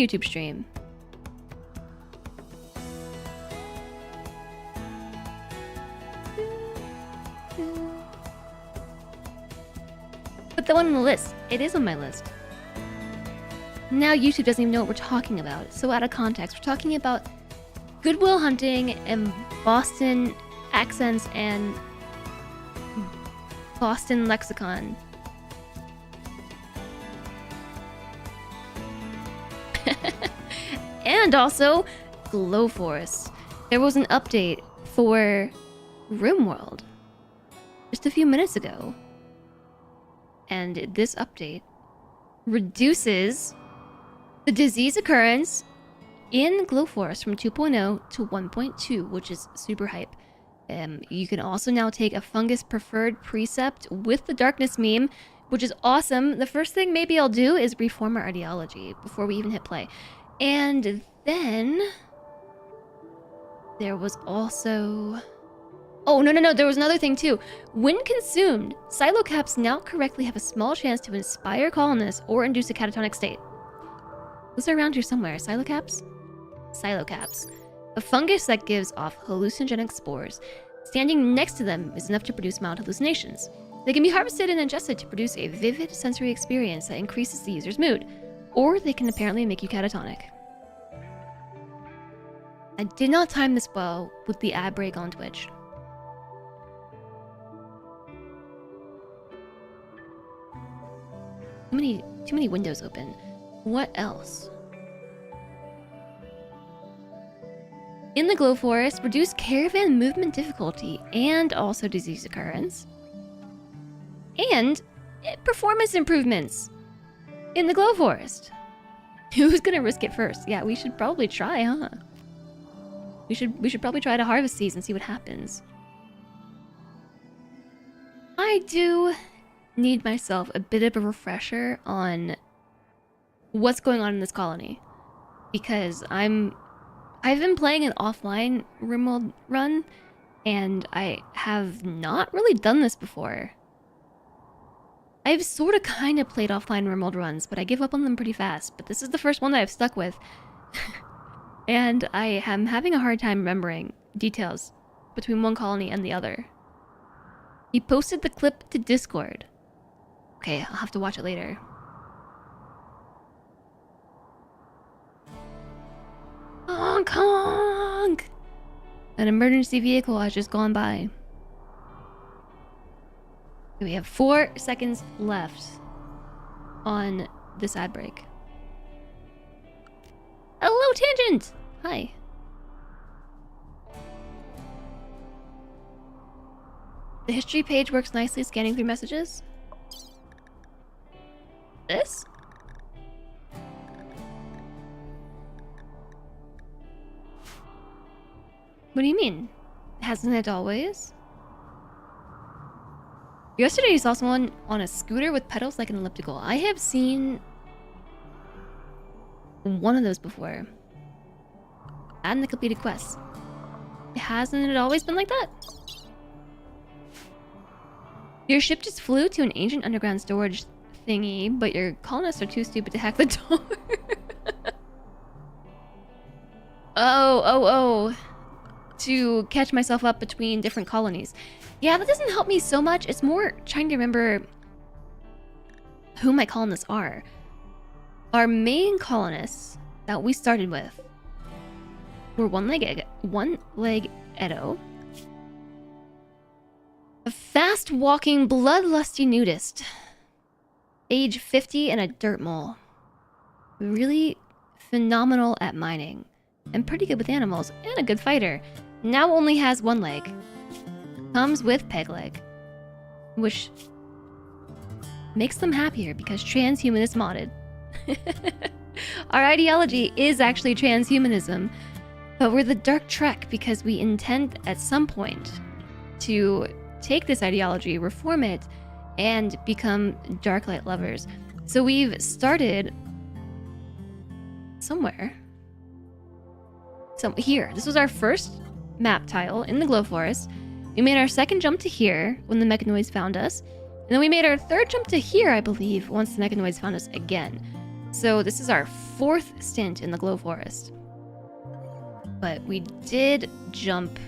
YouTube stream. Put that one on the list. It is on my list. Now YouTube doesn't even know what we're talking about. So out of context, we're talking about Good Will Hunting and Boston accents and Boston lexicon. And also Glow Force. There was an update for RimWorld just a few minutes ago. And this update reduces the disease occurrence in Glow Force from 2.0 to 1.2, which is super hype. You can also now take a fungus preferred precept with the darkness meme, which is awesome. The first thing maybe I'll do is reform our ideology before we even hit play. And then there was also... Oh, no, there was another thing too. When consumed, Silocaps now correctly have a small chance to inspire colonists or induce a catatonic state. Those are around here somewhere. Silocaps? Silocaps. A fungus that gives off hallucinogenic spores. Standing next to them is enough to produce mild hallucinations. They can be harvested and ingested to produce a vivid sensory experience that increases the user's mood, or they can apparently make you catatonic. I did not time this well with the ad break on Twitch. Too many windows open. What else? In the Glow Forest, reduce caravan movement difficulty and also disease occurrence. And performance improvements in the Glow Forest. Who's gonna risk it first? Yeah, we should probably try, huh? We should probably try to harvest these and see what happens. I do need myself a bit of a refresher on what's going on in this colony, because I've been playing an offline RimWorld run and I have not really done this before. I've sort of kind of played offline RimWorld runs, but I give up on them pretty fast. But this is the first one that I've stuck with. And I am having a hard time remembering details between one colony and the other. He posted the clip to Discord. Okay, I'll have to watch it later. Honk honk! An emergency vehicle has just gone by. We have 4 seconds left on this ad break. Hello, Tangent! Hi. The history page works nicely scanning through messages. This? What do you mean? Hasn't it always? Yesterday you saw someone on a scooter with pedals like an elliptical. I have seen one of those before. And the completed quests. Hasn't it always been like that? Your ship just flew to an ancient underground storage thingy, but your colonists are too stupid to hack the door. Oh. To catch myself up between different colonies. Yeah, that doesn't help me so much. It's more trying to remember who my colonists are. Our main colonists that we started with were one-leg Edo, a fast-walking, bloodlusty nudist, age 50, and a dirt mole. Really phenomenal at mining, and pretty good with animals, and a good fighter. Now only has 1 leg. Comes with peg leg, which makes them happier because transhuman is modded. Our ideology is actually transhumanism, but we're the dark trek because we intend at some point to take this ideology, reform it, and become dark light lovers. So we've started somewhere. So here, this was our first map tile in the Glow Forest. We made our second jump to here when the mechanoids found us. And then we made our third jump to here, I believe, once the mechanoids found us again. So this is our 4th stint in the Glow Forest. But we did jump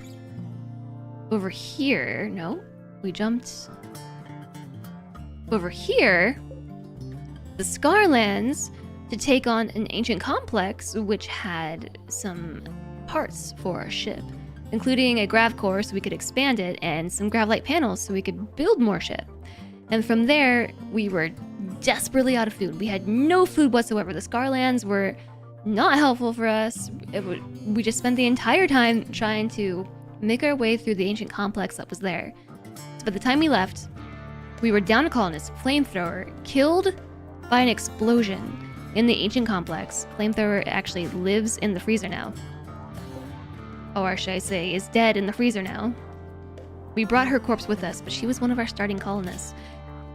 over here. No, we jumped over here, the Scarlands, to take on an ancient complex which had some parts for our ship, including a grav core so we could expand it and some gravlight panels so we could build more ship. And from there, we were desperately out of food. We had no food whatsoever. The Scarlands were not helpful for us. We just spent the entire time trying to make our way through the ancient complex that was there. So by the time we left, we were down a colonist, Flamethrower, killed by an explosion in the ancient complex. Flamethrower actually lives in the freezer now. Or should I say, is dead in the freezer now. We brought her corpse with us, but she was one of our starting colonists.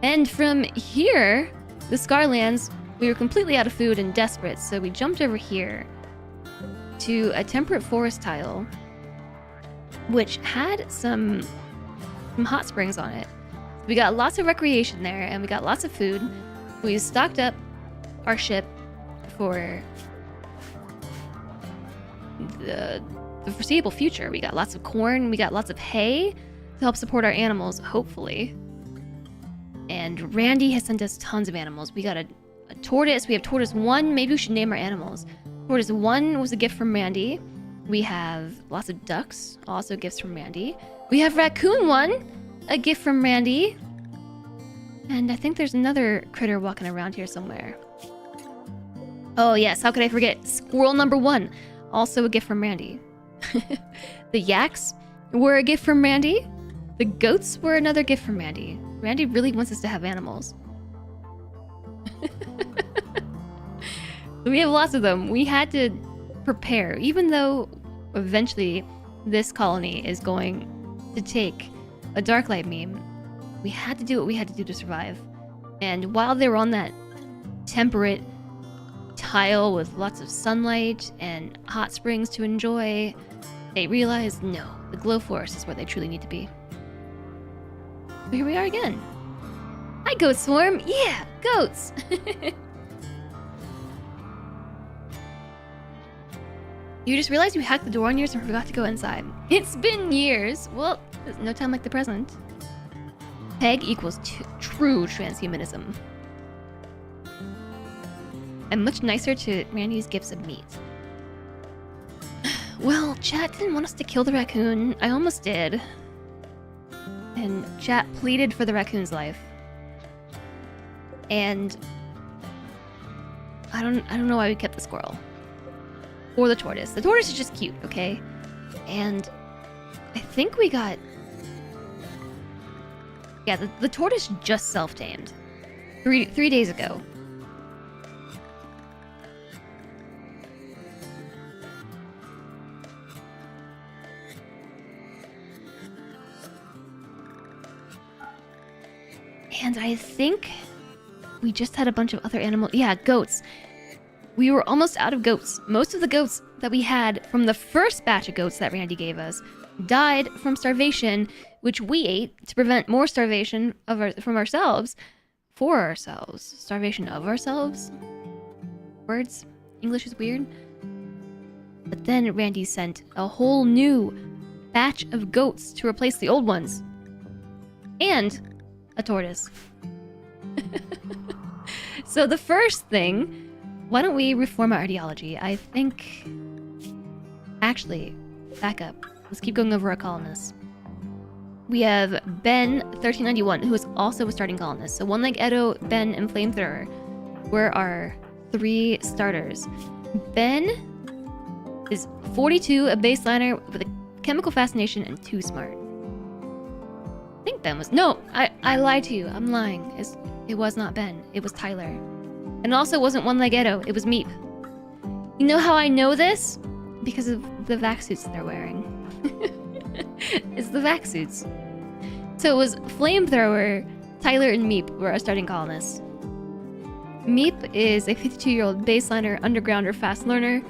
And from here, the Scarlands, we were completely out of food and desperate, so we jumped over here to a temperate forest tile, which had some hot springs on it. We got lots of recreation there, and we got lots of food. We stocked up our ship for the foreseeable future. We got lots of corn, we got lots of hay to help support our animals, hopefully. And Randy has sent us tons of animals. We got a tortoise. We have tortoise 1. Maybe we should name our animals. Tortoise 1 was a gift from Randy. We have lots of ducks, also gifts from Randy. We have raccoon 1, a gift from Randy. And I think there's another critter walking around here somewhere. Oh yes, how could I forget? Squirrel number 1, also a gift from Randy. The yaks were a gift from Randy. The goats were another gift from Randy. Randy really wants us to have animals. We have lots of them. We had to prepare, even though eventually this colony is going to take a Darklight meme. We had to do what we had to do to survive. And while they were on that temperate tile with lots of sunlight and hot springs to enjoy, they realized, no, the Glow Forest is where they truly need to be. So here we are again. Hi, Goat Swarm! Yeah, goats! You just realized you hacked the door on yours and forgot to go inside. It's been years! Well, there's no time like the present. Peg equals true transhumanism. I'm much nicer to Randy's gifts of meat. Well, chat didn't want us to kill the raccoon. I almost did. And chat pleaded for the raccoon's life. And I don't know why we kept the squirrel. Or the tortoise. The tortoise is just cute, okay? And I think we got... Yeah, the tortoise just self-tamed. Three days ago. And I think we just had a bunch of other animals. Yeah, goats. We were almost out of goats. Most of the goats that we had from the first batch of goats that Randy gave us died from starvation, which we ate to prevent more starvation from ourselves. For ourselves. Starvation of ourselves? Words? English is weird. But then Randy sent a whole new batch of goats to replace the old ones. And a tortoise. So the first thing, why don't we reform our ideology? I think... Actually, back up. Let's keep going over our colonists. We have Ben 1391, who is also a starting colonist. So One Leg Edo, Ben, and Flamethrower were our 3 starters. Ben is 42, a baseliner with a chemical fascination, and 2 smart. I think Ben was... No, I lied to you. I'm lying. It was not Ben. It was Tyler. And it also wasn't One Leg Edo. It was Meep. You know how I know this? Because of the vac suits they're wearing. It's the vac suits. So it was Flamethrower, Tyler, and Meep were our starting colonists. Meep is a 52-year-old baseliner, undergrounder, fast learner.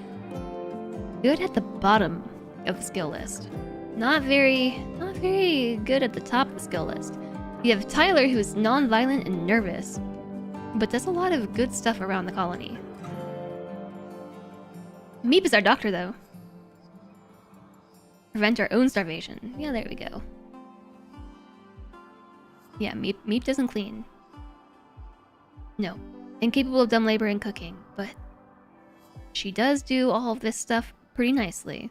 Good at the bottom of the skill list. Not very good at the top of the skill list. You have Tyler, who is non-violent and nervous, but does a lot of good stuff around the colony. Meep is our doctor, though. Prevent our own starvation. Yeah, there we go. Yeah, Meep doesn't clean. No. Incapable of dumb labor and cooking, but she does do all of this stuff pretty nicely.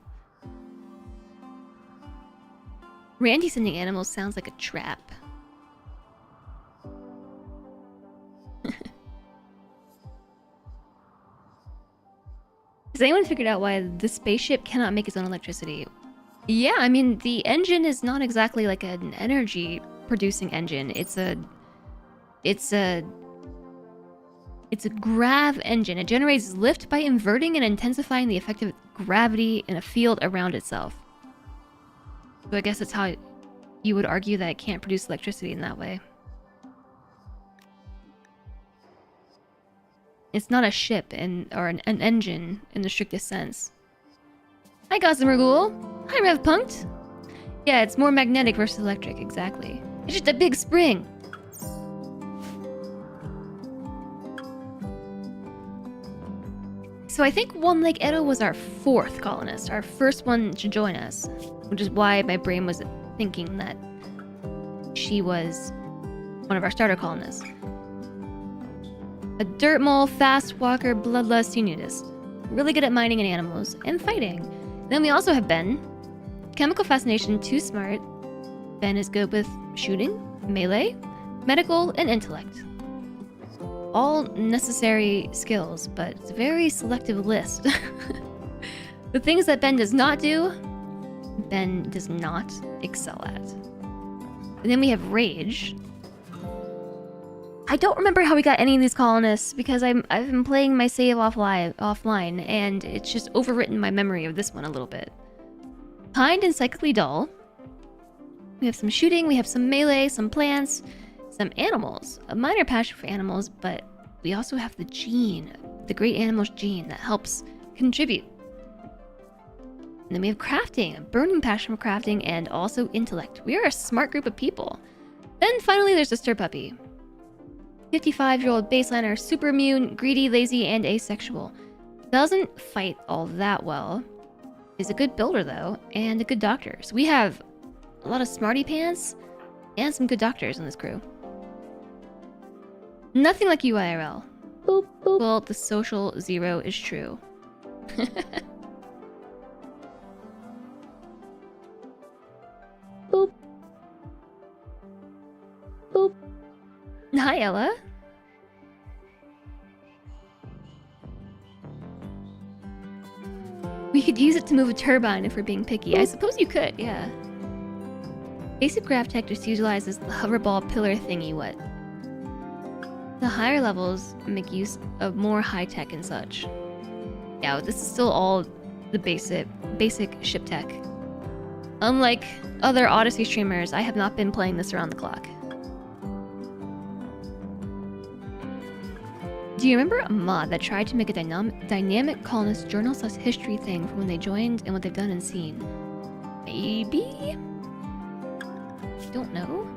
Randy sending animals sounds like a trap. Has anyone figured out why the spaceship cannot make its own electricity? Yeah, I mean, the engine is not exactly like an energy producing engine. It's a grav engine. It generates lift by inverting and intensifying the effect of gravity in a field around itself. So I guess that's how you would argue that it can't produce electricity in that way. It's not a ship or an engine in the strictest sense. Hi, Gossamer Ghoul. Hi, Rev Punked. Yeah, it's more magnetic versus electric, exactly. It's just a big spring. So I think One Lake Edo was our 4th colonist, our first one to join us, which is why my brain was thinking that she was one of our starter colonists. A dirt mole, fast walker, bloodlusty nudist. Really good at mining and animals, and fighting. Then we also have Ben. Chemical fascination, too smart. Ben is good with shooting, melee, medical, and intellect. All necessary skills, but it's a very selective list. The things that Ben does not do, Ben does not excel at. And then we have Rage. I don't remember how we got any of these colonists because I've been playing my save offline, and it's just overwritten my memory of this one a little bit. Kind and psychically dull. We have some shooting, we have some melee, some plants, some animals. A minor passion for animals, but we also have the gene, the great animals gene that helps contribute. And then we have crafting, a burning passion for crafting, and also intellect. We are a smart group of people. Then finally there's the Stir Puppy. 55-year-old baseliner, super immune, greedy, lazy, and asexual. Doesn't fight all that well. Is a good builder though, and a good doctor. So we have a lot of smarty pants and some good doctors in this crew. Nothing like you IRL. Boop, boop. Well, the social 0 is true. Boop. Boop. Hi, Ella. We could use it to move a turbine if we're being picky. I suppose you could, yeah. Basic grav tech just utilizes the hoverball pillar thingy what. The higher levels make use of more high tech and such. Yeah, this is still all the basic ship tech. Unlike other Odyssey streamers, I have not been playing this around the clock. Do you remember a mod that tried to make a dynamic colonist journal/history thing from when they joined and what they've done and seen? Maybe? Don't know.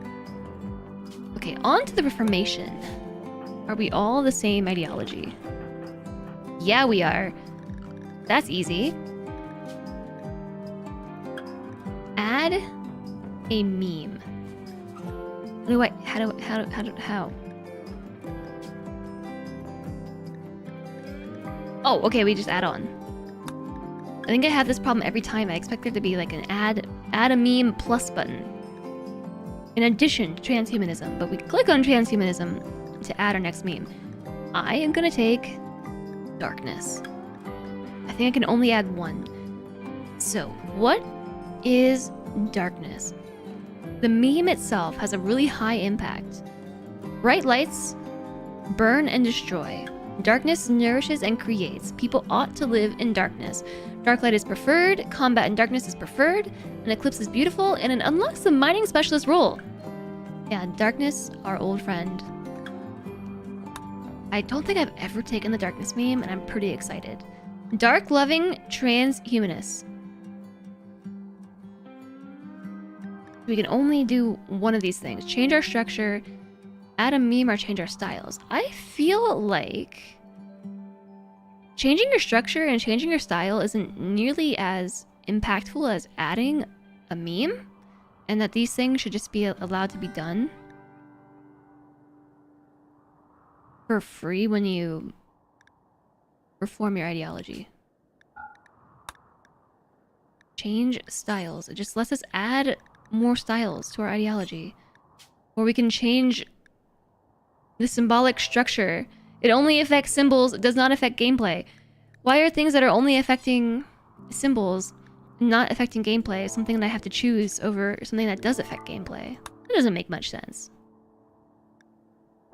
Okay, on to the Reformation. Are we all the same ideology? Yeah, we are. That's easy. Add a meme. How? Oh, okay, we just add on. I think I have this problem every time. I expect there to be like an add a meme plus button. In addition to transhumanism, but we click on transhumanism to add our next meme. I am gonna take darkness. I think I can only add one. So, what is darkness? The meme itself has a really high impact. Bright lights burn and destroy. Darkness nourishes and creates. People ought to live in darkness. Dark light is preferred, combat in darkness is preferred, an eclipse is beautiful, and it unlocks the mining specialist role. Yeah, darkness, our old friend. I don't think I've ever taken the darkness meme, and I'm pretty excited. Dark-loving transhumanists. We can only do one of these things. Change our structure, add a meme, or change our styles. I feel like changing your structure and changing your style isn't nearly as impactful as adding a meme, and that these things should just be allowed to be done for free when you reform your ideology. Change styles. It just lets us add more styles to our ideology. Or we can change the symbolic structure. It only affects symbols, it does not affect gameplay. Why are things that are only affecting symbols not affecting gameplay something that I have to choose over something that does affect gameplay? It doesn't make much sense.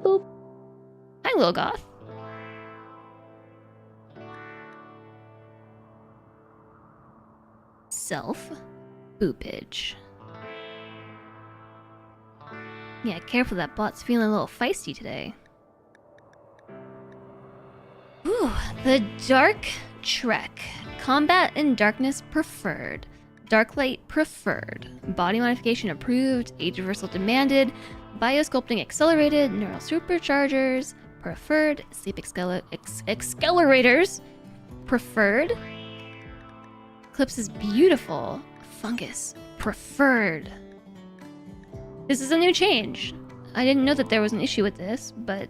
Boop. Hi, little goth. Self-boopage. Yeah, careful, that bot's feeling a little feisty today. Ooh, the Dark Trek. Combat in darkness preferred. Dark light preferred. Body modification approved. Age reversal demanded. Biosculpting accelerated. Neural superchargers preferred. Sleep accelerators preferred. Eclipse is beautiful. Fungus preferred. This is a new change. I didn't know that there was an issue with this, but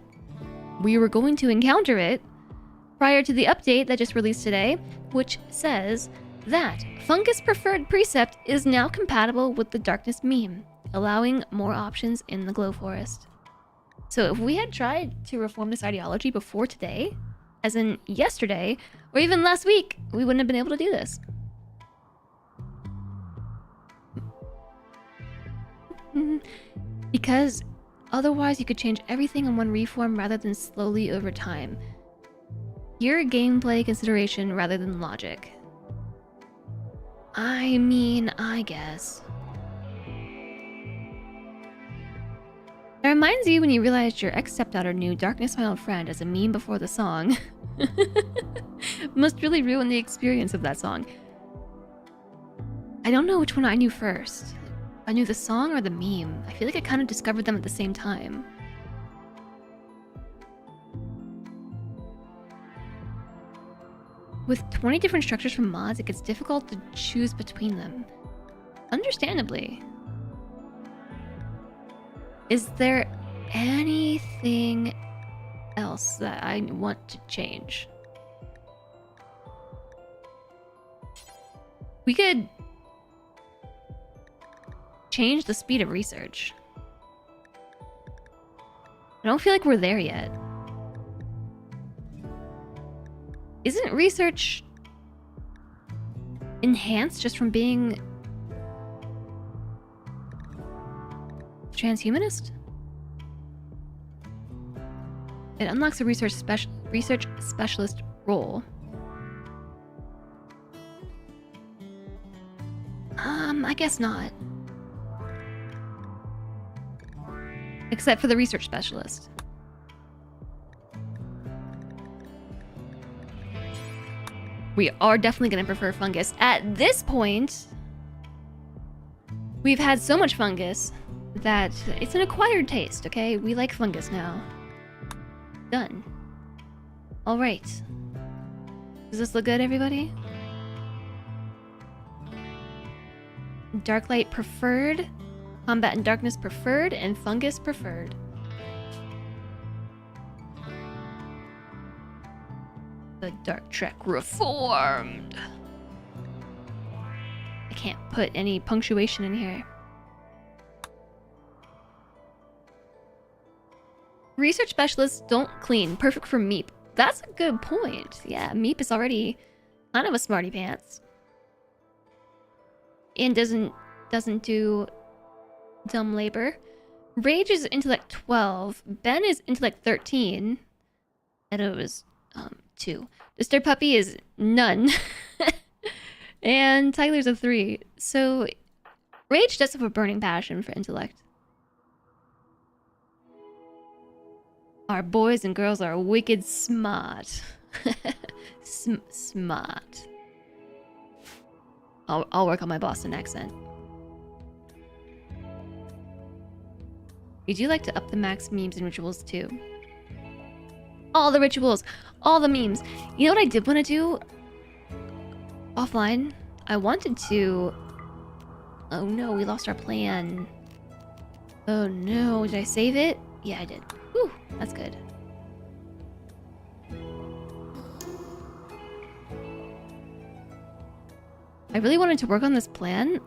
we were going to encounter it prior to the update that just released today, which says that Fungus Preferred Precept is now compatible with the Darkness meme, allowing more options in the Glow Forest. So if we had tried to reform this ideology before today, as in yesterday, or even last week, we wouldn't have been able to do this. Because otherwise you could change everything in one reform rather than slowly over time. Pure gameplay consideration rather than logic. I mean, I guess. It reminds you when you realized your ex-stepdaughter knew Darkness My Old Friend as a meme before the song. Must really ruin the experience of that song. I don't know which one I knew first. I knew the song or the meme. I feel like I kind of discovered them at the same time. With 20 different structures from mods, it gets difficult to choose between them. Understandably. Is there anything else that I want to change? We could change the speed of research. I don't feel like we're there yet. Isn't research enhanced just from being transhumanist? It unlocks a research specialist role. I guess not. Except for the research specialist. We are definitely going to prefer fungus. At this point, we've had so much fungus that it's an acquired taste, okay? We like fungus now. Done. All right. Does this look good, everybody? Dark light preferred. Combat and darkness preferred, and fungus preferred. The Dark Trek reformed. I can't put any punctuation in here. Research specialists don't clean. Perfect for Meep. That's a good point. Yeah, Meep is already kind of a smarty pants. And doesn't do dumb labor. Rage is intellect 12. Ben is intellect 13. Edo is 2. Disturb Puppy is none. And Tyler's a 3. So Rage does have a burning passion for intellect. Our boys and girls are wicked smart. Smart. I'll work on my Boston accent. We do like to up the max memes and rituals too. all the rituals, all the memes. You know what I did want to do offline? I wanted to... Oh no, we lost our plan. Oh no, did I save it? Yeah, I did. Whew, that's good. I really wanted to work on this plan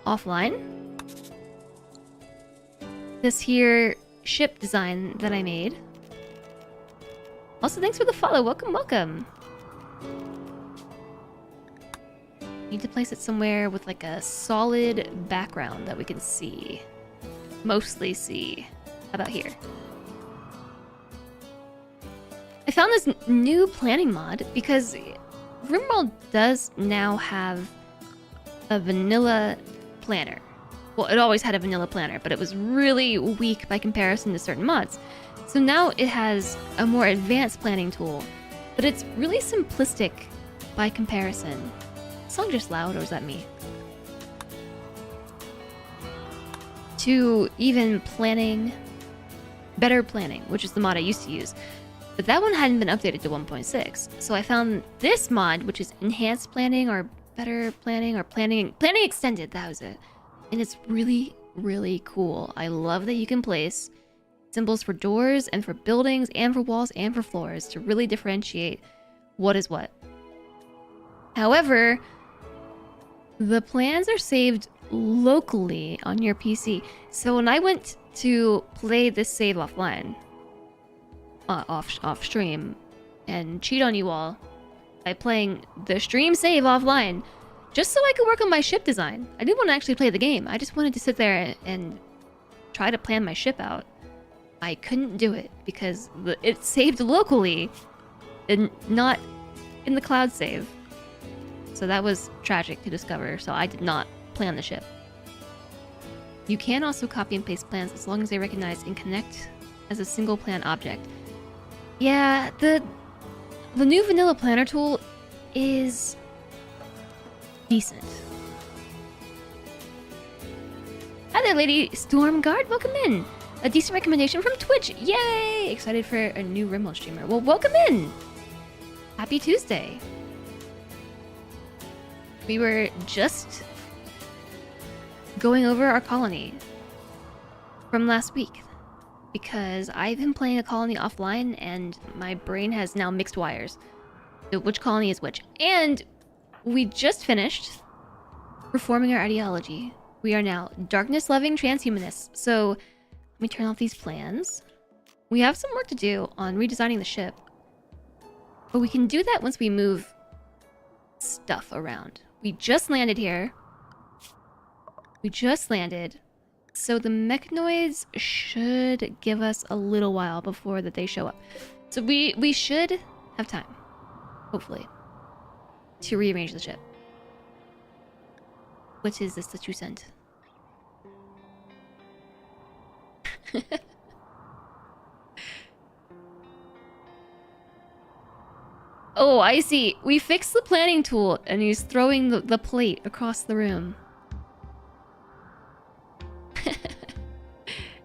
offline. This here ship design that I made. Also, thanks for the follow. Welcome, welcome. Need to place it somewhere with like a solid background that we can see. Mostly see. How about here? I found this new planning mod because RimWorld does now have a vanilla planner. Well, it always had a vanilla planner, but it was really weak by comparison to certain mods. So now it has a more advanced planning tool, but it's really simplistic by comparison. Is the song just loud, or is that me? To even planning, better planning, which is the mod I used to use. But that one hadn't been updated to 1.6. So I found this mod, which is enhanced planning or better planning or planning extended, that was it. And it's really, really cool. I love that you can place symbols for doors and for buildings and for walls and for floors to really differentiate what is what. However, the plans are saved locally on your PC. So when I went to play this save offline, off stream, and cheat on you all by playing the stream save offline, just so I could work on my ship design. I didn't want to actually play the game. I just wanted to sit there and try to plan my ship out. I couldn't do it because it saved locally and not in the cloud save. So that was tragic to discover, so I did not plan the ship. You can also copy and paste plans as long as they recognize and connect as a single plan object. Yeah, the new vanilla planner tool is decent. Hi there, Lady Stormguard. Welcome in. A decent recommendation from Twitch. Yay! Excited for a new RimWorld streamer. Well, welcome in. Happy Tuesday. We were just going over our colony from last week because I've been playing a colony offline and my brain has now mixed wires. So which colony is which? And we just finished reforming our ideology. We are now darkness-loving transhumanists. So let me turn off these plans. We have some work to do on redesigning the ship. But we can do that once we move stuff around. We just landed here. We just landed. So the mechanoids should give us a little while before that they show up. So we should have time, hopefully, to rearrange the ship. What is this that you sent? Oh, I see. We fixed the planning tool and he's throwing the plate across the room.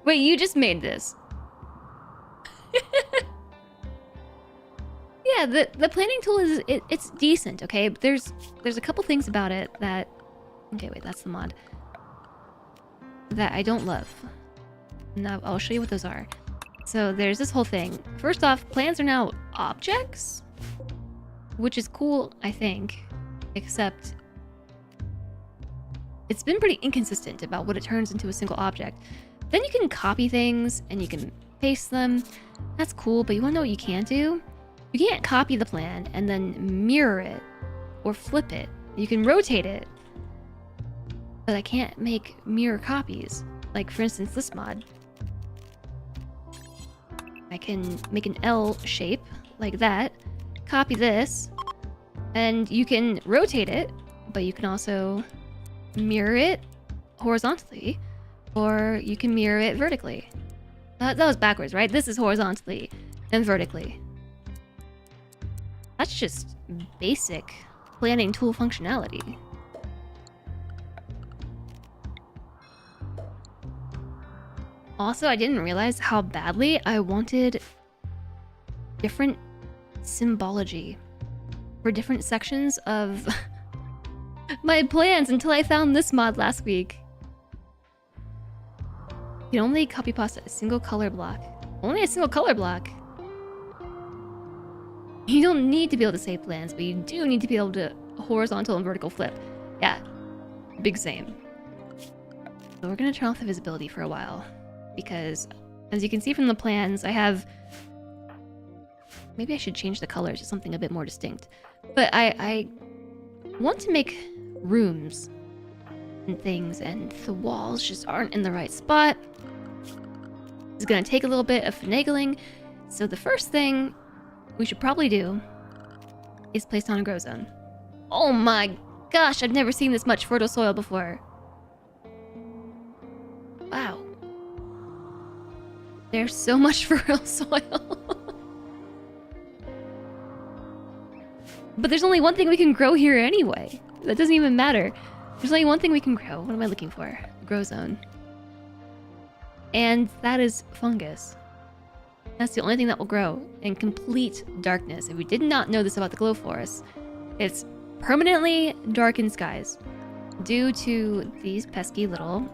Wait, you just made this? Yeah, the planning tool is it's decent, okay? But there's a couple things about it that... Okay, wait, that's the mod. That I don't love. Now, I'll show you what those are. So there's this whole thing. First off, plans are now objects, which is cool, I think, except it's been pretty inconsistent about what it turns into a single object. Then you can copy things and you can paste them. That's cool, but you wanna know what you can't do? You can't copy the plan and then mirror it or flip it. You can rotate it, but I can't make mirror copies. Like, for instance, this mod. I can make an L shape like that, copy this, and you can rotate it, but you can also mirror it horizontally, or you can mirror it vertically. That was backwards, right? This is horizontally and vertically. That's just basic planning tool functionality. Also, I didn't realize how badly I wanted different symbology for different sections of my plans until I found this mod last week. You can only copy paste a single color block. Only a single color block? You don't need to be able to save plans, but you do need to be able to horizontal and vertical flip. Yeah, big same. So we're gonna turn off the visibility for a while, because as you can see from the plans, I have... Maybe I should change the colors to something a bit more distinct. But I want to make rooms and things, and the walls just aren't in the right spot. It's gonna take a little bit of finagling, so the first thing we should probably do is place down a grow zone. Oh my gosh, I've never seen this much fertile soil before. Wow. There's so much fertile soil. But there's only one thing we can grow here anyway. That doesn't even matter. There's only one thing we can grow. What am I looking for? Grow zone. And that is fungus. That's the only thing that will grow in complete darkness. If we did not know this about the glow forest, it's permanently darkened skies due to these pesky little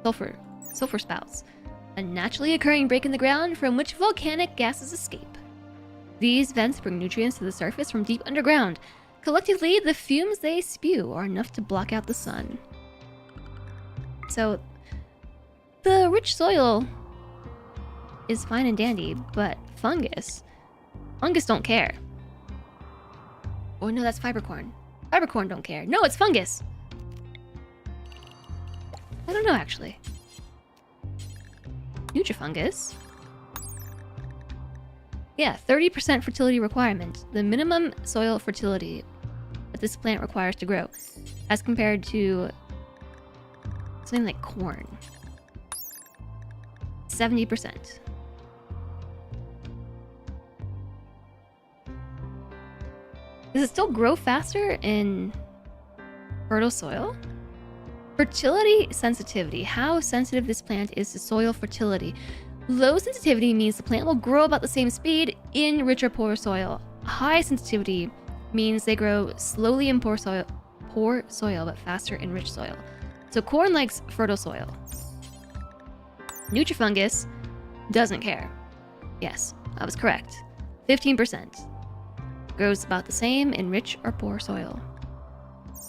sulfur spouts, a naturally occurring break in the ground from which volcanic gases escape. These vents bring nutrients to the surface from deep underground. Collectively, the fumes they spew are enough to block out the sun. So, the rich soil is fine and dandy, but fungus don't care. Oh no, that's fibercorn. Fibercorn don't care. No, it's fungus. I don't know, actually. Nutrifungus. Yeah, 30% fertility requirement. The minimum soil fertility that this plant requires to grow, as compared to something like corn. 70%. Does it still grow faster in fertile soil? Fertility sensitivity. How sensitive this plant is to soil fertility. Low sensitivity means the plant will grow about the same speed in rich or poor soil. High sensitivity means they grow slowly in poor soil, but faster in rich soil. So corn likes fertile soil. Nutrifungus doesn't care. Yes, I was correct. 15%. Grows about the same in rich or poor soil.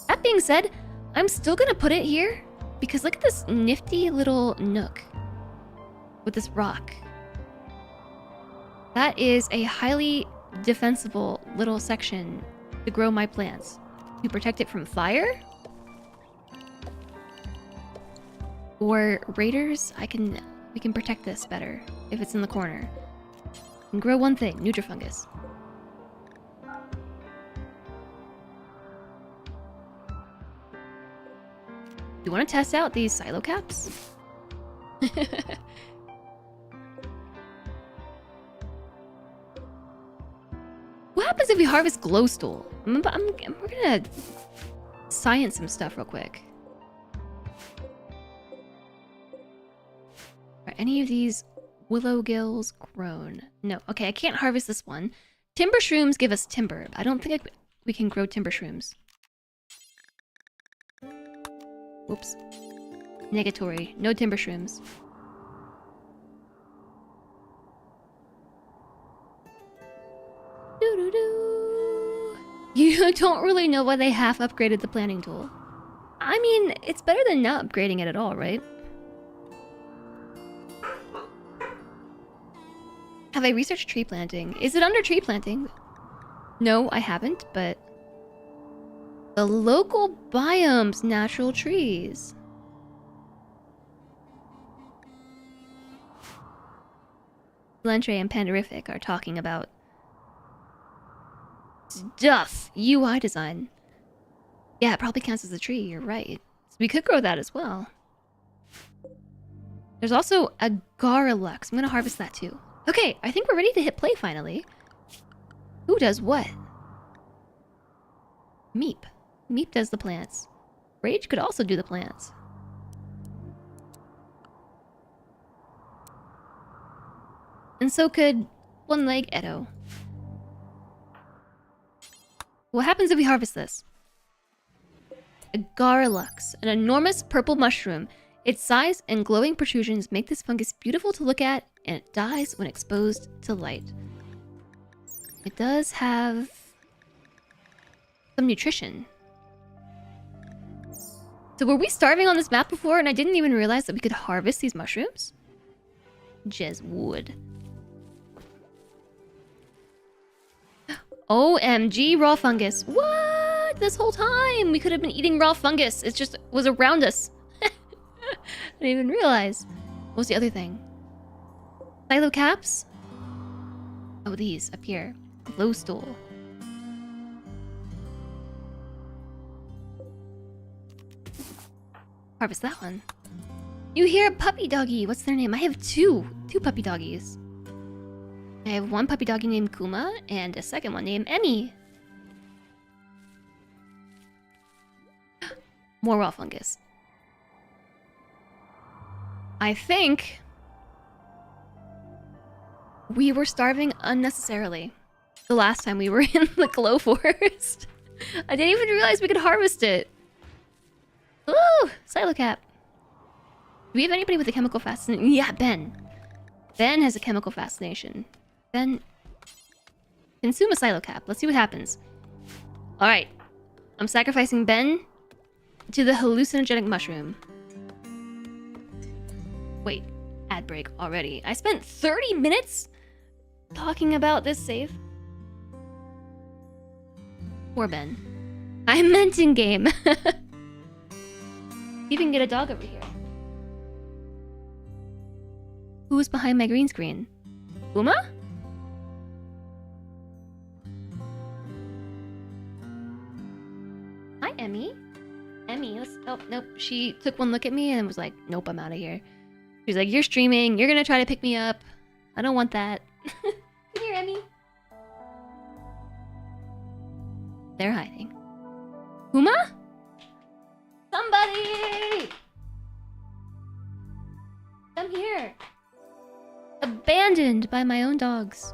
That being said, I'm still gonna put it here because look at this nifty little nook with this rock. That is a highly defensible little section to grow my plants. To protect it from fire or raiders. We can protect this better if it's in the corner. And grow one thing, nutrifungus. You want to test out these silo caps? What happens if we harvest glowstone? We're gonna science some stuff real quick. Are any of these willow gills grown? No. Okay, I can't harvest this one. Timber shrooms give us timber. I don't think we can grow timber shrooms. Oops. Negatory. No timber shrooms. Doo-doo-doo. You don't really know why they half upgraded the planting tool. I mean, it's better than not upgrading it at all, right? Have I researched tree planting? Is it under tree planting? No, I haven't, but... The local biome's natural trees. Blantre and Panderific are talking about stuff. UI design. Yeah, it probably counts as a tree, you're right. So we could grow that as well. There's also Agaralux. I'm gonna harvest that too. Okay, I think we're ready to hit play finally. Who does what? Meep. Meep does the plants. Rage could also do the plants. And so could... one-leg Edo. What happens if we harvest this? A Garlux, an enormous purple mushroom. Its size and glowing protrusions make this fungus beautiful to look at, and it dies when exposed to light. It does have some nutrition. So were we starving on this map before and I didn't even realize that we could harvest these mushrooms? Jez wood. OMG, raw fungus. What? This whole time we could have been eating raw fungus. It just was around us. I didn't even realize. What was the other thing? Silo caps? Oh, these up here. Glow stool. Harvest that one. You hear a puppy doggy. What's their name? I have two puppy doggies. I have one puppy doggy named Kuma and a second one named Emmy. More raw fungus. I think we were starving unnecessarily the last time we were in the glow forest. I didn't even realize we could harvest it. Ooh, silo cap. Do we have anybody with a chemical fascination? Yeah, Ben. Ben has a chemical fascination. Ben, consume a silo cap. Let's see what happens. All right, I'm sacrificing Ben to the hallucinogenic mushroom. Wait, ad break already. I spent 30 minutes talking about this save. Poor Ben. I meant in game. You can get a dog over here. Who's behind my green screen? Uma? Hi, Emmy. Emmy, let's... Oh, nope. She took one look at me and was like, nope, I'm out of here. She's like, you're streaming. You're gonna try to pick me up. I don't want that. Come here, Emmy. They're hiding. Uma? Somebody! Come here. Abandoned by my own dogs.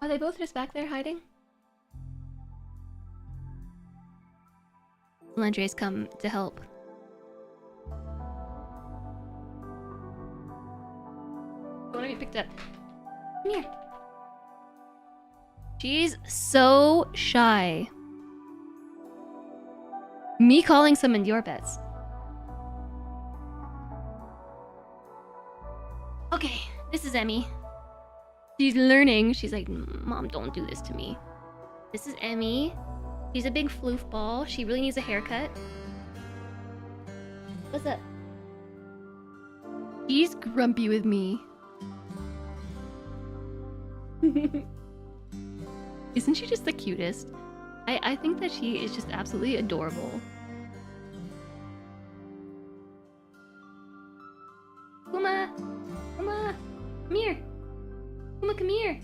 Are they both just back there hiding? Landre's come to help. I want to be picked up. Come here. She's so shy. Me calling summoned your bets. Okay, this is Emmy. She's learning. She's like, Mom, don't do this to me. This is Emmy. She's a big floof ball. She really needs a haircut. What's up? She's grumpy with me. Isn't she just the cutest? I think that she is just absolutely adorable. Uma! Uma! Come here! Uma, come here!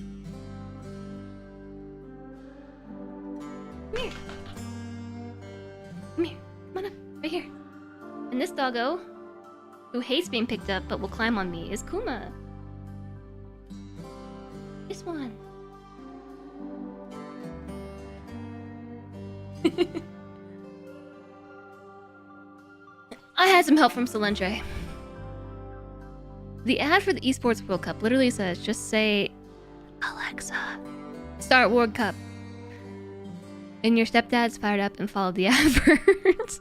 Come here! Come here! Come on up! Right here! And this doggo, who hates being picked up but will climb on me, is Kuma. This one. I had some help from Solendre. The ad for the Esports World Cup literally says, just say, Alexa, start World Cup. And your stepdad's fired up and followed the adverts.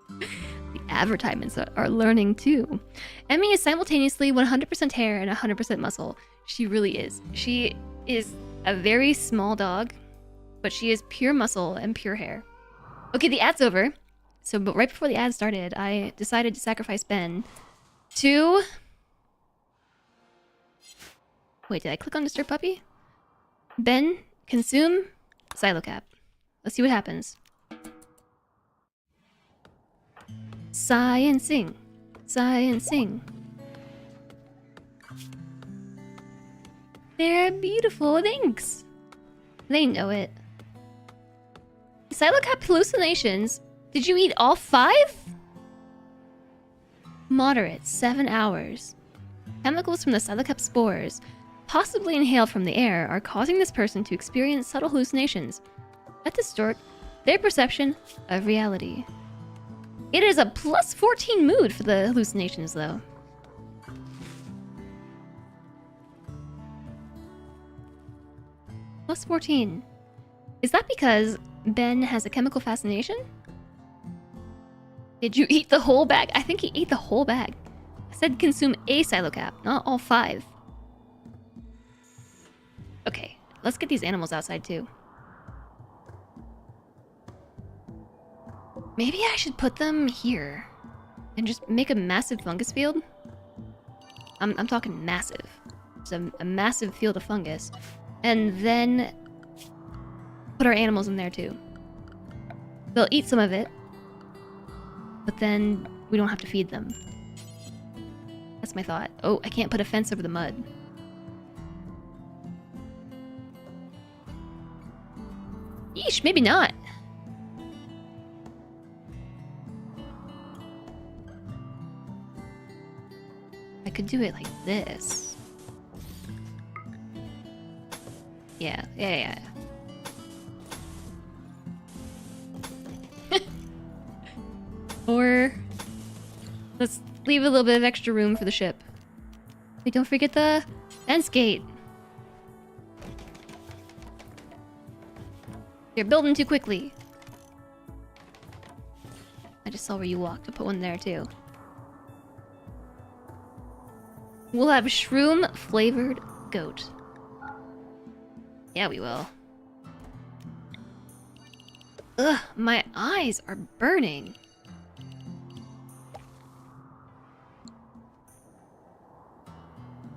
The advertisements are learning too. Emmy is simultaneously 100% hair and 100% muscle. She really is. She is a very small dog, but she is pure muscle and pure hair. Okay, the ad's over. So, but right before the ad started, I decided to sacrifice Ben to... Wait, did I click on Disturb Puppy? Ben, consume, silo cap. Let's see what happens. Sigh and sing. Sigh and sing. They're beautiful, thanks. They know it. Silo cap hallucinations. Did you eat all 5? Moderate, 7 hours. Chemicals from the psilocybe spores, possibly inhaled from the air, are causing this person to experience subtle hallucinations that distort their perception of reality. It is a plus 14 mood for the hallucinations, though. Plus 14. Is that because Ben has a chemical fascination? Did you eat the whole bag? I think he ate the whole bag. I said consume a psilocap, not all 5. Okay, let's get these animals outside too. Maybe I should put them here and just make a massive fungus field. I'm talking massive. It's a massive field of fungus. And then put our animals in there too. They'll eat some of it, but then we don't have to feed them. That's my thought. Oh, I can't put a fence over the mud. Yeesh, maybe not. I could do it like this. Yeah. Or let's leave a little bit of extra room for the ship. Wait, don't forget the fence gate. You're building too quickly. I just saw where you walked. I'll put one there too. We'll have shroom flavored goat. Yeah, we will. Ugh, my eyes are burning.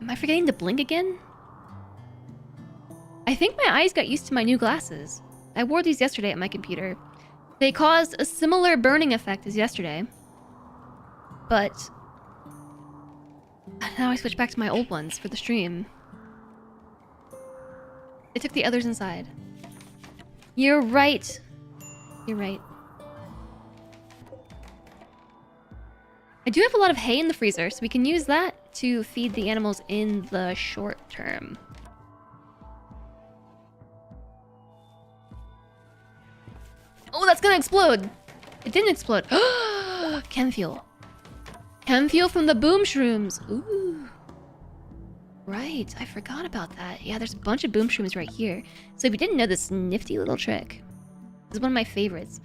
Am I forgetting to blink again? I think my eyes got used to my new glasses. I wore these yesterday at my computer. They caused a similar burning effect as yesterday. But now I switch back to my old ones for the stream. They took the others inside. You're right. You're right. I do have a lot of hay in the freezer, so we can use that to feed the animals in the short term. Oh, that's gonna explode! It didn't explode. Chem fuel. Chem fuel from the boom shrooms. Ooh. Right, I forgot about that. Yeah, there's a bunch of boom shrooms right here. So if you didn't know this nifty little trick, this is one of my favorites.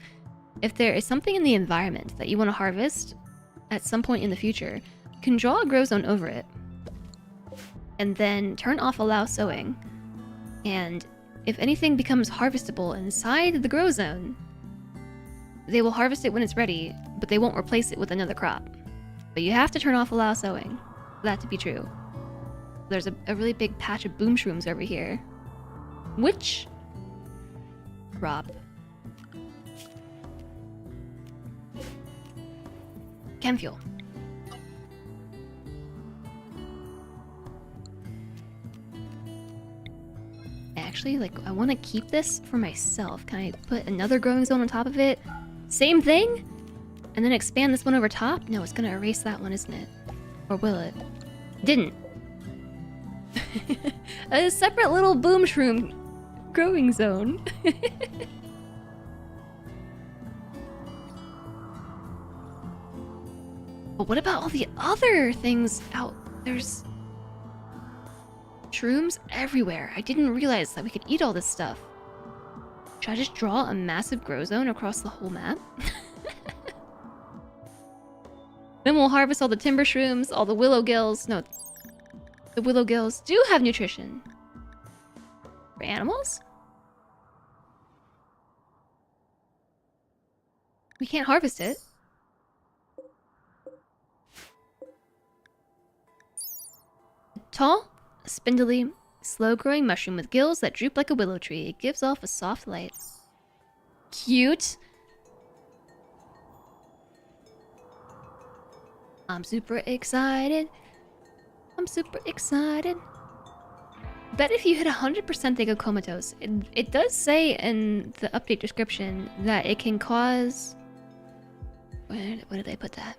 If there is something in the environment that you want to harvest at some point in the future, you can draw a grow zone over it. And then turn off allow sowing. And if anything becomes harvestable inside the grow zone, they will harvest it when it's ready, but they won't replace it with another crop. But you have to turn off allow sowing for that to be true. There's a really big patch of boom shrooms over here. Which crop? Chem fuel. Actually, like, I want to keep this for myself. Can I put another growing zone on top of it? Same thing? And then expand this one over top? No, it's gonna erase that one, isn't it? Or will it? Didn't. A separate little boom shroom growing zone. But what about all the other things out? There's shrooms everywhere. I didn't realize that we could eat all this stuff. Should I just draw a massive grow zone across the whole map? Then we'll harvest all the timber shrooms, all the willow gills. No, the willow gills do have nutrition. For animals? We can't harvest it. Tall, spindly, slow-growing mushroom with gills that droop like a willow tree. It gives off a soft light. Cute. I'm super excited. I'm super excited. Bet if you hit 100% they go comatose. It does say in the update description that it can cause... Where did I put that?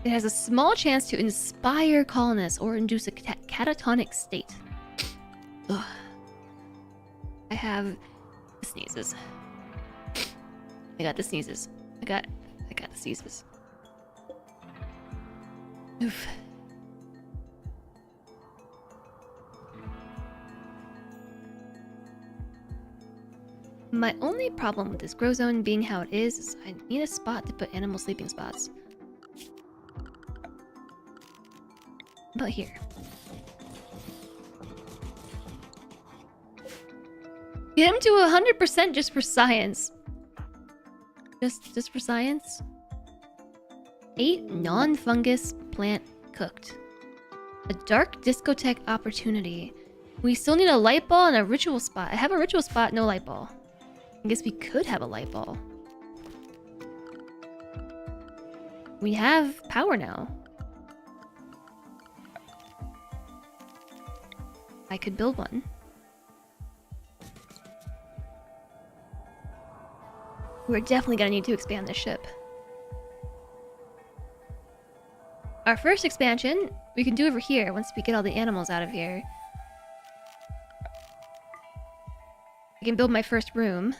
It has a small chance to inspire colonists or induce a catatonic state. Ugh. I have the sneezes. I got the sneezes. I got the sneezes. Oof. My only problem with this grow zone being how it is I need a spot to put animal sleeping spots. About here. Get him to 100% just for science. Just for science? 8 non-fungus plant cooked. A dark discotheque opportunity. We still need a light ball and a ritual spot. I have a ritual spot, no light ball. I guess we could have a light ball. We have power now. I could build one. We're definitely gonna need to expand this ship. Our first expansion, we can do over here once we get all the animals out of here. I can build my first room.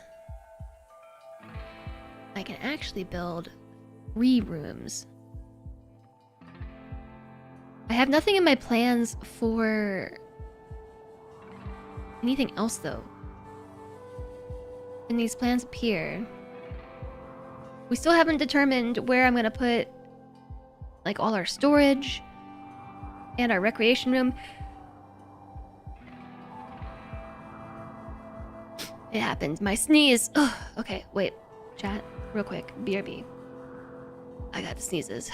I can actually build 3 rooms. I have nothing in my plans for anything else though. And these plans appear. We still haven't determined where I'm gonna put like all our storage and our recreation room. It happened. My sneeze. Ugh. Okay, wait. Chat, real quick. BRB. I got the sneezes.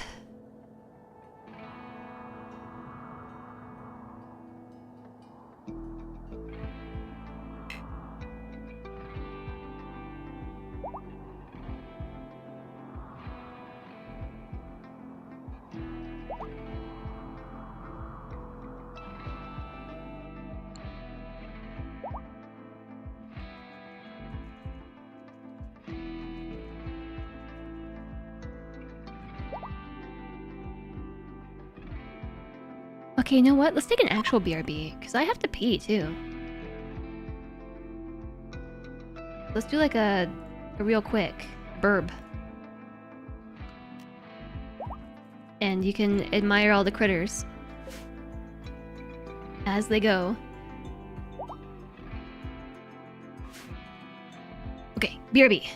Okay, you know what? Let's take an actual BRB, because I have to pee too. Let's do like a real quick burb. And you can admire all the critters as they go. Okay, BRB.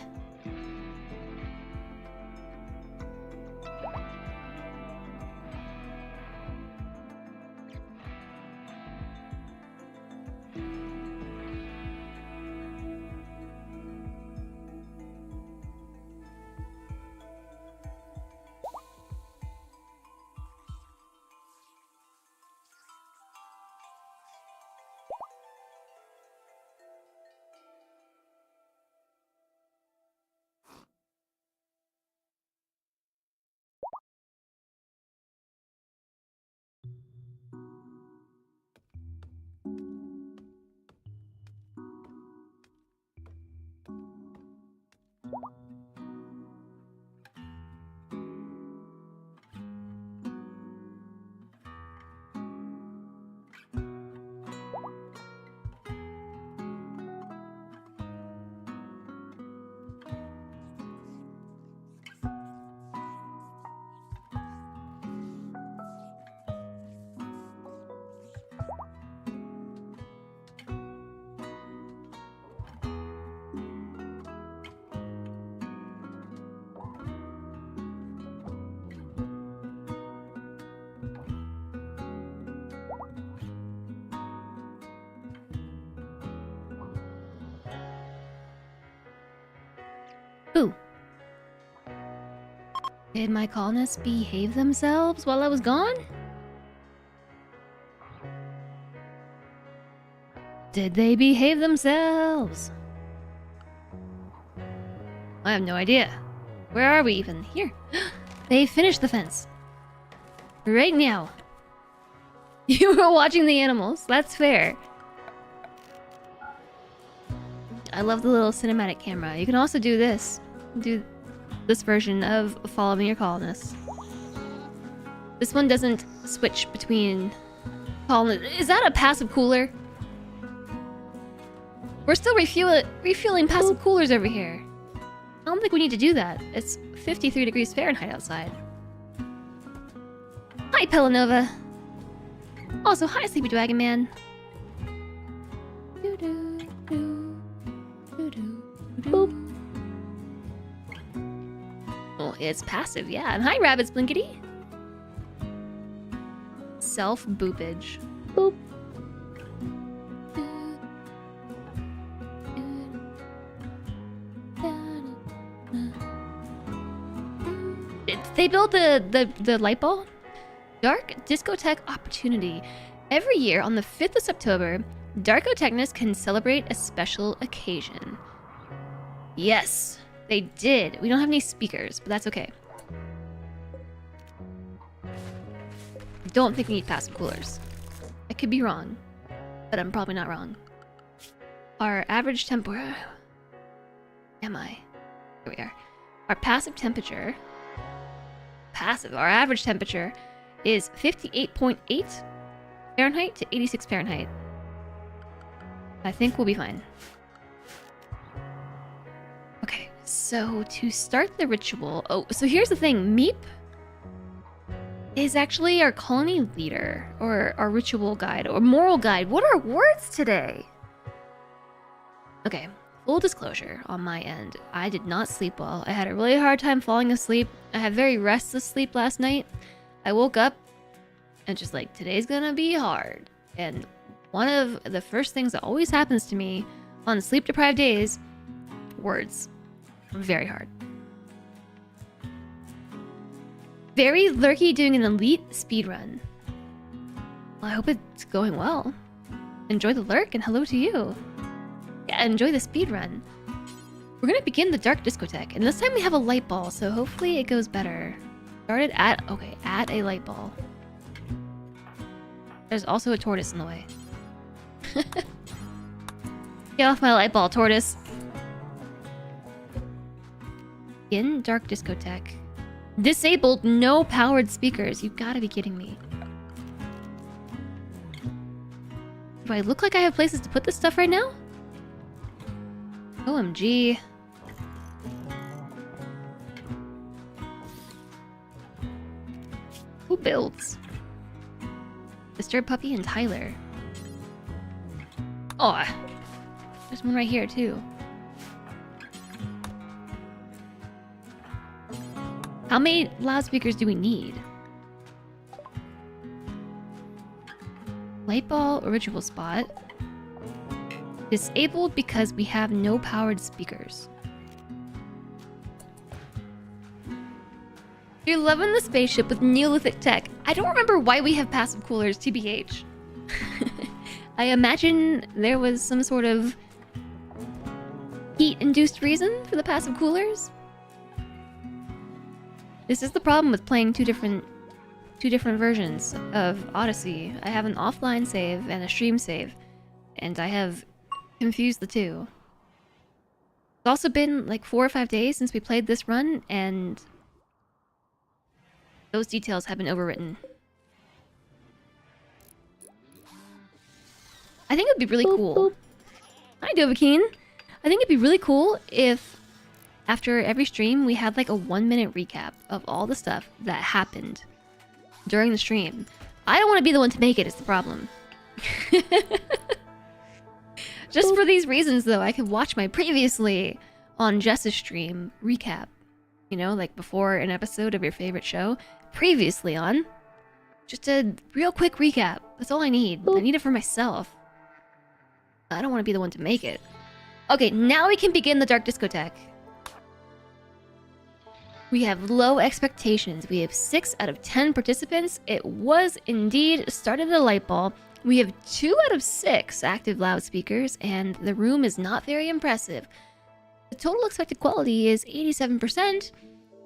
Ooh. Did my colonists behave themselves while I was gone? Did they behave themselves? I have no idea. Where are we even? Here. They finished the fence. Right now. You were watching the animals. That's fair. I love the little cinematic camera. You can also do this. Do this version of following your colonists. This one doesn't switch between pollen. Is that a passive cooler? We're still refueling passive coolers over here. I don't think we need to do that. It's 53 degrees Fahrenheit outside. Hi, Pelanova. Also, hi, Sleepy Dragon Man. Boop. Oh, it's passive, yeah. And hi, Rabbits Blinkety. Self-boopage. Boop. They built the light ball? Dark Discotheque Opportunity. Every year on the 5th of September, Darkotechnists can celebrate a special occasion. Yes, they did. We don't have any speakers, but that's okay. Don't think we need passive coolers. I could be wrong, but I'm probably not wrong. Our average temperature... Am I? Here we are. Our passive temperature... Our average temperature is 58.8 Fahrenheit to 86 Fahrenheit. I think we'll be fine. Okay, so to start the ritual... Oh, so here's the thing. Meep is actually our colony leader, or our ritual guide, or moral guide. What are words today? Okay, full disclosure on my end. I did not sleep well. I had a really hard time falling asleep. I had very restless sleep last night. I woke up and just like, today's gonna be hard. And one of the first things that always happens to me on sleep-deprived days, words. Very hard. Very Lurky doing an elite speedrun. Well, I hope it's going well. Enjoy the lurk and hello to you. Yeah, enjoy the speedrun. We're gonna begin the Dark Discotheque, and this time we have a light ball, so hopefully it goes better. Started at a light ball. There's also a tortoise in the way. Get off my light ball, tortoise. In Dark Discotheque. Disabled, no powered speakers. You've gotta be kidding me. Do I look like I have places to put this stuff right now? OMG. Who builds? Mr. Puppy and Tyler. Oh, there's one right here too. How many loudspeakers do we need? Lightball ritual spot. Disabled because we have no powered speakers. You're loving the spaceship with Neolithic tech. I don't remember why we have passive coolers, TBH. I imagine there was some sort of heat-induced reason for the passive coolers. This is the problem with playing two different versions of Odyssey. I have an offline save and a stream save, and I have confused the two. It's also been like 4 or 5 days since we played this run, and those details have been overwritten. I think it'd be really cool. Hi, Dovahkeen. I think it'd be really cool if after every stream we had like a 1-minute recap of all the stuff that happened during the stream. I don't want to be the one to make it, is the problem. Just for these reasons though, I could watch my previously on Jess's stream recap. You know, like before an episode of your favorite show. Previously on. Just a real quick recap. That's all I need. I need it for myself. I don't want to be the one to make it. Okay, now we can begin the Dark Discotheque. We have low expectations. We have 6 out of 10 participants. It was indeed started a light bulb. We have 2 out of 6 active loudspeakers, and the room is not very impressive. The total expected quality is 87%.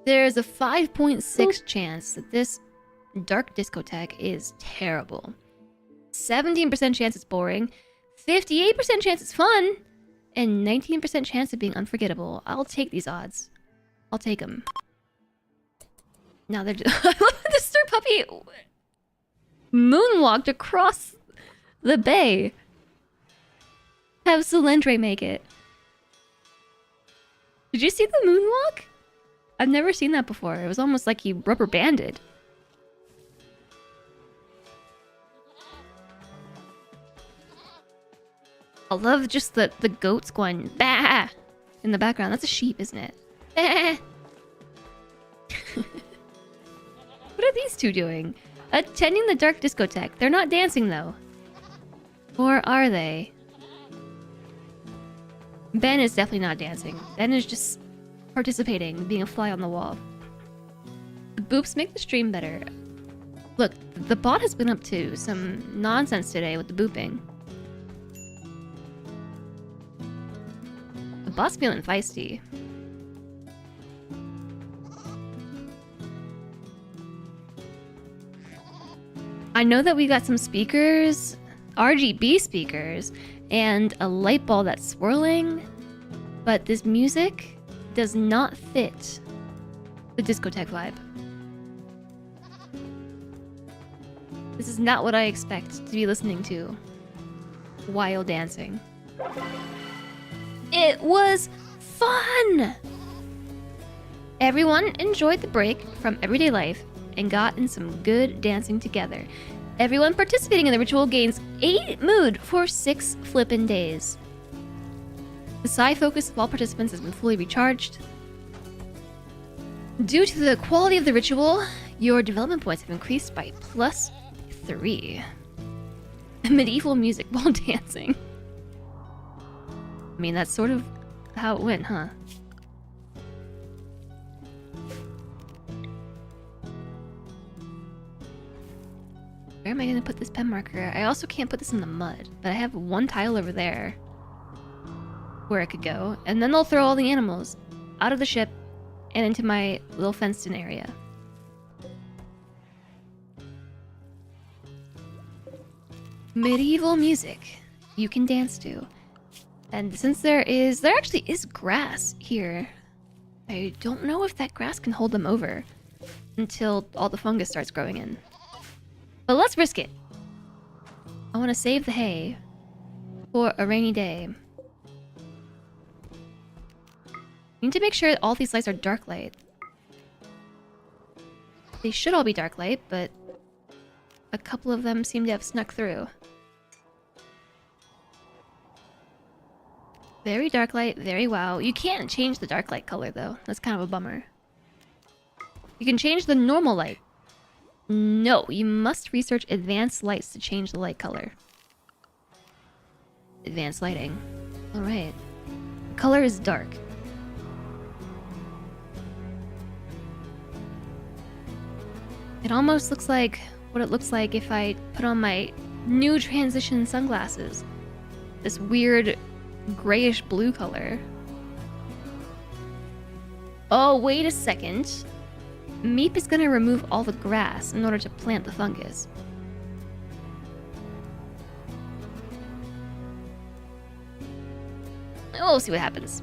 There's a 5.6 chance that this Dark Discotheque is terrible. 17% chance it's boring. 58% chance it's fun. And 19% chance of being unforgettable. I'll take these odds. I'll take them. Now they're just... I love this stir puppy moonwalked across the bay. Have Soulendre make it. Did you see the moonwalk? I've never seen that before. It was almost like he rubber banded. I love just the goats going bah in the background. That's a sheep, isn't it? Bah. What are these two doing? Attending the dark discotheque. They're not dancing though. Or are they? Ben is definitely not dancing. Ben is just participating, being a fly on the wall. The boops make the stream better. Look, the bot has been up to some nonsense today with the booping. The bot's feeling feisty. I know that we got some speakers, RGB speakers, and a light bulb that's swirling, but this music does not fit the discotheque vibe. This is not what I expect to be listening to while dancing. It was fun! Everyone enjoyed the break from everyday life and got in some good dancing together. Everyone participating in the ritual gains 8 mood for 6 flippin' days. The psi focus of all participants has been fully recharged. Due to the quality of the ritual, your development points have increased by +3. Medieval music while dancing. I mean, that's sort of how it went, huh? Where am I gonna put this pen marker? I also can't put this in the mud, but I have one tile over there where it could go, and then they'll throw all the animals out of the ship and into my little fenced-in area. Medieval music you can dance to. And since there actually is grass here, I don't know if that grass can hold them over until all the fungus starts growing in. But let's risk it. I want to save the hay for a rainy day. Need to make sure that all these lights are dark light. They should all be dark light, but a couple of them seem to have snuck through. Very dark light, very wow. You can't change the dark light color though. That's kind of a bummer. You can change the normal light. No, you must research advanced lights to change the light color. Advanced lighting. Alright. The color is dark. It almost looks like what it looks like if I put on my new transition sunglasses. This weird grayish blue color. Oh, wait a second. Meep is gonna remove all the grass in order to plant the fungus. We'll see what happens.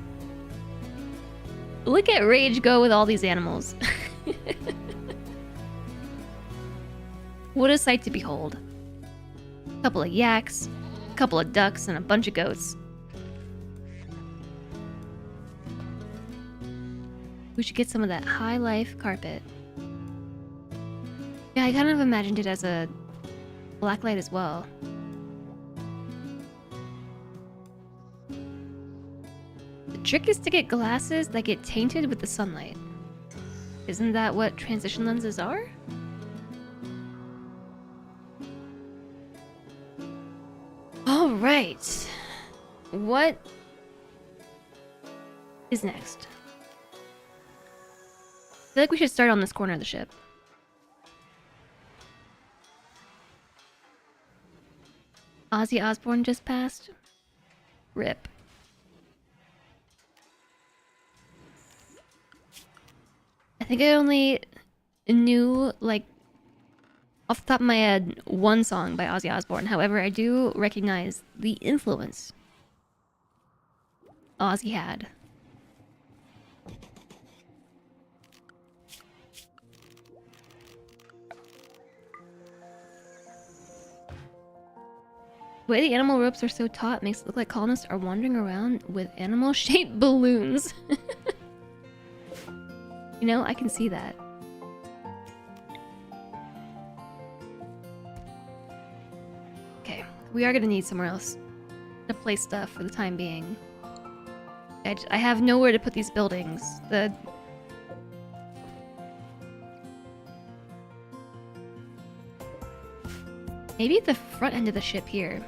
Look at Rage go with all these animals. What a sight to behold. A couple of yaks, a couple of ducks, and a bunch of goats. We should get some of that high life carpet. Yeah, I kind of imagined it as a black light as well. The trick is to get glasses that get tainted with the sunlight. Isn't that what transition lenses are? Alright. What is next? I feel like we should start on this corner of the ship. Ozzy Osbourne just passed. RIP. I think I only knew, like, off the top of my head, one song by Ozzy Osbourne. However, I do recognize the influence Ozzy had. The way the animal ropes are so taut makes it look like colonists are wandering around with animal-shaped balloons. You know, I can see that. Okay, we are gonna need somewhere else to place stuff for the time being. I have nowhere to put these buildings. Maybe at the front end of the ship here.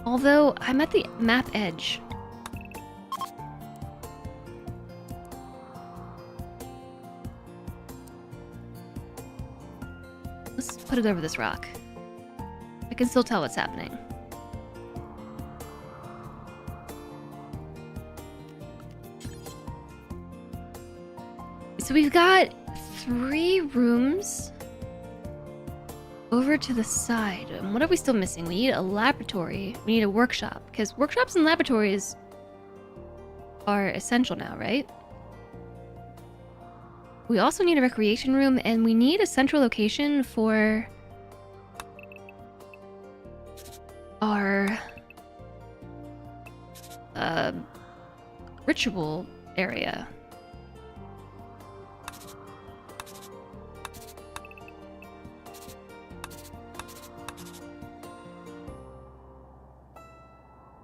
Although, I'm at the map edge. Let's put it over this rock. I can still tell what's happening. So we've got 3 rooms over to the side. And what are we still missing? We need a laboratory. We need a workshop. Because workshops and laboratories are essential now, right? We also need a recreation room, and we need a central location for our ritual area.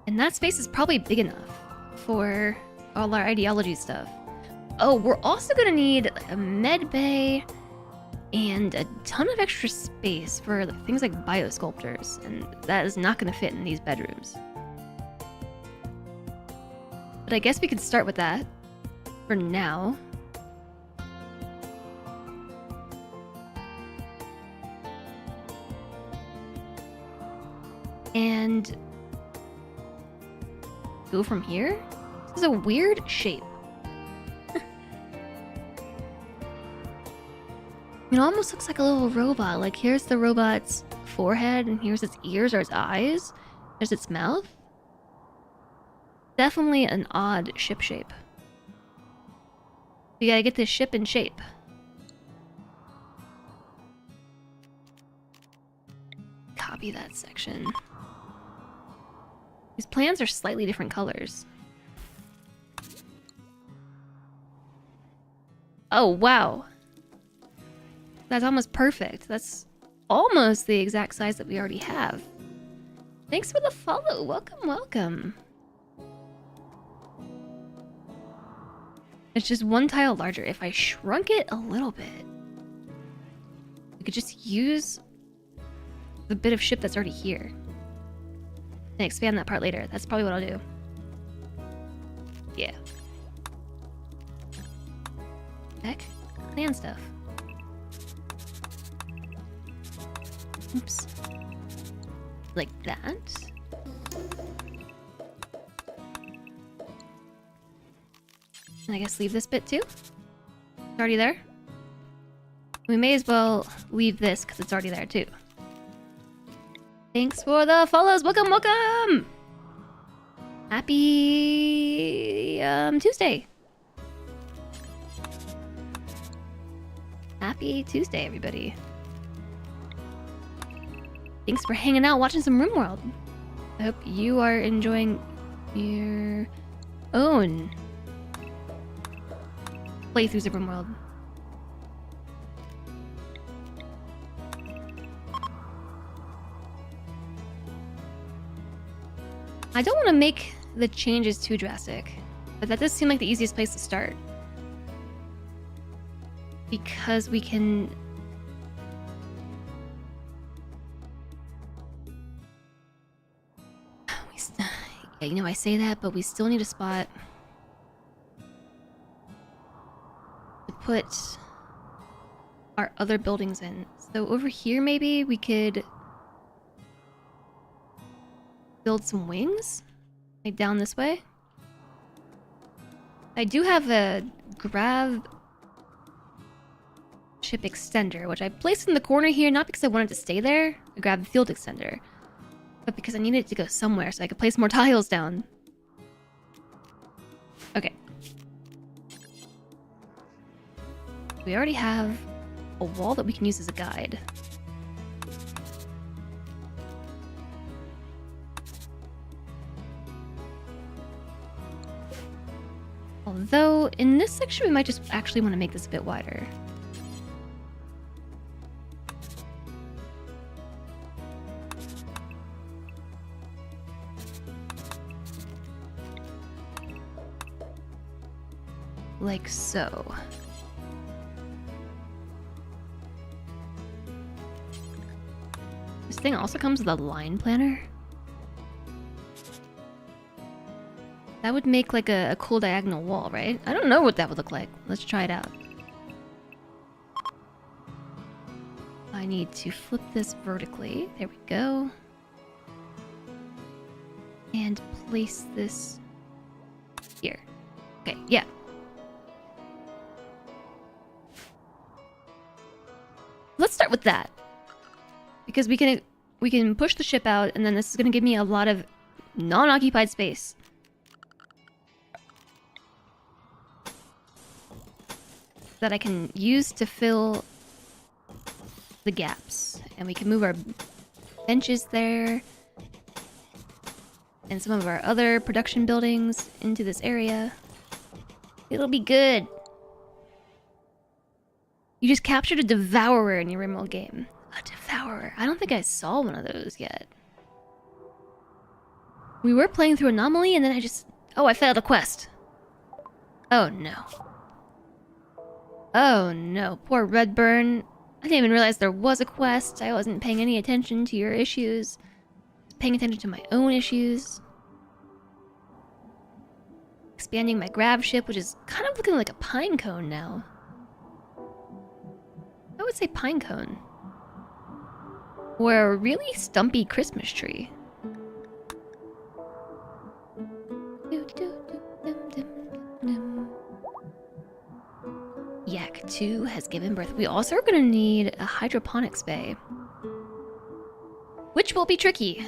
And that space is probably big enough for all our ideology stuff. Oh, we're also gonna need a med bay and a ton of extra space for things like biosculptors, and that is not gonna fit in these bedrooms. But I guess we could start with that for now. And go from here? This is a weird shape. It almost looks like a little robot. Like, here's the robot's forehead, and here's its ears or its eyes. There's its mouth. Definitely an odd ship shape. We gotta get this ship in shape. Copy that section. These plans are slightly different colors. Oh, wow. That's almost perfect. That's almost the exact size that we already have. Thanks for the follow. Welcome, welcome. It's just one tile larger. If I shrunk it a little bit, we could just use the bit of ship that's already here and expand that part later. That's probably what I'll do. Yeah. Heck, sand stuff. Oops. Like that. And I guess leave this bit too. It's already there. We may as well leave this because it's already there too. Thanks for the follows. Welcome, welcome. Happy Tuesday. Happy Tuesday, everybody. Thanks for hanging out, watching some RimWorld. I hope you are enjoying your own playthroughs of RimWorld. I don't want to make the changes too drastic, but that does seem like the easiest place to start. Because we can... Yeah, you know, I say that, but we still need a spot to put our other buildings in. So over here, maybe we could build some wings, like down this way. I do have a grav ship extender, which I placed in the corner here, not because I wanted to stay there, I grabbed the field extender, but because I needed it to go somewhere so I could place more tiles down. Okay. We already have a wall that we can use as a guide. Although, in this section, we might just actually want to make this a bit wider. Like so. This thing also comes with a line planner. That would make like a cool diagonal wall, right? I don't know what that would look like. Let's try it out. I need to flip this vertically. There we go. And place this here. Okay, yeah. Let's start with that. Because we can push the ship out, and then this is going to give me a lot of non-occupied space. That I can use to fill the gaps. And we can move our benches there. And some of our other production buildings into this area. It'll be good. You just captured a devourer in your RimWorld game. A devourer. I don't think I saw one of those yet. We were playing through Anomaly and then I just... Oh, I failed a quest. Oh no. Oh no, poor Redburn. I didn't even realize there was a quest. I wasn't paying any attention to your issues. I was paying attention to my own issues. Expanding my grab ship, which is kind of looking like a pine cone now. I would say pine cone. Or a really stumpy Christmas tree. Yak 2 has given birth. We also are going to need a hydroponics bay. Which will be tricky.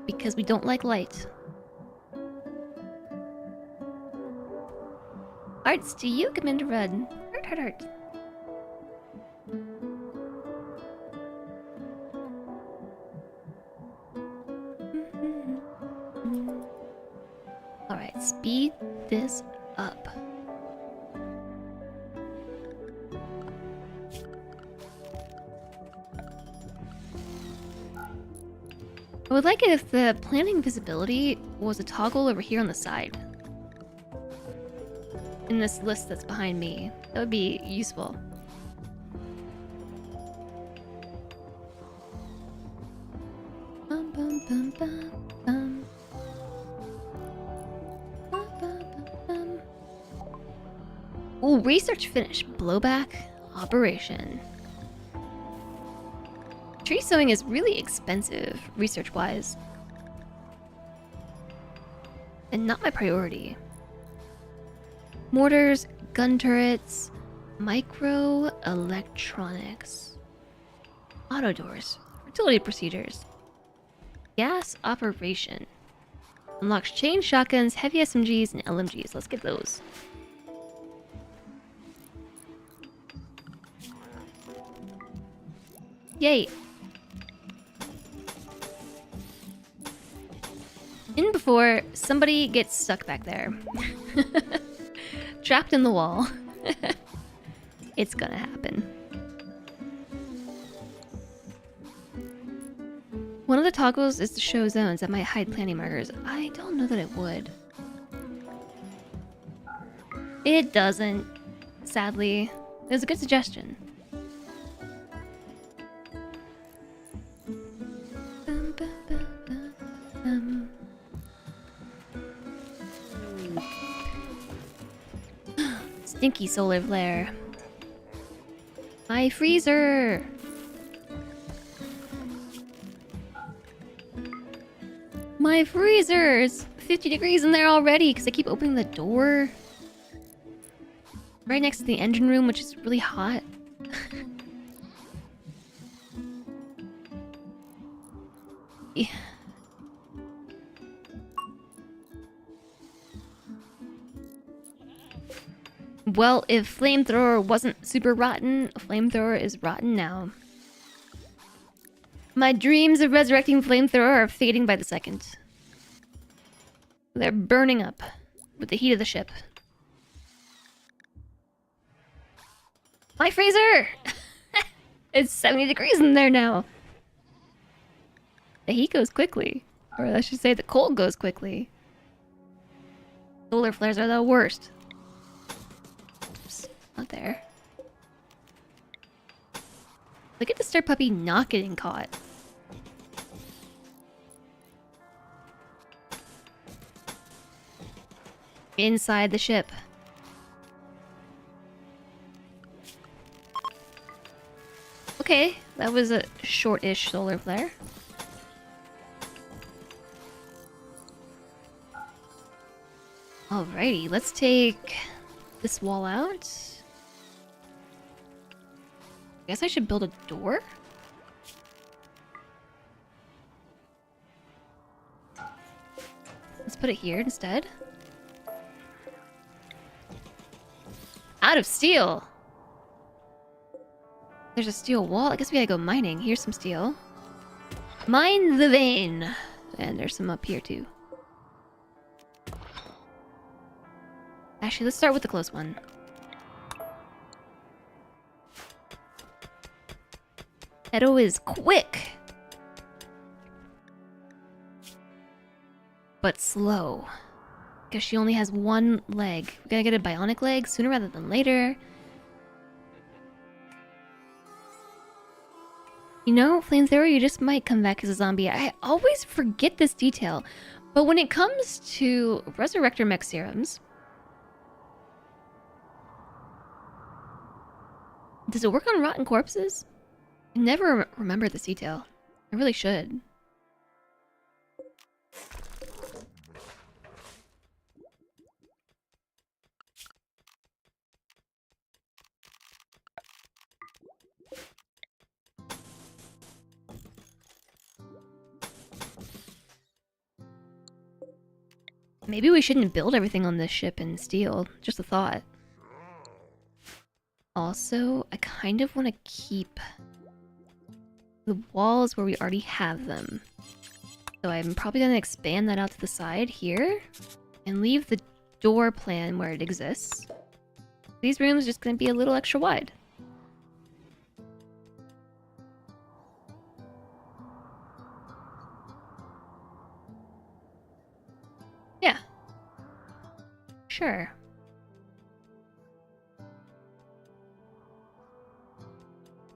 Because we don't like light. Arts to you, Commander Red. Heart, heart, heart. Alright, speed this up. I would like it if the planning visibility was a toggle over here on the side. In this list that's behind me. That would be useful. Ooh, research finished. Blowback operation. Tree sewing is really expensive, research-wise. And not my priority. Mortars, gun turrets, microelectronics, auto doors, fertility procedures, gas operation. Unlocks chain shotguns, heavy SMGs, and LMGs. Let's get those. Yay! In before somebody gets stuck back there. Trapped in the wall. It's gonna happen. One of the toggles is to show zones that might hide planning markers. I don't know that it would. It doesn't, sadly. It was a good suggestion. Stinky solar flare. My freezer! My freezer! It's 50 degrees in there already because I keep opening the door. Right next to the engine room, which is really hot. Yeah. Well, if flamethrower wasn't super rotten, flamethrower is rotten now. My dreams of resurrecting flamethrower are fading by the second. They're burning up with the heat of the ship. My freezer! It's 70 degrees in there now. The heat goes quickly. Or I should say the cold goes quickly. Solar flares are the worst. Oops, not there. Look at the star puppy not getting caught. Inside the ship. Okay, that was a short-ish solar flare. Alrighty, let's take this wall out. I guess I should build a door? Let's put it here instead. Out of steel! There's a steel wall. I guess we gotta go mining. Here's some steel. Mine the vein! And there's some up here too. Actually, let's start with the close one. Edo is quick! But slow. Because she only has one leg. We gotta get a bionic leg sooner rather than later. You know, Flamethrower, you just might come back as a zombie. I always forget this detail. But when it comes to Resurrector Mech serums... Does it work on rotten corpses? I never remember this detail. I really should. Maybe we shouldn't build everything on this ship in steel. Just a thought. Also, I kind of want to keep the walls where we already have them. So I'm probably going to expand that out to the side here and leave the door plan where it exists. These rooms are just going to be a little extra wide. Yeah. Sure.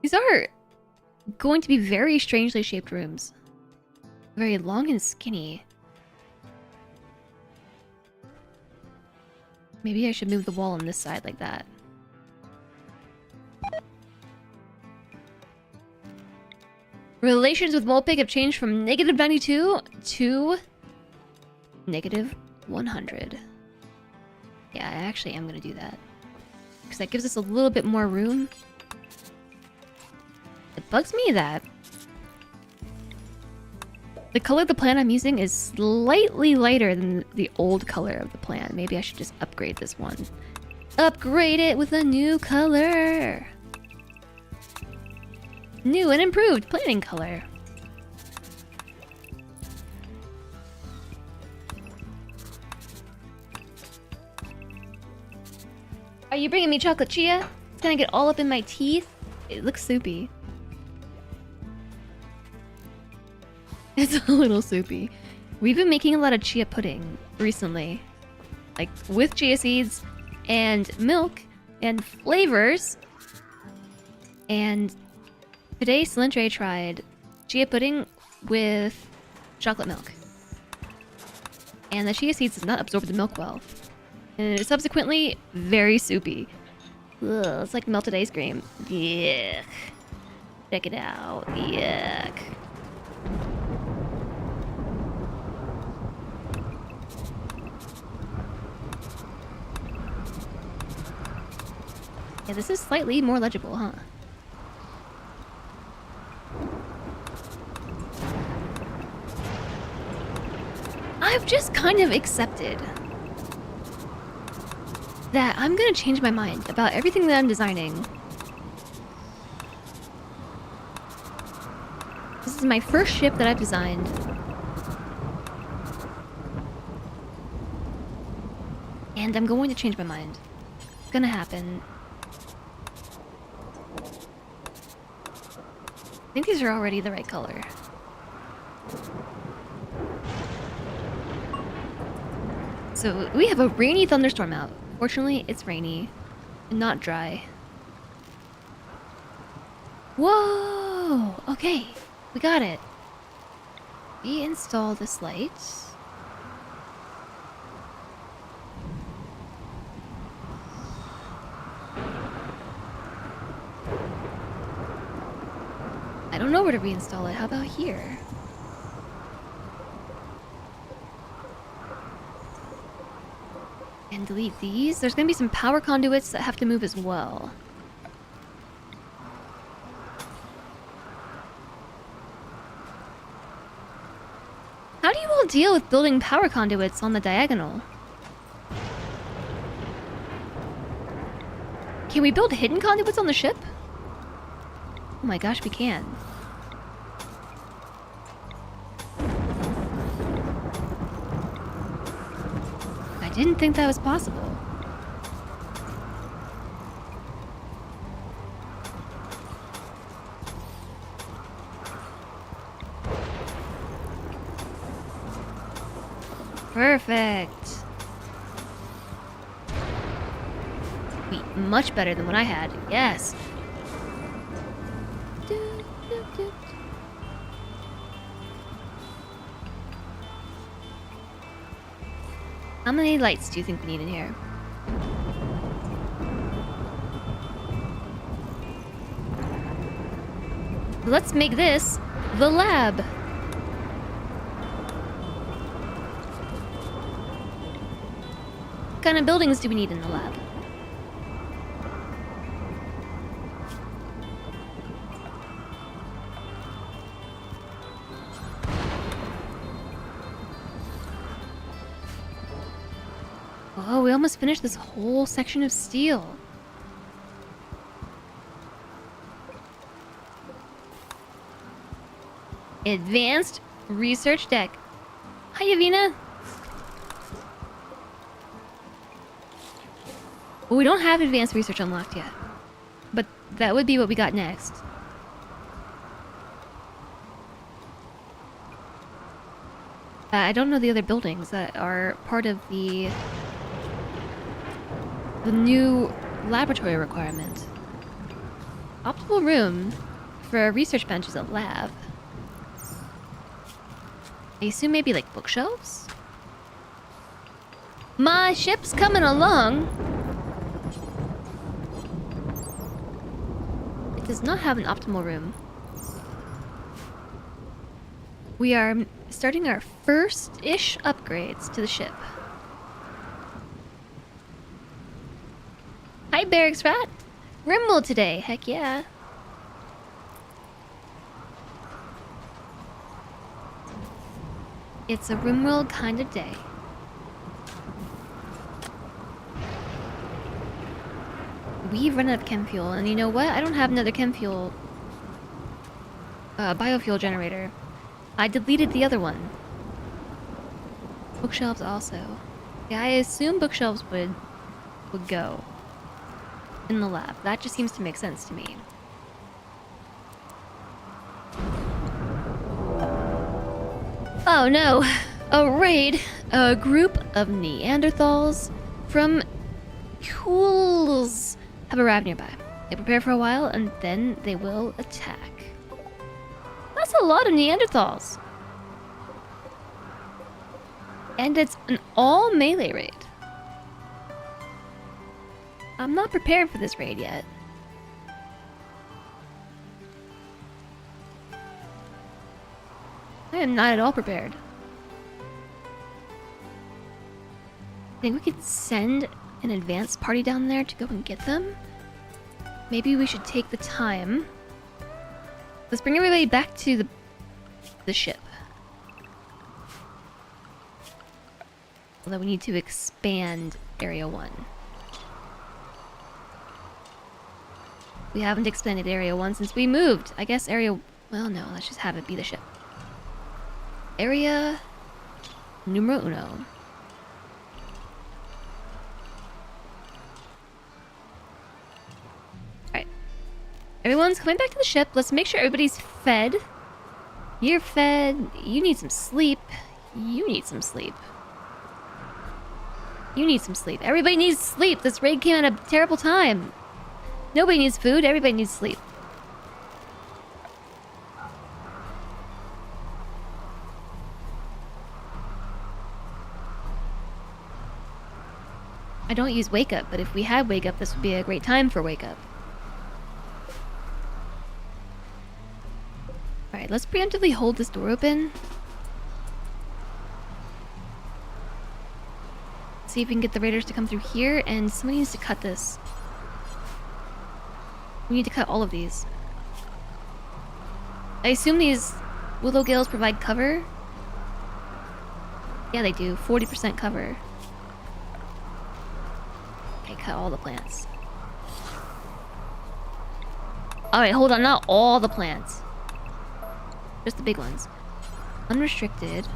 These are going to be very strangely shaped rooms. Very long and skinny. Maybe I should move the wall on this side like that. Relations with Molpig have changed from -92 to -100. Yeah, I actually am going to do that. Because that gives us a little bit more room. It bugs me that the color of the plant I'm using is slightly lighter than the old color of the plant. Maybe I should just upgrade this one. Upgrade it with a new color! New and improved planting color. Are you bringing me chocolate chia? It's gonna get all up in my teeth. It looks soupy. It's a little soupy. We've been making a lot of chia pudding recently. Like, with chia seeds and milk and flavors. And today, Celentre tried chia pudding with chocolate milk. And the chia seeds does not absorb the milk well. And it is subsequently very soupy. Ugh, it's like melted ice cream. Yuck. Check it out. Yuck. Yeah, this is slightly more legible, huh? I've just kind of accepted that I'm gonna change my mind about everything that I'm designing. This is my first ship that I've designed. And I'm going to change my mind. It's gonna happen. I think these are already the right color. So we have a rainy thunderstorm out. Fortunately, it's rainy and not dry. Whoa! Okay, we got it. We install this light. I don't know where to reinstall it. How about here? And delete these. There's gonna be some power conduits that have to move as well. How do you all deal with building power conduits on the diagonal? Can we build hidden conduits on the ship? Oh my gosh, we can. I didn't think that was possible. Perfect. Sweet, much better than what I had. Yes. How many lights do you think we need in here? Let's make this the lab. What kind of buildings do we need in the lab? Oh, we almost finished this whole section of steel. Advanced research deck. Hi, Yavina. Well, we don't have advanced research unlocked yet, but that would be what we got next. I don't know the other buildings that are part of the new laboratory requirement. Optimal room for a research bench is a lab. I assume maybe like bookshelves? My ship's coming along! It does not have an optimal room. We are starting our first-ish upgrades to the ship. Hi, Barracks Rat! RimWorld today, heck yeah! It's a RimWorld kind of day. We've run out of chem fuel, and you know what? I don't have another chem fuel... biofuel generator. I deleted the other one. Bookshelves also. Yeah, I assume bookshelves would go in the lab. That just seems to make sense to me. Oh no! A raid! A group of Neanderthals from Tools have arrived nearby. They prepare for a while and then they will attack. That's a lot of Neanderthals! And it's an all melee raid. I'm not prepared for this raid yet. I am not at all prepared. I think we could send an advance party down there to go and get them. Maybe we should take the time. Let's bring everybody back to the ship. Although we need to expand Area 1. We haven't expanded Area 1 since we moved. I guess Area... Well, no, let's just have it be the ship. Area... Numero uno. Alright. Everyone's coming back to the ship. Let's make sure everybody's fed. You're fed. You need some sleep. You need some sleep. You need some sleep. Everybody needs sleep. This raid came at a terrible time. Nobody needs food. Everybody needs sleep. I don't use wake up, but if we had wake up, this would be a great time for wake up. Alright, let's preemptively hold this door open. See if we can get the raiders to come through here, and somebody needs to cut this. We need to cut all of these. I assume these willow gales provide cover? Yeah, they do. 40% cover. Okay, cut all the plants. Alright, hold on. Not all the plants. Just the big ones. Unrestricted.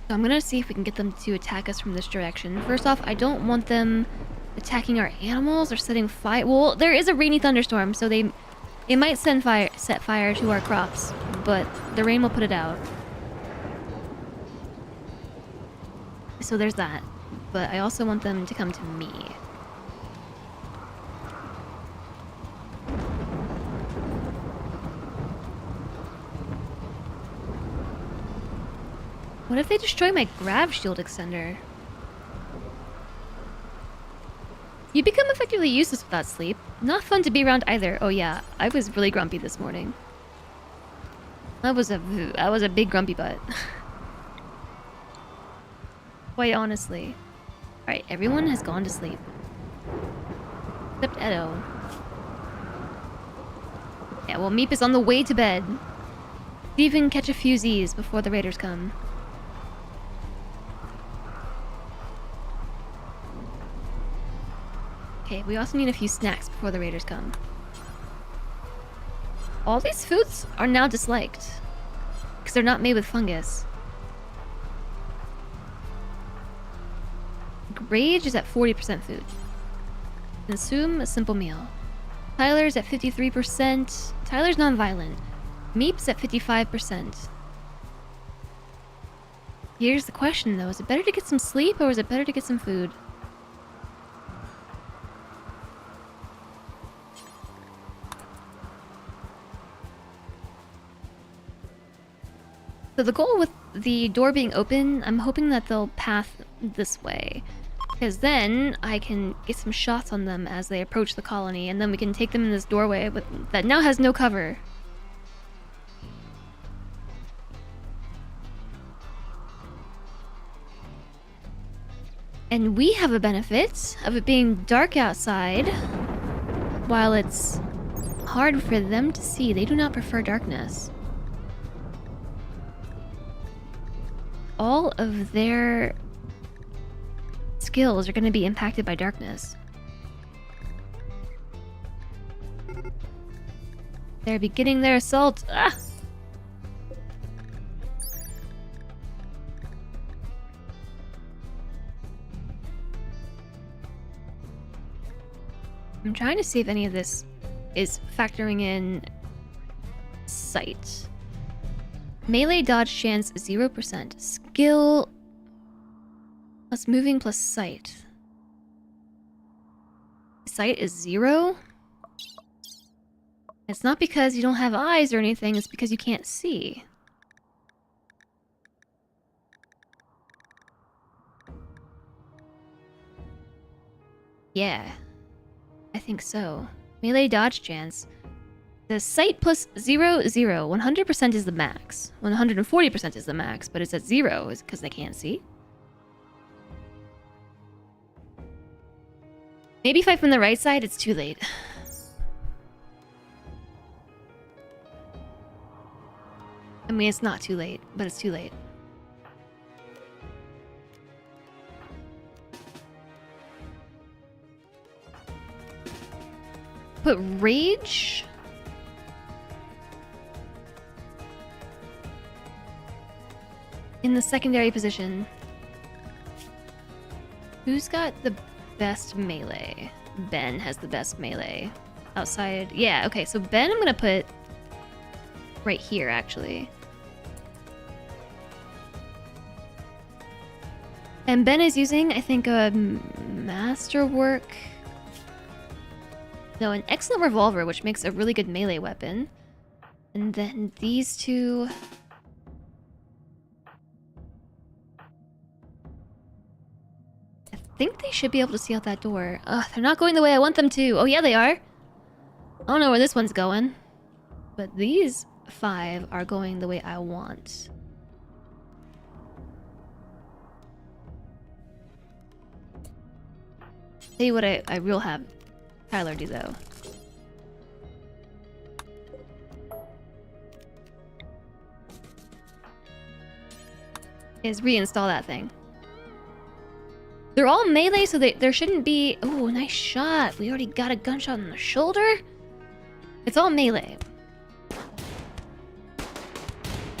So I'm gonna see if we can get them to attack us from this direction. First off, I don't want them attacking our animals or setting fire. Well, there is a rainy thunderstorm, so they might set fire to our crops, but the rain will put it out. So there's that. But I also want them to come to me. What if they destroy my grav shield extender? You become effectively useless without sleep. Not fun to be around either. Oh yeah, I was really grumpy this morning. I was a big grumpy butt. Quite honestly. Alright, everyone has gone to sleep. Except Edo. Yeah, well, Meep is on the way to bed. See if we can catch a few Z's before the raiders come. Okay, we also need a few snacks before the raiders come. All these foods are now disliked. Because they're not made with fungus. Rage is at 40% food. Consume a simple meal. Tyler's at 53%. Tyler's non-violent. Meep's at 55%. Here's the question though, is it better to get some sleep or is it better to get some food? So the goal with the door being open, I'm hoping that they'll path this way. Because then I can get some shots on them as they approach the colony, and then we can take them in this doorway that now has no cover. And we have a benefit of it being dark outside, while it's hard for them to see. They do not prefer darkness. All of their skills are going to be impacted by darkness. They're beginning their assault. Ah! I'm trying to see if any of this is factoring in sight. Melee dodge chance 0%. Skill plus moving plus sight. Sight is 0? It's not because you don't have eyes or anything, it's because you can't see. Yeah, I think so. Melee dodge chance. The sight plus 0, 0. 100% is the max. 140% is the max, but it's at 0 is because they can't see. Maybe fight from the right side, it's too late. I mean, it's not too late, but it's too late. Put rage? In the secondary position. Who's got the best melee? Ben has the best melee. Outside. Yeah, okay, so Ben I'm gonna put right here, actually. And Ben is using, I think, a masterwork. No, an excellent revolver, which makes a really good melee weapon. And then these two. I think they should be able to see out that door. Ugh, they're not going the way I want them to. Oh, yeah, they are. I don't know where this one's going. But these 5 are going the way I want. Tell you what I will have Tyler do, though. Is reinstall that thing. They're all melee, so there shouldn't be... Oh, nice shot. We already got a gunshot in the shoulder. It's all melee.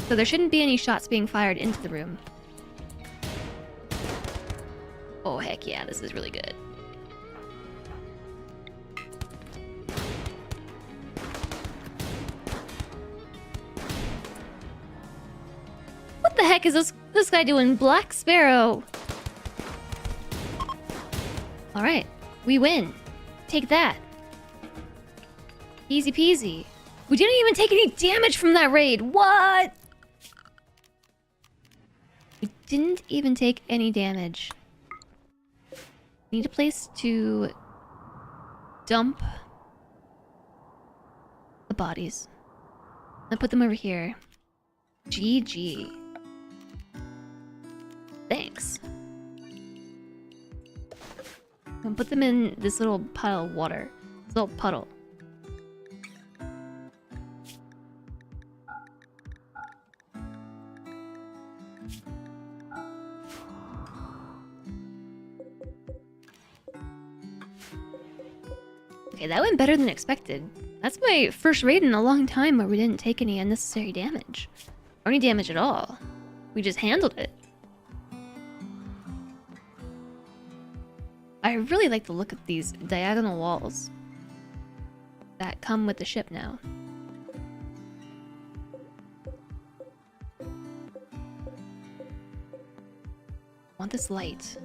So there shouldn't be any shots being fired into the room. Oh, heck yeah, this is really good. What the heck is this guy doing? Black Sparrow. All right, we win. Take that. Easy peasy. We didn't even take any damage from that raid. What? We didn't even take any damage. Need a place to dump the bodies. And put them over here. GG. Thanks. And put them in this little pile of water. This little puddle. Okay, that went better than expected. That's my first raid in a long time where we didn't take any unnecessary damage. Or any damage at all. We just handled it. I really like the look of these diagonal walls that come with the ship now. I want this light.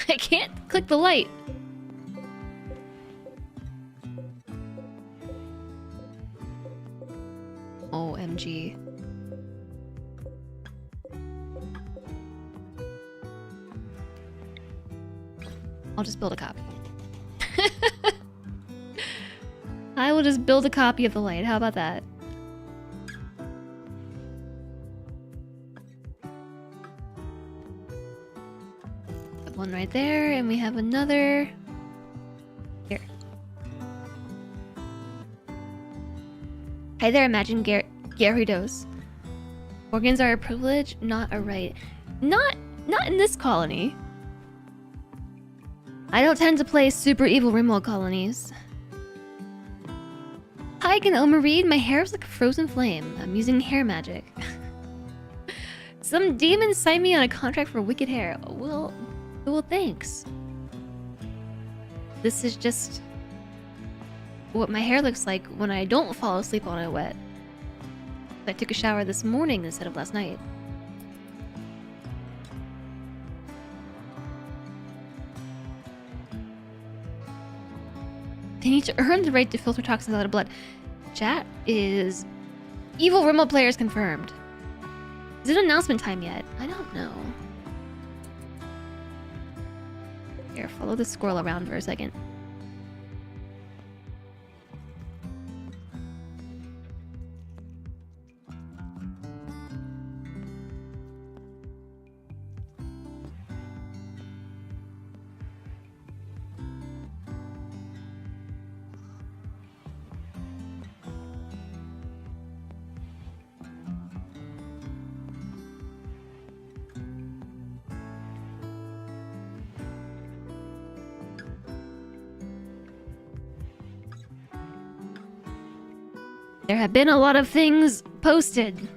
I can't click the light. OMG. I'll just build a copy. I will just build a copy of the light. How about that? Put one right there, and we have another here. Hi there, Imagine Gyarados. Organs are a privilege, not a right. Not in this colony. I don't tend to play super evil RimWorld colonies. Hi, Ganoma Reed. My hair is like a frozen flame. I'm using hair magic. Some demon signed me on a contract for wicked hair. Well, thanks. This is just what my hair looks like when I don't fall asleep on it wet. I took a shower this morning instead of last night. They need to earn the right to filter toxins out of blood. Chat is evil RimWorld players confirmed. Is it announcement time yet? I don't know. Here, follow the squirrel around for a second. There have been a lot of things posted.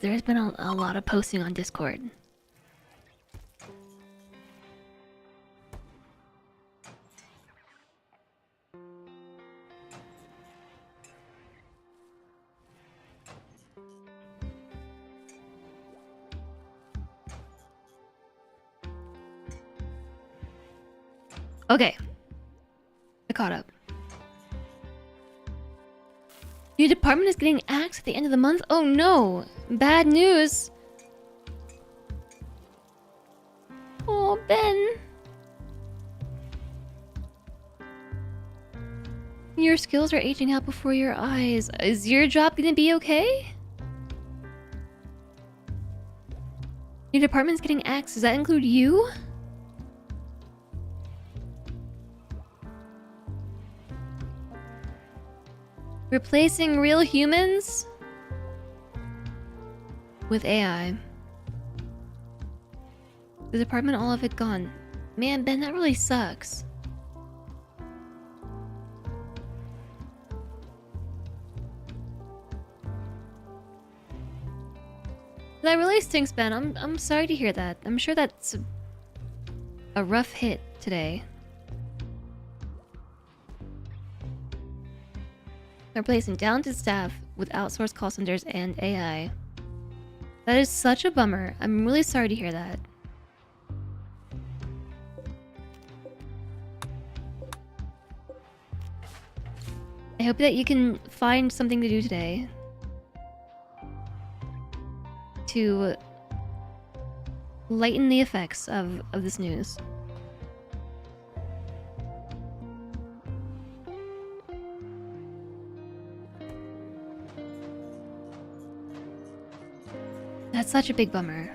There's been a lot of posting on Discord. Okay. I caught up. Your department is getting axed at the end of the month? Oh no! Bad news! Oh, Ben! Your skills are aging out before your eyes. Is your job gonna be okay? Your department's getting axed. Does that include you? Replacing real humans with AI. The department, all of it gone. Man, Ben, that really sucks. That really stinks, Ben. I'm sorry to hear that. I'm sure that's a rough hit today. Replacing talented staff with outsourced call centers and AI. That is such a bummer. I'm really sorry to hear that. I hope that you can find something to do today to lighten the effects of this news. That's such a big bummer.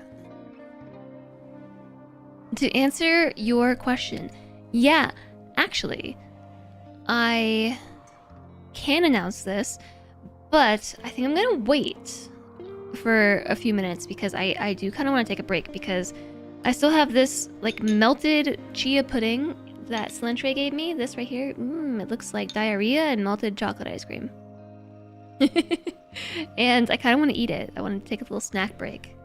To answer your question, yeah, actually, I can announce this, but I think I'm gonna wait for a few minutes because I do kind of want to take a break because I still have this like melted chia pudding that Cilantro gave me. This right here, it looks like diarrhea and melted chocolate ice cream. And I kind of want to eat it. I want to take a little snack break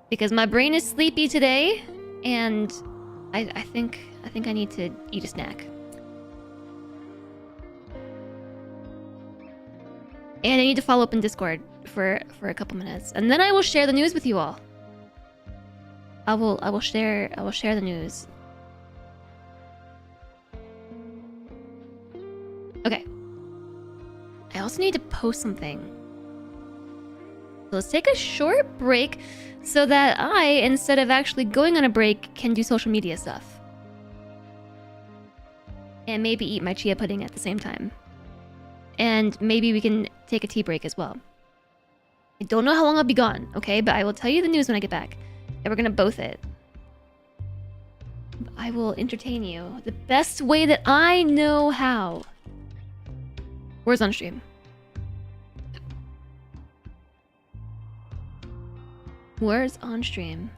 because my brain is sleepy today, and I think I need to eat a snack. And I need to follow up in Discord for a couple minutes, and then I will share the news with you all. I will share the news. Okay. I also need to post something. So let's take a short break so that I, instead of actually going on a break, can do social media stuff. And maybe eat my chia pudding at the same time. And maybe we can take a tea break as well. I don't know how long I'll be gone, okay? But I will tell you the news when I get back. And we're gonna both it. I will entertain you the best way that I know how. Where's on stream? Where's on stream?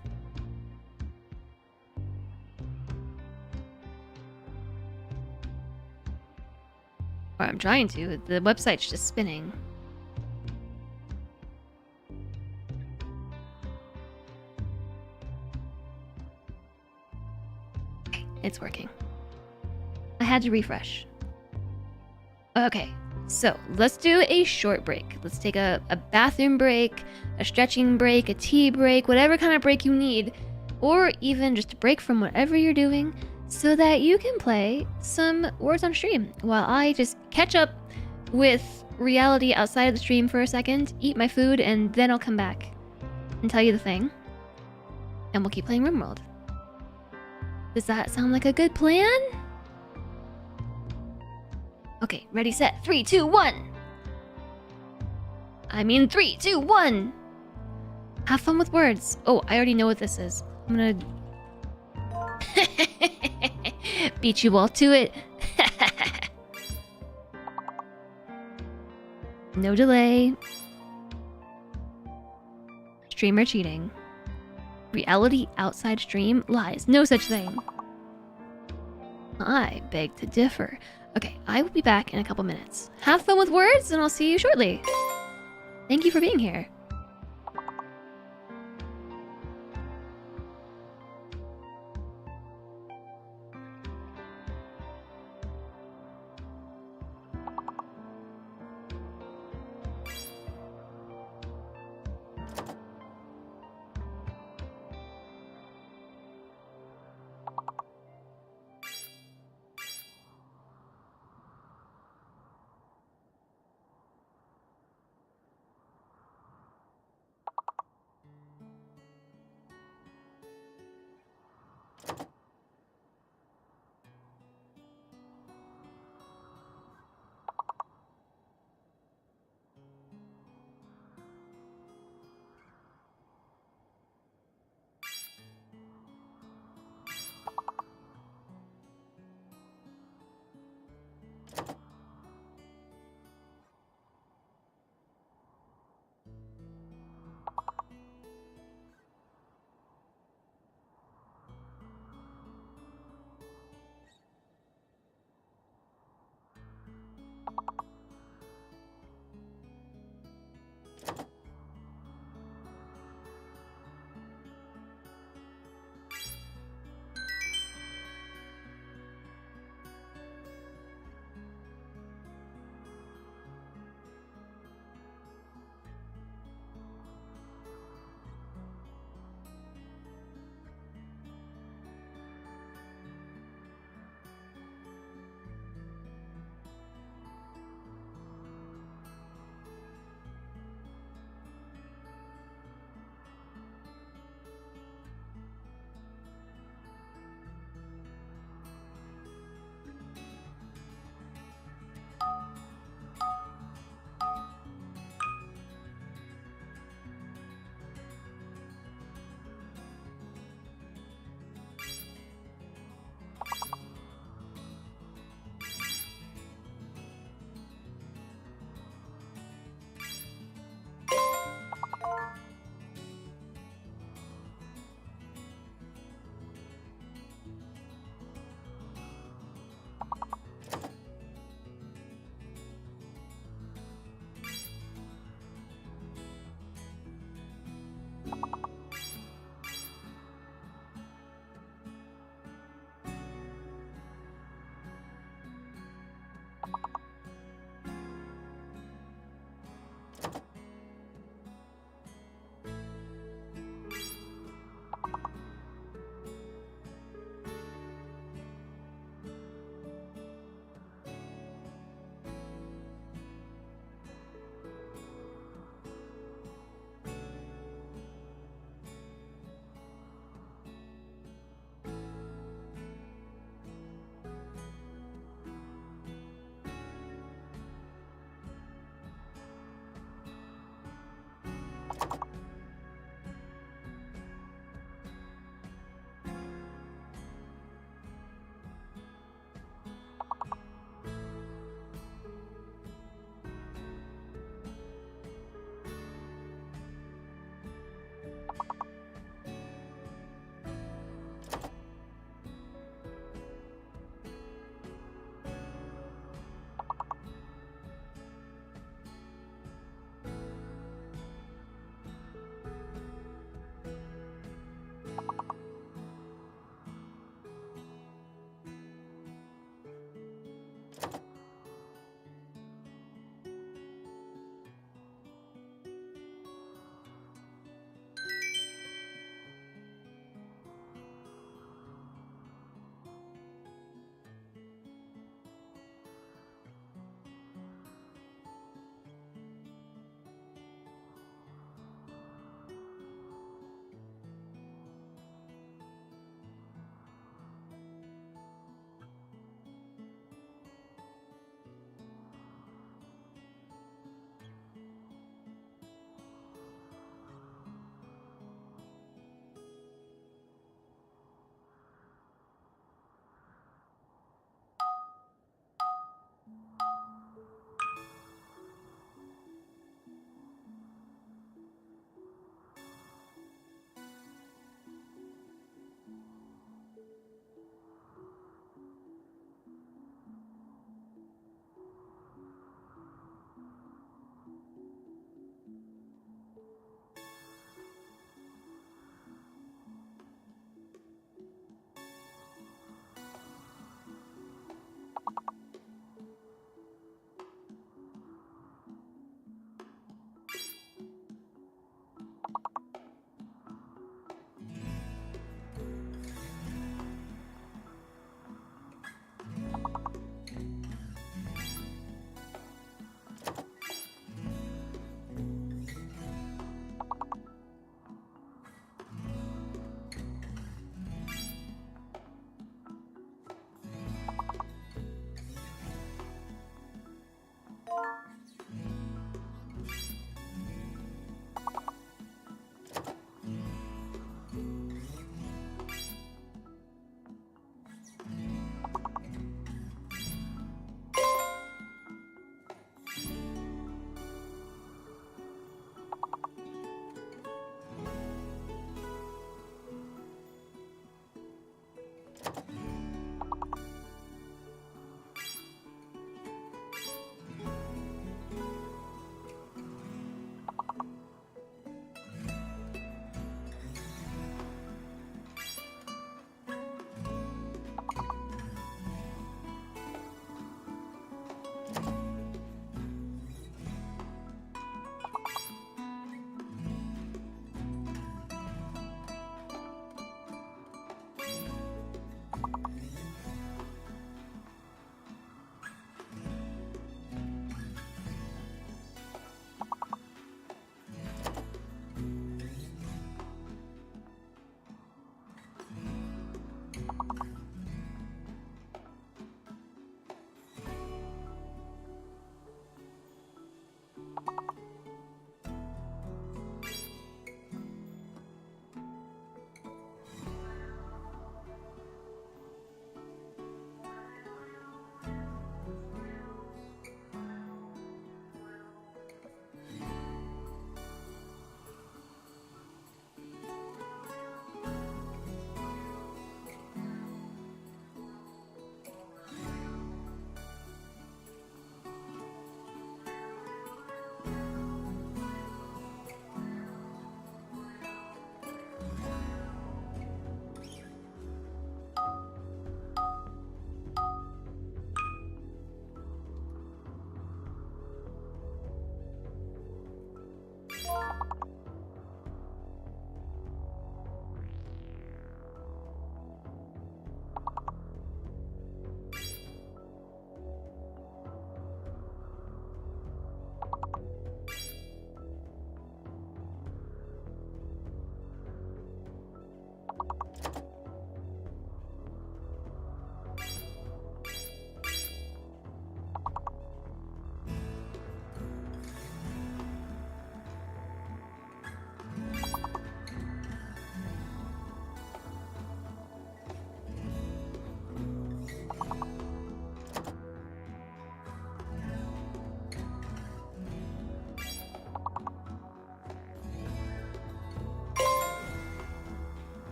Or I'm trying to. The website's just spinning. Okay, it's working. I had to refresh. Okay, so let's do a short break. Let's take a bathroom break, a stretching break, a tea break, whatever kind of break you need. or even just a break from whatever you're doing so that you can play some words on stream while I just catch up with reality outside of the stream for a second, eat my food, and then I'll come back and tell you the thing. And we'll keep playing RimWorld. Does that sound like a good plan? Okay, ready, set, 3, 2, 1. I mean 3, 2, 1. Have fun with words. Oh, I already know what this is. I'm gonna beat you all to it. No delay. Streamer cheating. Reality outside stream lies. No such thing. I beg to differ. Okay, I will be back in a couple minutes. Have fun with words, and I'll see you shortly. Thank you for being here.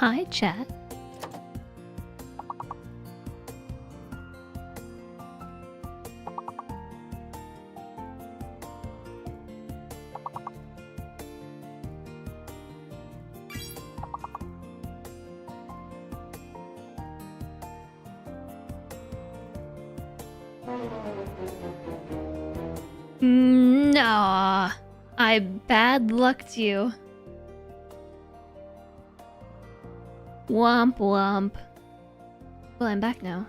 Hi, chat. No, I bad lucked you. Womp womp. Well, I'm back now.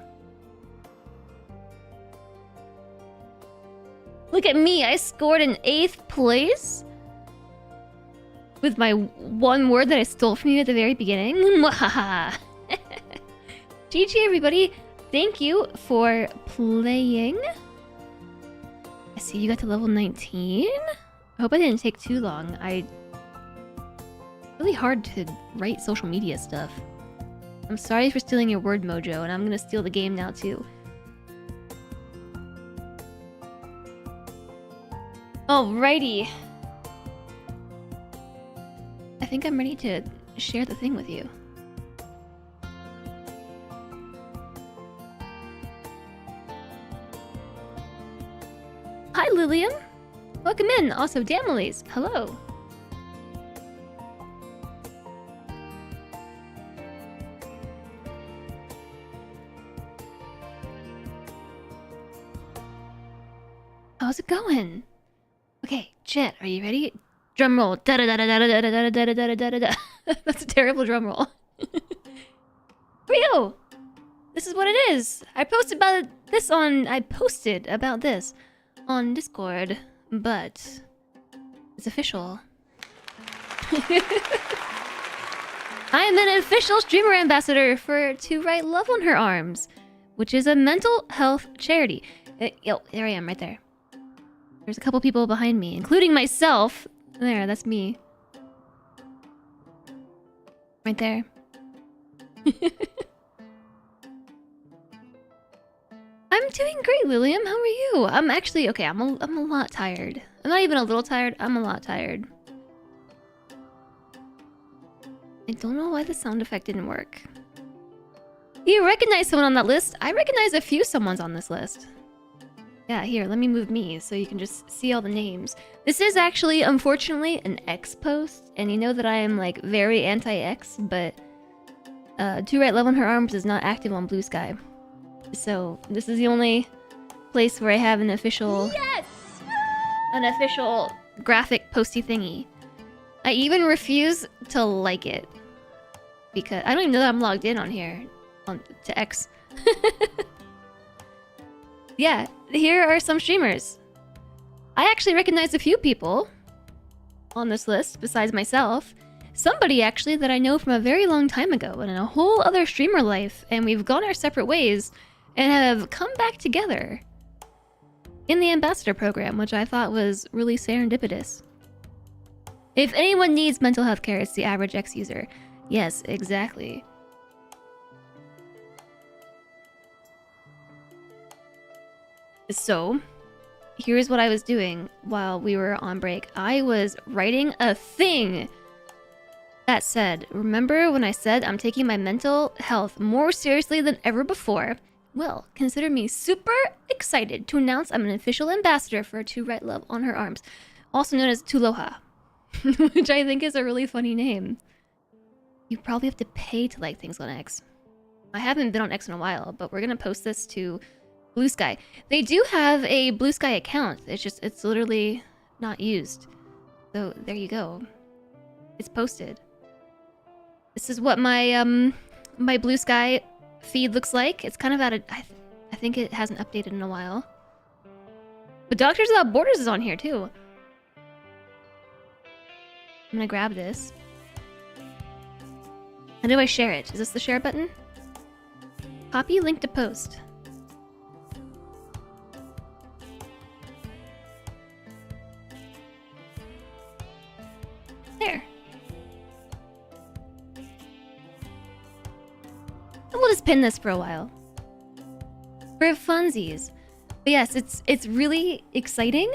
Look at me, I scored in 8th place with my one word that I stole from you at the very beginning. Mwahaha. GG everybody, thank you for playing. I see you got to level 19. I hope I didn't take too long. Really hard to write social media stuff. I'm sorry for stealing your word mojo, and I'm gonna steal the game now too. Alrighty. I think I'm ready to share the thing with you. Hi Lillian! Welcome in! Also Damelies, hello! How's it going? Okay, chat, are you ready? Drum roll. Da da da da da da da da da da da da da. That's a terrible drum roll. Here we go. This is what it is. I posted about this on Discord, but it's official. I am an official streamer ambassador for To Write Love on Her Arms, which is a mental health charity. Yo, there I am, right there. There's a couple people behind me, including myself. There, that's me. Right there. I'm doing great, Lilium. How are you? I'm actually okay. I'm a lot tired. I'm not even a little tired. I'm a lot tired. I don't know why the sound effect didn't work. You recognize someone on that list? I recognize a few someones on this list. Yeah, here, let me move me so you can just see all the names. This is actually, unfortunately, an X post, and you know that I am, like, very anti-X, but To Write Love on Her Arms is not active on Blue Sky. So, this is the only place where I have an official... Yes! An official graphic posty thingy. I even refuse to like it. Because I don't even know that I'm logged in on here. To X. Yeah, here are some streamers. I actually recognize a few people on this list besides myself. Somebody actually that I know from a very long time ago and in a whole other streamer life, and we've gone our separate ways and have come back together in the ambassador program, which I thought was really serendipitous. If anyone needs mental health care, it's the average X user. Yes, exactly. So, here's what I was doing while we were on break. I was writing a thing that said, remember when I said I'm taking my mental health more seriously than ever before? Well, consider me super excited to announce I'm an official ambassador for To Write Love on Her Arms, also known as Tuloha, which I think is a really funny name. You probably have to pay to like things on X. I haven't been on X in a while, but we're gonna post this to Blue Sky. They do have a Blue Sky account. It's literally not used. So there you go. It's posted. This is what my my Blue Sky feed looks like. It's kind of out of I think it hasn't updated in a while. But Doctors Without Borders is on here too. I'm gonna grab this. How do I share it? Is this the share button? Copy link to post. There. And we'll just pin this for a while. For funsies. But yes, it's really exciting.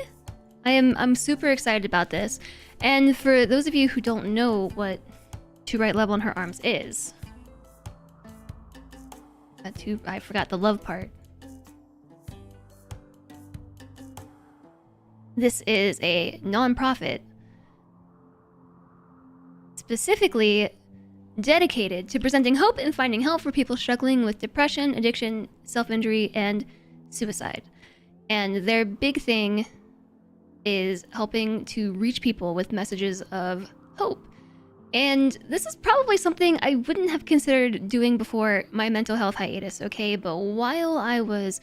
I'm super excited about this. And for those of you who don't know what to right level in her arms is. I forgot the love part. This is a non-profit specifically dedicated to presenting hope and finding help for people struggling with depression, addiction, self-injury, and suicide. And their big thing is helping to reach people with messages of hope. And this is probably something I wouldn't have considered doing before my mental health hiatus, okay? But while I was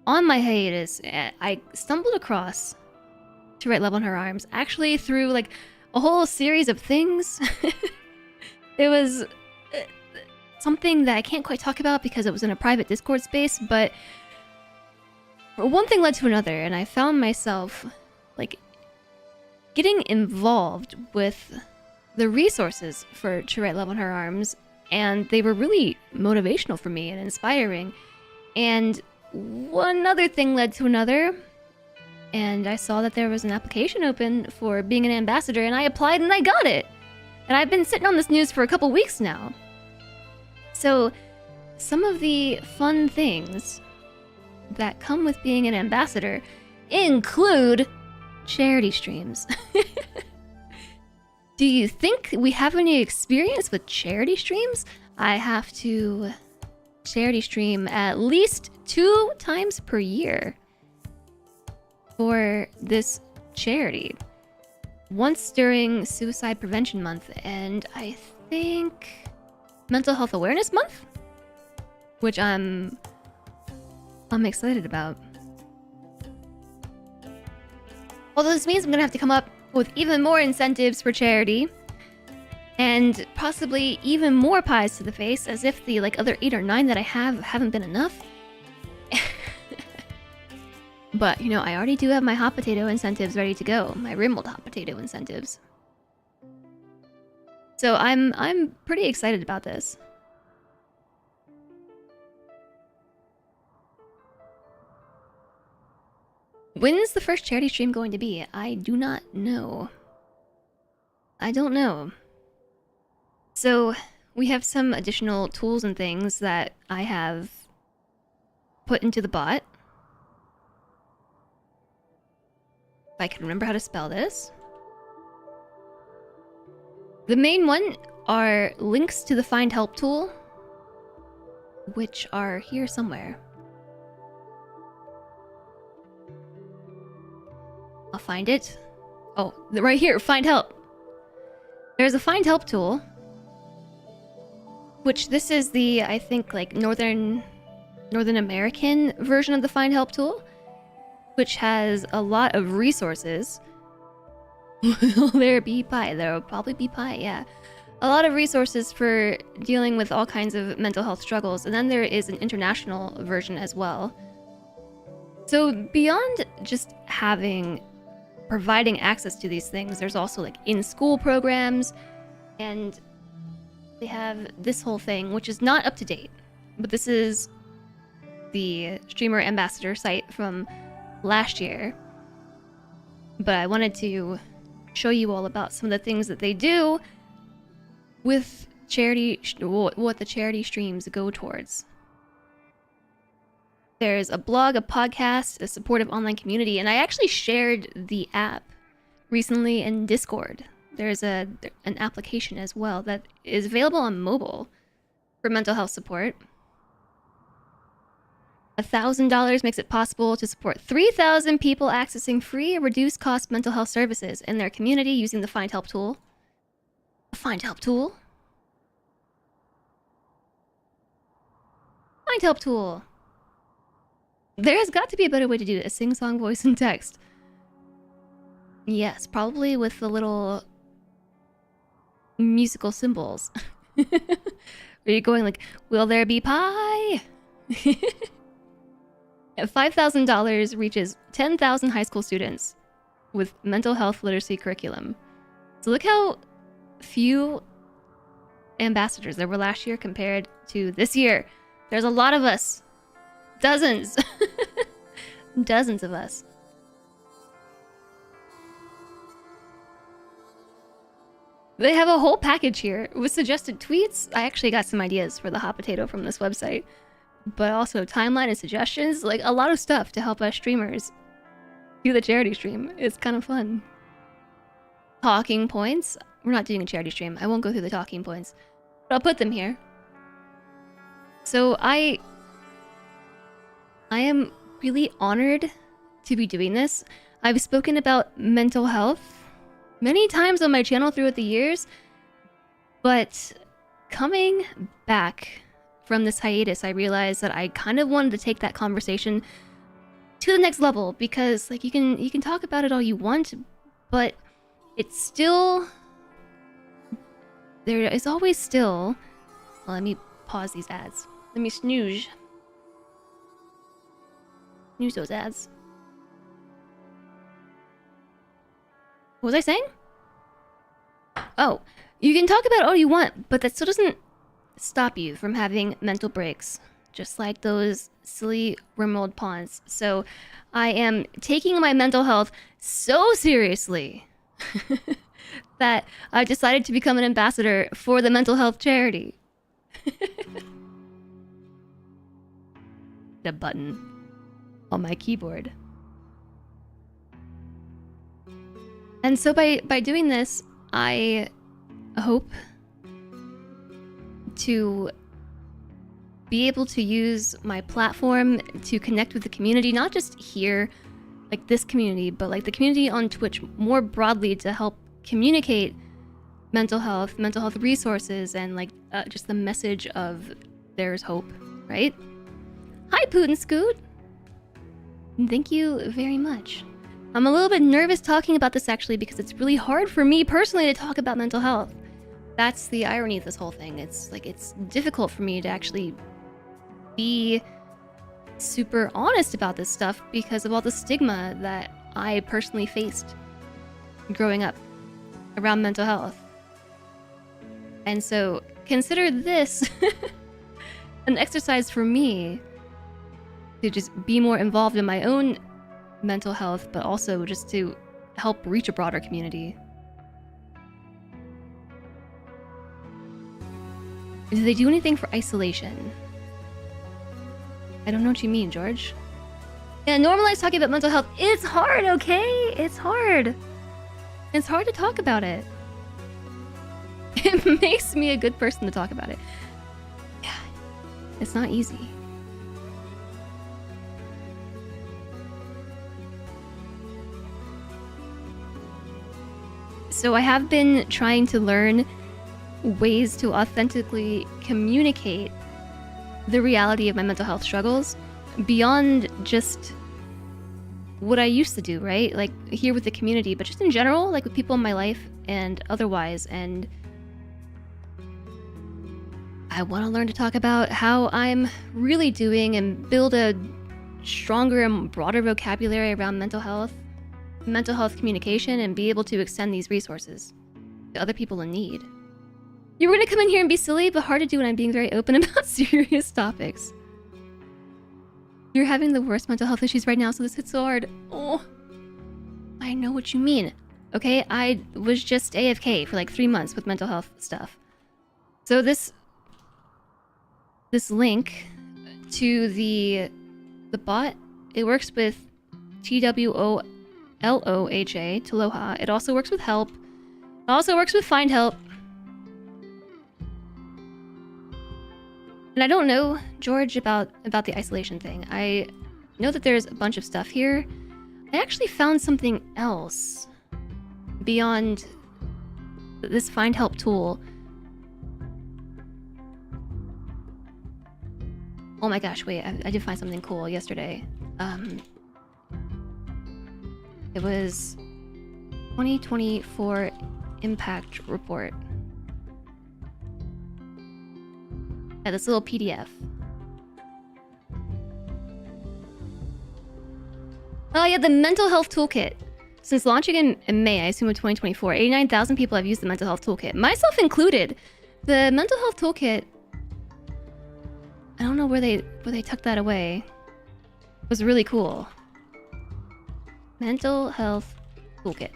on my hiatus, I stumbled across To Right Level in Her Arms, actually through like a whole series of things. It was something that I can't quite talk about because it was in a private Discord space, but one thing led to another, and I found myself like getting involved with the resources for To Right Level in Her Arms, and they were really motivational for me and inspiring. And one other thing led to another, and I saw that there was an application open for being an ambassador, and I applied and I got it. And I've been sitting on this news for a couple weeks now. So some of the fun things that come with being an ambassador include charity streams. Do you think we have any experience with charity streams? I have to charity stream at least 2 times per year for this charity. Once during Suicide Prevention Month, and I think Mental Health Awareness Month, which I'm excited about. Although this means I'm gonna have to come up with even more incentives for charity, and possibly even more pies to the face, as if the like other 8 or 9 that I haven't been enough. But, you know, I already do have my hot potato incentives ready to go. My RimWorld hot potato incentives. So I'm pretty excited about this. When's the first charity stream going to be? I do not know. I don't know. So, we have some additional tools and things that I have put into the bot. If I can remember how to spell this. The main one are links to the Find Help tool, which are here somewhere. I'll find it. Oh, right here, Find Help. There's a Find Help tool, which this is the, I think, like Northern American version of the Find Help tool, which has a lot of resources. Will there be pie? There will probably be pie, yeah. A lot of resources for dealing with all kinds of mental health struggles, and then there is an international version as well. So beyond just providing access to these things, there's also like in-school programs, and they have this whole thing, which is not up to date, but this is the streamer ambassador site from last year. But I wanted to show you all about some of the things that they do with charity, what the charity streams go towards. There's a blog, a podcast, a supportive online community, and I actually shared the app recently in Discord. There's an application as well that is available on mobile for mental health support. $1,000 makes it possible to support 3,000 people accessing free or reduced cost mental health services in their community using the Find Help tool. A Find Help tool? Find Help tool. There has got to be a better way to do it. A sing-song voice and text. Yes, probably with the little musical symbols. Are you going like, will there be pie? $5,000 reaches 10,000 high school students with mental health literacy curriculum. So look how few ambassadors there were last year compared to this year. There's a lot of us. Dozens. Dozens of us. They have a whole package here with suggested tweets. I actually got some ideas for the hot potato from this website, but also timeline and suggestions, like a lot of stuff to help us streamers do the charity stream. It's kind of fun. Talking points. We're not doing a charity stream. I won't go through the talking points, but I'll put them here. So I am really honored to be doing this. I've spoken about mental health many times on my channel throughout the years, but coming back from this hiatus, I realized that I kind of wanted to take that conversation to the next level, because like you can talk about it all you want, but it's still, there is always still, well, let me pause these ads. Let me snooze those ads. What was I saying? Oh, you can talk about all you want, but that still doesn't stop you from having mental breaks, just like those silly RimWorld pawns. So I am taking my mental health so seriously that I decided to become an ambassador for the mental health charity. The button on my keyboard. And so by doing this, I hope to be able to use my platform to connect with the community, not just here, like this community, but like the community on Twitch more broadly, to help communicate mental health resources, and like just the message of there's hope, right? Hi, Putin Scoot! Thank you very much. I'm a little bit nervous talking about this actually, because it's really hard for me personally to talk about mental health. That's the irony of this whole thing. It's like, it's difficult for me to actually be super honest about this stuff because of all the stigma that I personally faced growing up around mental health. And so consider this an exercise for me to just be more involved in my own mental health, but also just to help reach a broader community. Do they do anything for isolation? I don't know what you mean, George. Yeah, normalize talking about mental health. It's hard, okay? It's hard. It's hard to talk about it. It makes me a good person to talk about it. Yeah, it's not easy. So I have been trying to learn ways to authentically communicate the reality of my mental health struggles beyond just what I used to do, right? Like here with the community, but just in general, like with people in my life and otherwise. And I want to learn to talk about how I'm really doing and build a stronger and broader vocabulary around mental health communication, and be able to extend these resources to other people in need. You were gonna come in here and be silly, but hard to do when I'm being very open about serious topics. You're having the worst mental health issues right now, so this hits so hard. Oh, I know what you mean. Okay, I was just AFK for like 3 months with mental health stuff. So this link to the bot, it works with TWOLOHA, Taloha. It also works with help. It also works with find help. And I don't know, George, about the isolation thing. I know that there's a bunch of stuff here. I actually found something else beyond this find help tool. Oh my gosh, wait, I did find something cool yesterday. It was 2024 Impact Report. Yeah, this little PDF. Oh yeah, the Mental Health Toolkit. Since launching in May, I assume of 2024, 89,000 people have used the Mental Health Toolkit, myself included. The Mental Health Toolkit, I don't know where they tucked that away. It was really cool. Mental Health Toolkit.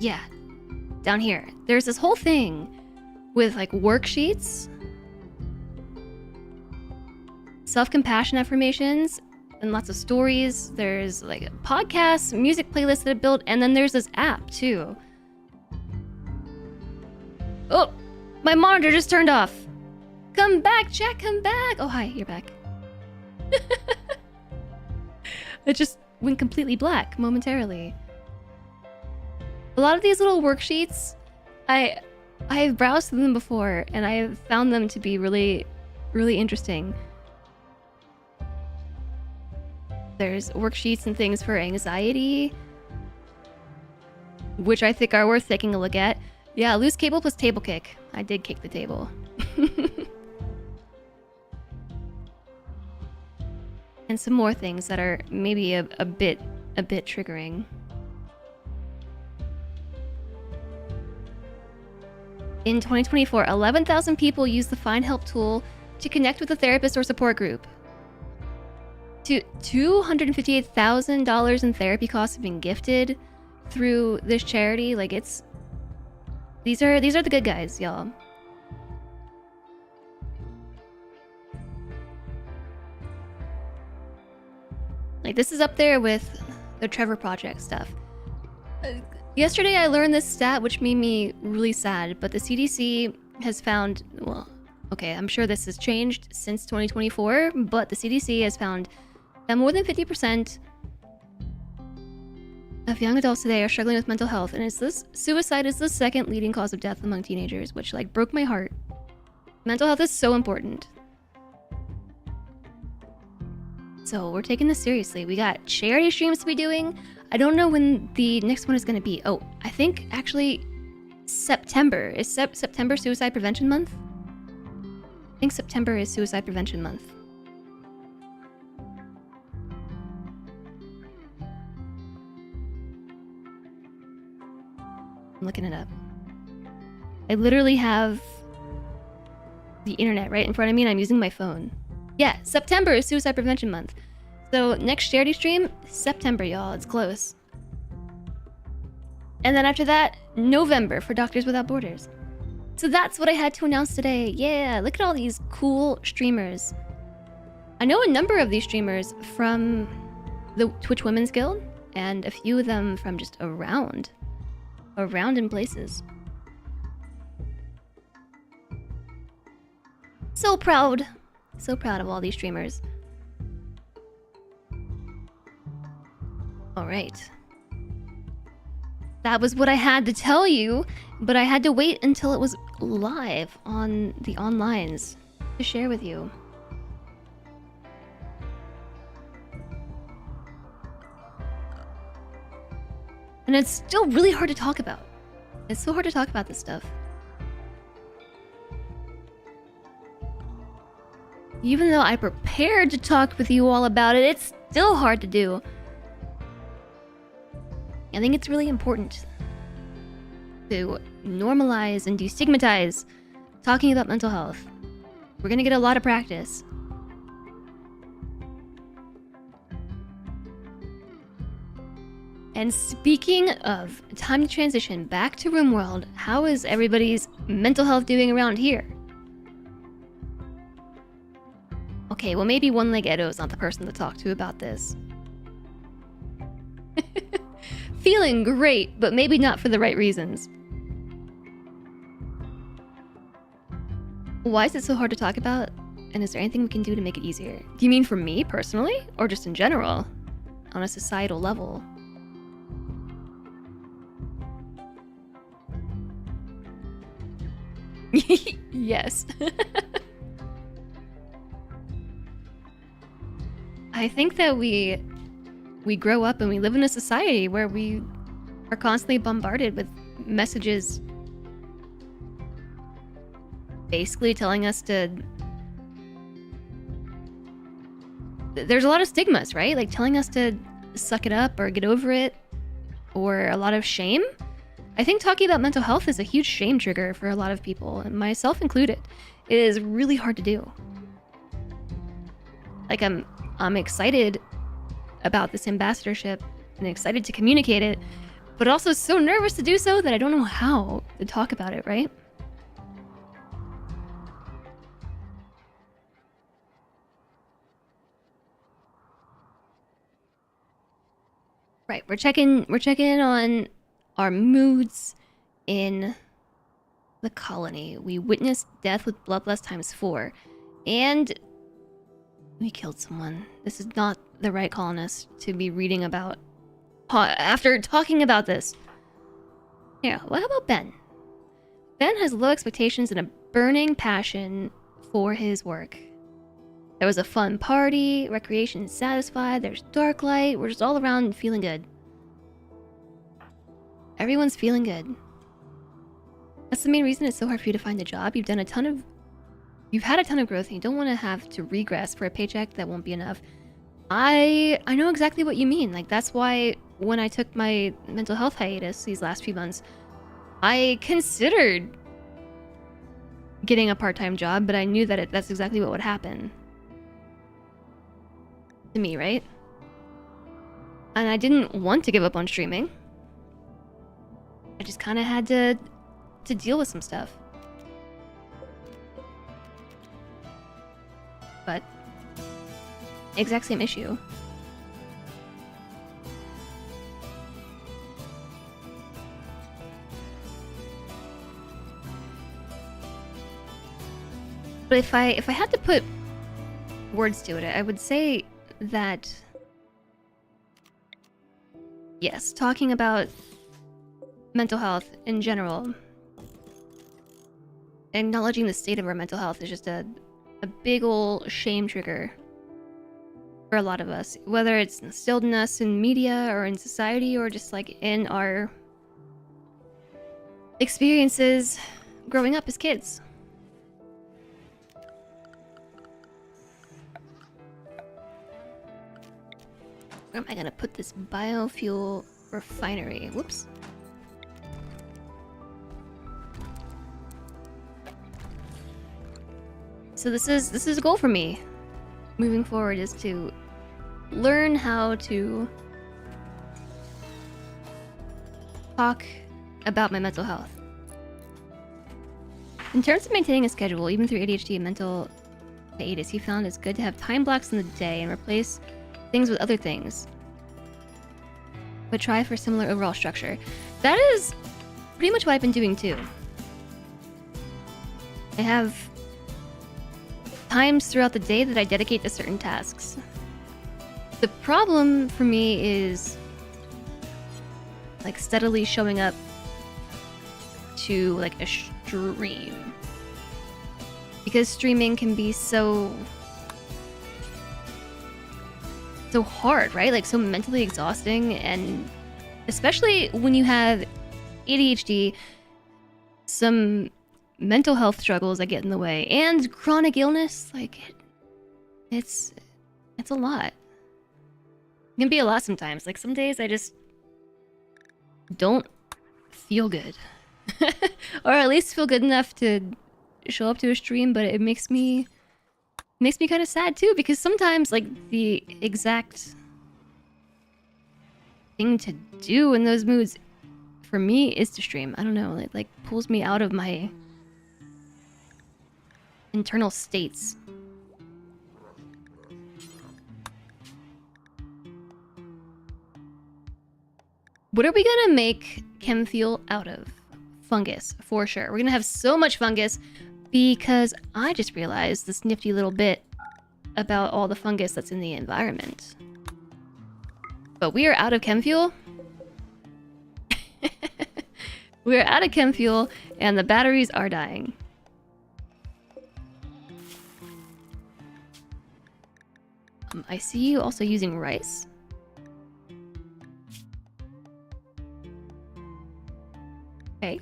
Yeah, down here. There's this whole thing with like worksheets, self-compassion affirmations, and lots of stories. There's like podcasts, music playlists that I built, and then there's this app too. Oh, my monitor just turned off. Come back, Jack, come back. Oh, hi, you're back. It just went completely black momentarily. A lot of these little worksheets, I've browsed through them before, and I've found them to be really, really interesting. There's worksheets and things for anxiety, which I think are worth taking a look at. Yeah, loose cable plus table kick. I did kick the table. And some more things that are maybe a bit triggering. In 2024, 11,000 people used the Find Help tool to connect with a therapist or support group. $258,000 in therapy costs have been gifted through this charity. Like, it's these are the good guys, y'all. Like, this is up there with the Trevor Project stuff. Yesterday I learned this stat which made me really sad, but the CDC has found, well, okay, I'm sure this has changed since 2024, but the CDC has found that more than 50% of young adults today are struggling with mental health, and suicide is the second leading cause of death among teenagers, which like broke my heart. Mental health is so important. So we're taking this seriously. We got charity streams to be doing. I don't know when the next one is going to be. Oh, I think actually September. Is September Suicide Prevention Month? I think September is Suicide Prevention Month. I'm looking it up. I literally have the internet right in front of me and I'm using my phone. Yeah, September is Suicide Prevention Month. So next charity stream, September, y'all. It's close. And then after that, November for Doctors Without Borders. So that's what I had to announce today. Yeah, look at all these cool streamers. I know a number of these streamers from the Twitch Women's Guild, and a few of them from just around in places. So proud of all these streamers. All right. That was what I had to tell you, but I had to wait until it was live on the onlines to share with you. And it's still really hard to talk about. It's so hard to talk about this stuff. Even though I prepared to talk with you all about it, it's still hard to do. I think it's really important to normalize and destigmatize talking about mental health. We're gonna get a lot of practice. And speaking of time to transition back to RimWorld, how is everybody's mental health doing around here? Okay, well maybe One Leg Edo is not the person to talk to about this. Feeling great, but maybe not for the right reasons. Why is it so hard to talk about? And is there anything we can do to make it easier? Do you mean for me personally? Or just in general? On a societal level? Yes. I think that we grow up and we live in a society where we are constantly bombarded with messages basically telling us to... There's a lot of stigmas, right? Like telling us to suck it up or get over it, or a lot of shame. I think talking about mental health is a huge shame trigger for a lot of people, and myself included. It is really hard to do. Like I'm excited about this ambassadorship and excited to communicate it, but also so nervous to do so that I don't know how to talk about it, right? Right, we're checking in on our moods in the colony. We witnessed death with bloodlust times 4, and we killed someone. This is not the right colonist to be reading about after talking about this. Yeah, well, how about Ben? Ben has low expectations and a burning passion for his work. There was a fun party, recreation is satisfied, there's dark light, we're just all around feeling good. Everyone's feeling good. That's the main reason it's so hard for you to find a job. You've had a ton of growth and you don't want to have to regress for a paycheck that won't be enough. I know exactly what you mean. Like, that's why when I took my mental health hiatus these last few months, I considered getting a part-time job, but I knew that that's exactly what would happen to me, right? And I didn't want to give up on streaming. I just kind of had to deal with some stuff. But exact same issue. But if I had to put words to it, I would say that yes, talking about mental health in general, acknowledging the state of our mental health is just a big ol' shame trigger for a lot of us, whether it's instilled in us in media or in society or just like in our experiences growing up as kids. Where am I gonna put this biofuel refinery? Whoops. So this is a goal for me moving forward, is to learn how to talk about my mental health. In terms of maintaining a schedule, even through ADHD and mental hiatus, he found it's good to have time blocks in the day and replace things with other things, but try for similar overall structure. That is pretty much what I've been doing too. I have times throughout the day that I dedicate to certain tasks. The problem for me is like steadily showing up to like a stream, because streaming can be so hard, right? Like so mentally exhausting, and especially when you have ADHD, some mental health struggles that get in the way, and chronic illness. Like it's a lot. It can be a lot sometimes. Like some days I just don't feel good. Or at least feel good enough to show up to a stream, but it makes me kind of sad too, because sometimes like the exact thing to do in those moods for me is to stream. I don't know, it like pulls me out of my internal states. What are we gonna make chem fuel out of? Fungus, for sure. We're gonna have so much fungus, because I just realized this nifty little bit about all the fungus that's in the environment. But we are out of chem fuel. We are out of chem fuel, and the batteries are dying. I see you also using rice. Okay.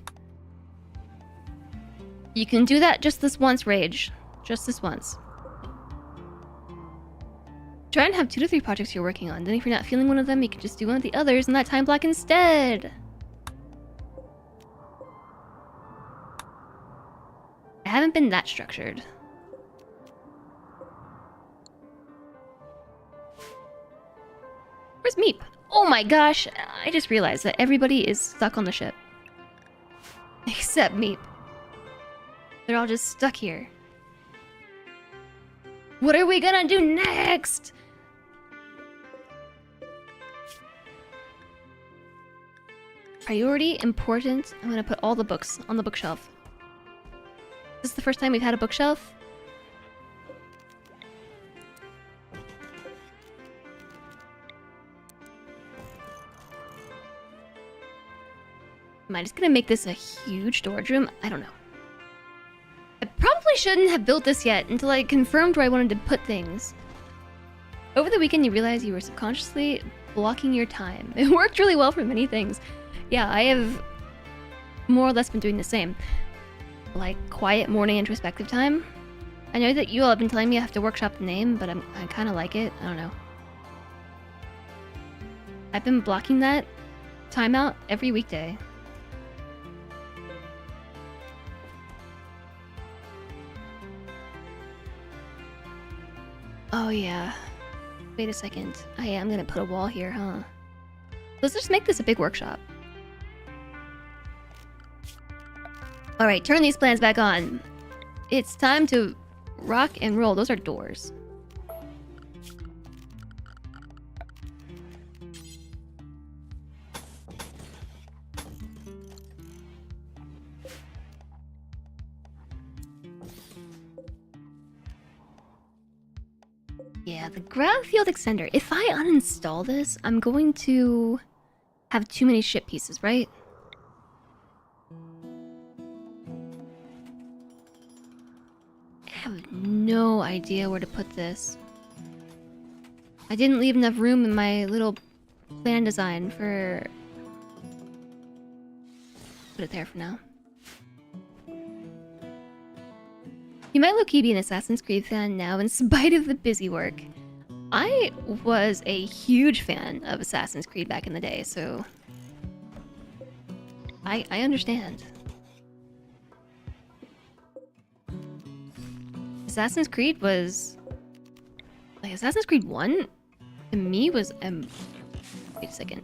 You can do that just this once, Rage. Just this once. Try and have 2 to 3 projects you're working on. Then if you're not feeling one of them, you can just do one of the others in that time block instead. I haven't been that structured. Where's Where's Meep? Oh my gosh, I just realized that everybody is stuck on the ship. Except Meep. They're all just stuck here. What are we gonna do next? Priority, important. I'm gonna put all the books on the bookshelf. This is the first time we've had a bookshelf. Am I just gonna make this a huge storage room? I don't know. I probably shouldn't have built this yet until I confirmed where I wanted to put things. Over the weekend, you realized you were subconsciously blocking your time. It worked really well for many things. Yeah, I have more or less been doing the same. Like quiet morning introspective time. I know that you all have been telling me I have to workshop the name, but I kind of like it. I don't know. I've been blocking that time out every weekday. Oh yeah. Wait a second. I am gonna put a wall here, huh? Let's just make this a big workshop. Alright, turn these plans back on. It's time to rock and roll. Those are doors. Yeah, the ground field extender. If I uninstall this, I'm going to have too many ship pieces, right? I have no idea where to put this. I didn't leave enough room in my little plan design for... Put it there for now. You might low-key be an Assassin's Creed fan now in spite of the busy work. I was a huge fan of Assassin's Creed back in the day, so... I understand. Assassin's Creed was... Like, Assassin's Creed 1, to me, was... Wait a second.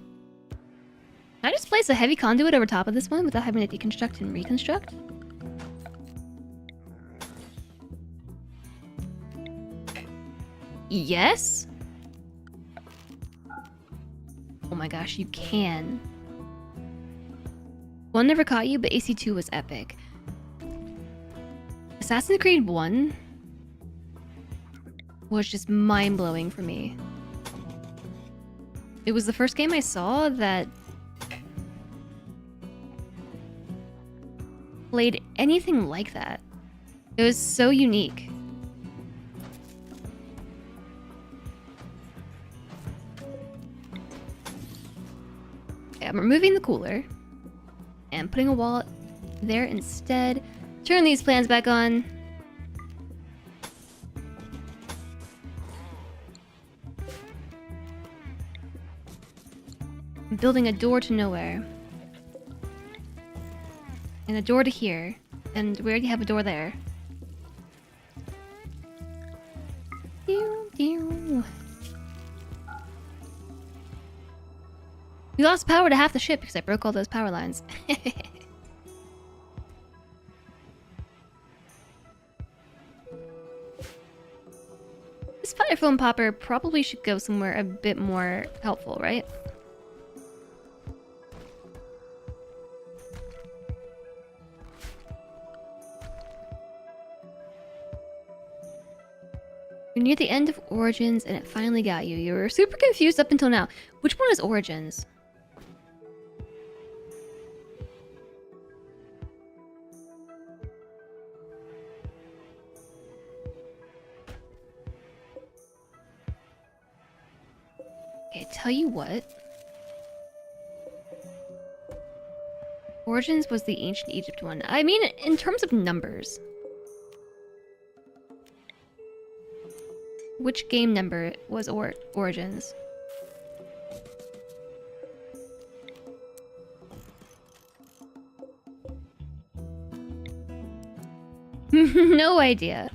Can I just place a heavy conduit over top of this one without having to deconstruct and reconstruct? Yes? Oh my gosh, you can. One never caught you, but AC2 was epic. Assassin's Creed 1 was just mind-blowing for me. It was the first game I saw that played anything like that. It was so unique. Okay, I'm removing the cooler and putting a wall there instead. Turn these plans back on. I'm building a door to nowhere. And a door to here. And we already have a door there. We lost power to half the ship because I broke all those power lines. This fire foam popper probably should go somewhere a bit more helpful, right? You're near the end of Origins and it finally got you. You were super confused up until now. Which one is Origins? Okay, tell you what. Origins was the ancient Egypt one. I mean, in terms of numbers. Which game number was Origins? No idea.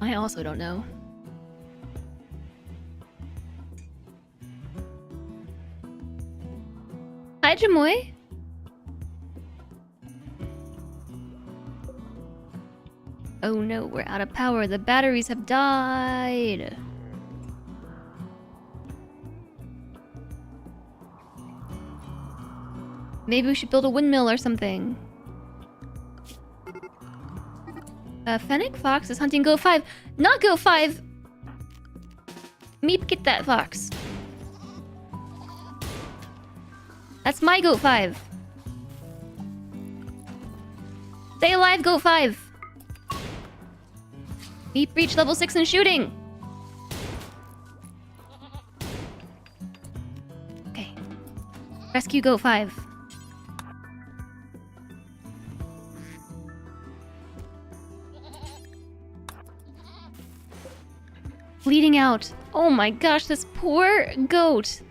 I also don't know. Hi, Jamoy. Oh no, we're out of power. The batteries have died. Maybe we should build a windmill or something. Fennec Fox is hunting Goat 5. Not Goat 5! Meep, get that fox. That's my Goat 5. Stay alive, Goat 5! Meep, reach level 6 and shooting! Okay. Rescue Goat 5. Bleeding out. Oh my gosh, this poor goat.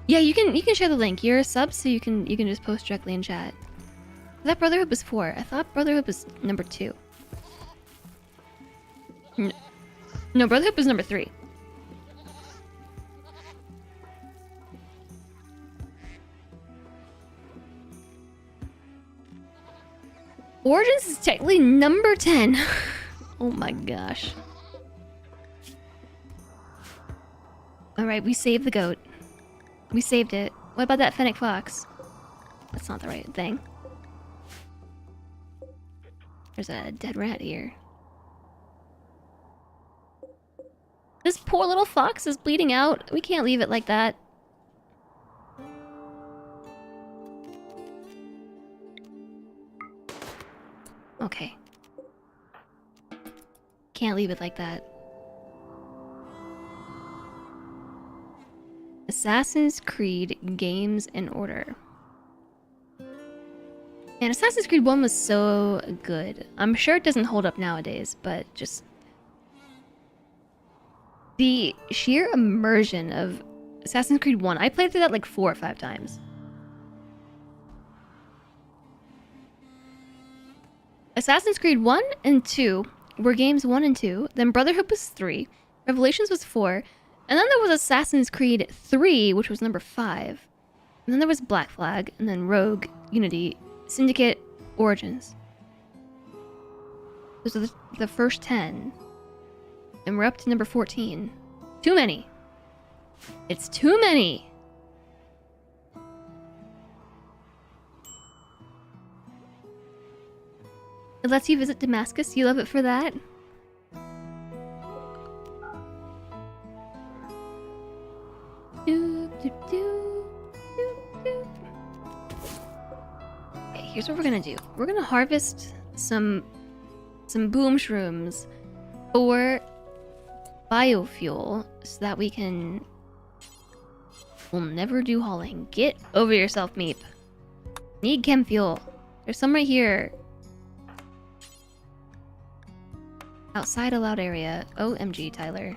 Yeah, you can share the link. You're a sub, so you can just post directly in chat. That Brotherhood was 4. I thought Brotherhood was number 2. No, Brotherhood was number 3. Origins is technically number 10. Oh my gosh. Alright, we saved the goat. We saved it. What about that Fennec Fox? That's not the right thing. There's a dead rat here. This poor little fox is bleeding out. We can't leave it like that. Okay. Can't leave it like that. Assassin's Creed games in order. And Assassin's Creed 1 was so good. I'm sure it doesn't hold up nowadays, but just the sheer immersion of Assassin's Creed 1. I played through that like 4 or 5 times. Assassin's Creed 1 and 2 were games 1 and 2. Then Brotherhood was 3. Revelations was 4. And then there was Assassin's Creed 3, which was number 5. And then there was Black Flag, and then Rogue, Unity, Syndicate, Origins. Those are the first 10. And we're up to number 14. Too many. It's too many. It lets you visit Damascus. You love it for that? Okay, here's what we're gonna do. We're gonna harvest some boom shrooms for biofuel so that we can... We'll never do hauling. Get over yourself, Meep. Need chem fuel. There's some right here. Outside a loud area. OMG, Tyler.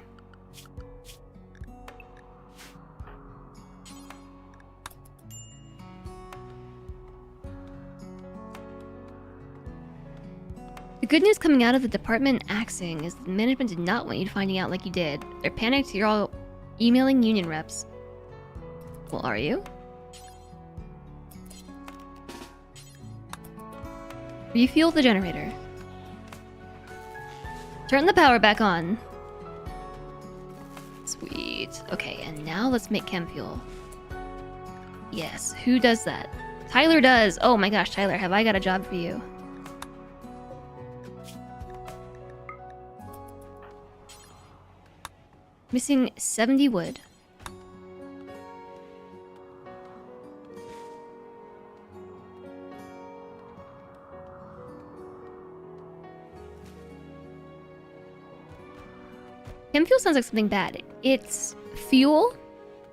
The good news coming out of the department axing is the management did not want you finding out like you did. They're panicked you're all emailing union reps. Well, are you? Refuel the generator. Turn the power back on. Sweet. Okay, and now let's make chem fuel. Yes, who does that? Tyler does! Oh my gosh, Tyler, have I got a job for you? Missing 70 wood. Chem fuel sounds like something bad. It's fuel.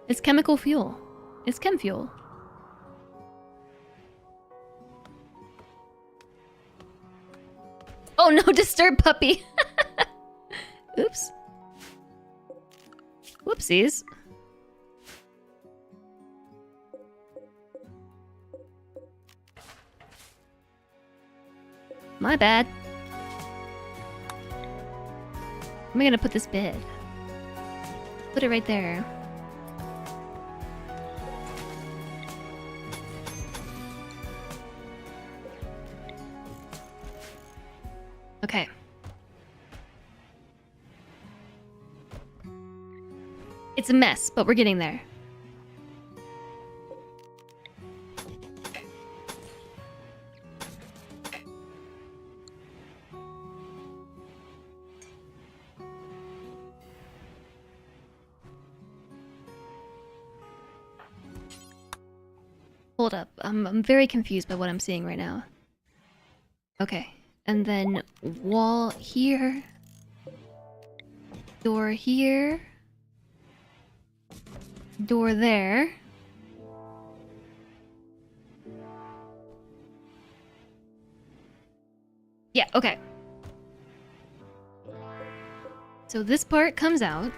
It's chemical fuel. It's chem fuel. Oh no, disturb puppy. Oops. Whoopsies. My bad. am I gonna put this bed? Put it right there. Okay. It's a mess, but we're getting there. Hold up. I'm very confused by what I'm seeing right now. Okay. And then wall here. Door here. Door there. Yeah, okay. So this part comes out.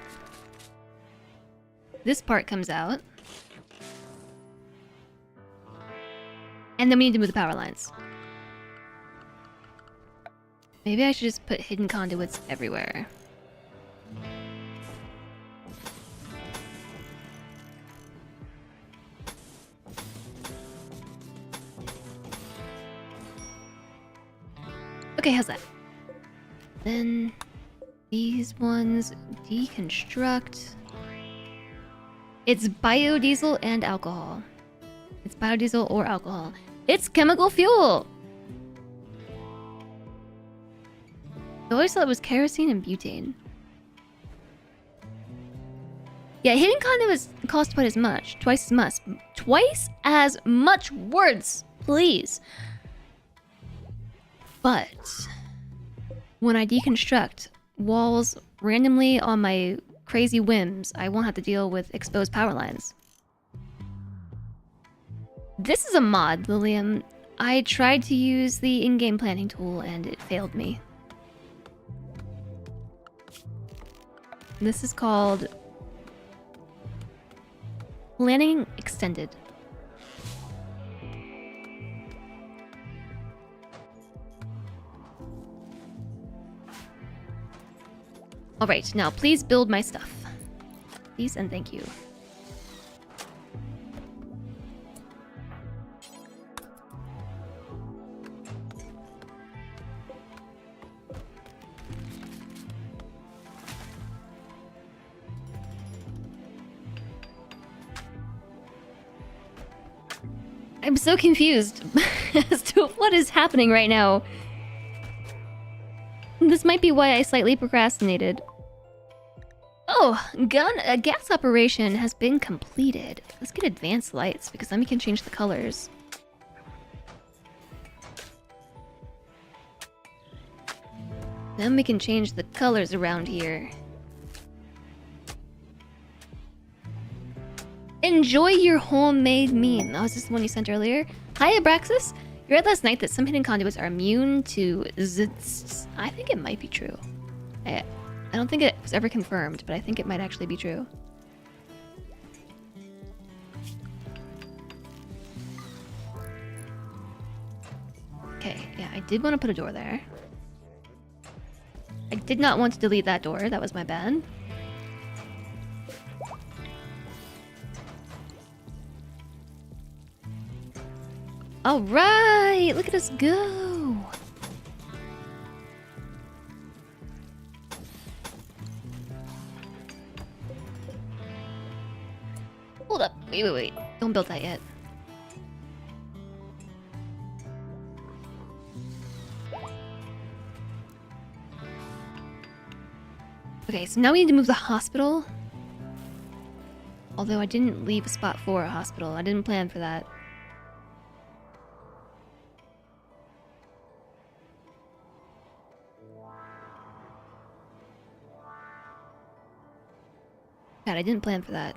This part comes out. And then we need to move the power lines. Maybe I should just put hidden conduits everywhere. Okay, how's that? Then these ones deconstruct. It's biodiesel and alcohol. It's biodiesel or alcohol. It's chemical fuel! I always thought it was kerosene and butane. Yeah, hidden conduits cost twice as much. Twice as much words, please. But when I deconstruct walls randomly on my crazy whims, I won't have to deal with exposed power lines. This is a mod, Lilium. I tried to use the in-game planning tool and it failed me. This is called Planning Extended. Alright, now please build my stuff. Please and thank you. I'm so confused as to what is happening right now. This might be why I slightly procrastinated. Oh, gas operation has been completed. Let's get advanced lights because then we can change the colors. Then we can change the colors around here. Enjoy your homemade meme. That was just the one you sent earlier. Hi, Abraxas. You read last night that some hidden conduits are immune to zits. I think it might be true. I don't think it was ever confirmed, but I think it might actually be true. Okay, yeah, I did want to put a door there. I did not want to delete that door. That was my bad. All right, look at us go. Hold up. Wait. Don't build that yet. Okay, so now we need to move the hospital. Although I didn't leave a spot for a hospital. I didn't plan for that. God, I didn't plan for that.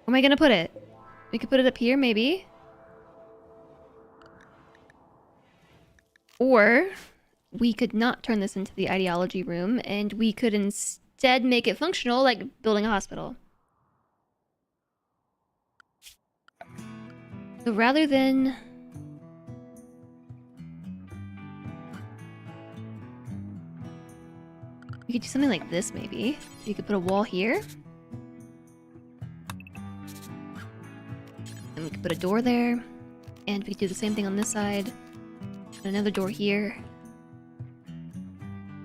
Where am I gonna put it? We could put it up here, maybe. Or we could not turn this into the ideology room, and we could instead make it functional, like building a hospital. So rather than... could do something like this, maybe. You could put a wall here. And we could put a door there. And we could do the same thing on this side. And another door here.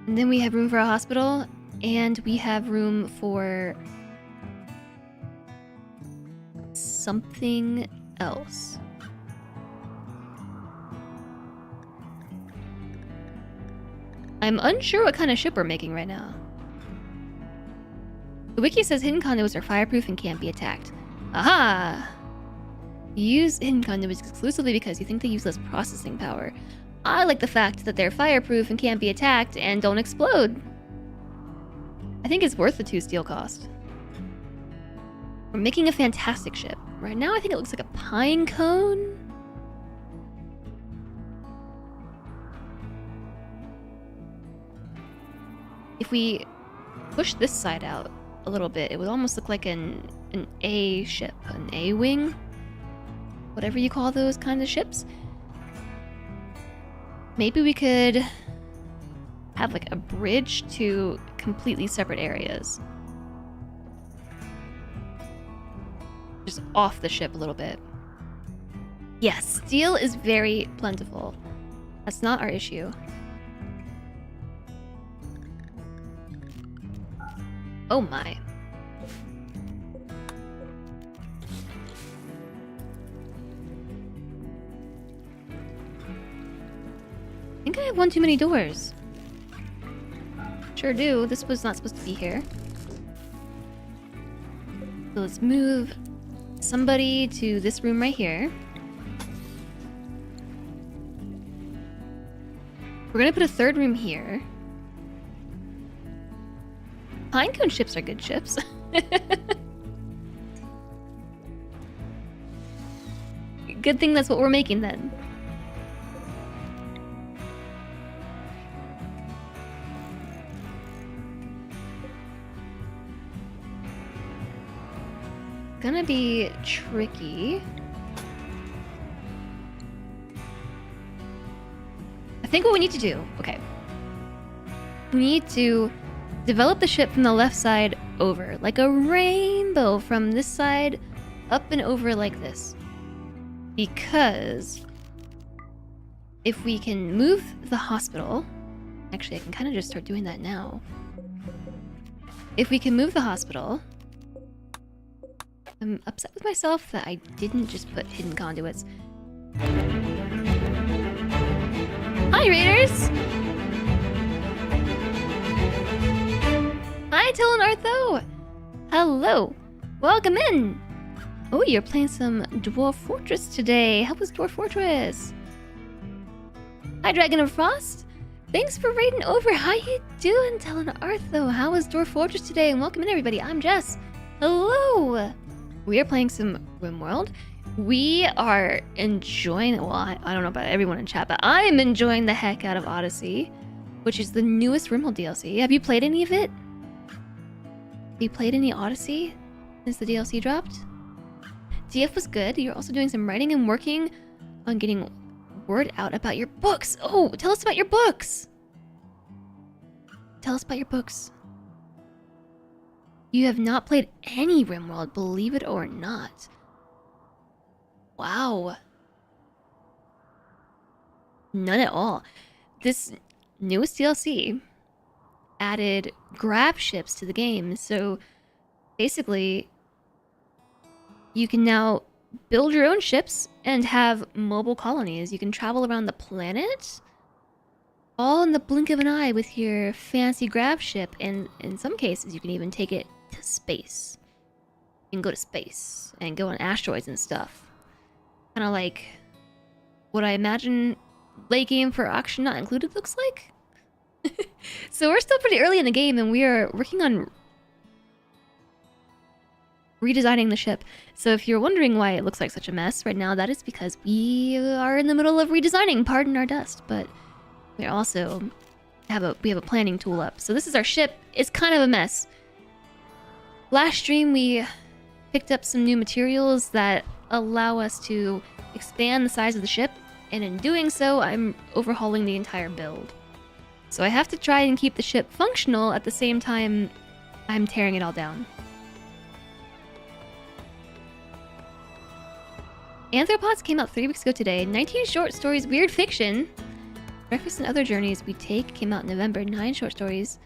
And then we have room for a hospital. And we have room for... something else. I'm unsure what kind of ship we're making right now. The wiki says hidden conduits are fireproof and can't be attacked. Aha! You use hidden conduits exclusively because you think they use less processing power. I like the fact that they're fireproof and can't be attacked and don't explode. I think it's worth the 2 steel cost. We're making a fantastic ship. Right now I think it looks like a pine cone. If we push this side out a little bit, it would almost look like an A ship, an A-wing. Whatever you call those kinds of ships. Maybe we could have like a bridge to completely separate areas. Just off the ship a little bit. Yes, steel is very plentiful. That's not our issue. Oh my. I think I have one too many doors. Sure do. This was not supposed to be here. So let's move somebody to this room right here. We're gonna put a third room here. Pinecone ships are good ships. Good thing that's what we're making then. Gonna be tricky. I think what we need to do, okay. We need to develop the ship from the left side over, like a rainbow from this side up and over like this. Because if we can move the hospital, actually I can kind of just start doing that now. If we can move the hospital, I'm upset with myself that I didn't just put hidden conduits. Hi, Raiders! Hi, Till and Artho! Hello! Welcome in! Oh, you're playing some Dwarf Fortress today. How was Dwarf Fortress? Hi, Dragon of Frost! Thanks for raiding over. How you doing, Till and Artho? How was Dwarf Fortress today? And welcome in, everybody. I'm Jess. Hello! We are playing some RimWorld. We are enjoying, well, I don't know about everyone in chat, but I'm enjoying the heck out of Odyssey, which is the newest RimWorld DLC. Have you played any of it? Have you played any Odyssey since the DLC dropped? DF was good. You're also doing some writing and working on getting word out about your books. Oh, tell us about your books. Tell us about your books. You have not played any RimWorld, believe it or not. Wow. None at all. This newest DLC added grab ships to the game, so basically you can now build your own ships and have mobile colonies. You can travel around the planet all in the blink of an eye with your fancy grab ship, and in some cases you can even take it to space. You can go to space and go on asteroids and stuff. Kind of like what I imagine late game for auction not included looks like. So we're still pretty early in the game and we are working on redesigning the ship. So if you're wondering why it looks like such a mess right now, that is because we are in the middle of redesigning, pardon our dust, but we also have a planning tool up. So this is our ship. It's kind of a mess. Last stream we picked up some new materials that allow us to expand the size of the ship, and in doing so I'm overhauling the entire build. So I have to try and keep the ship functional at the same time I'm tearing it all down. Anthropods came out 3 weeks ago today. 19 short stories, weird fiction. Breakfast and Other Journeys We Take came out in November. 9 short stories.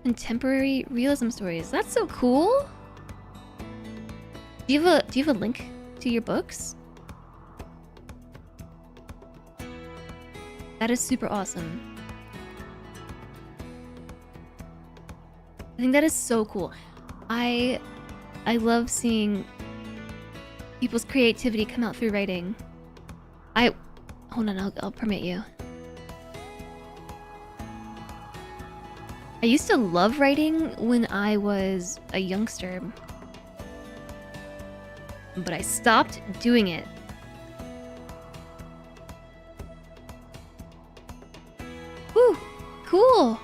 Contemporary realism stories. That's so cool. Do you have a link to your books? That is super awesome. I think that is so cool. I love seeing people's creativity come out through writing. Hold on, I'll permit you. I used to love writing when I was a youngster, but I stopped doing it. Whew, cool.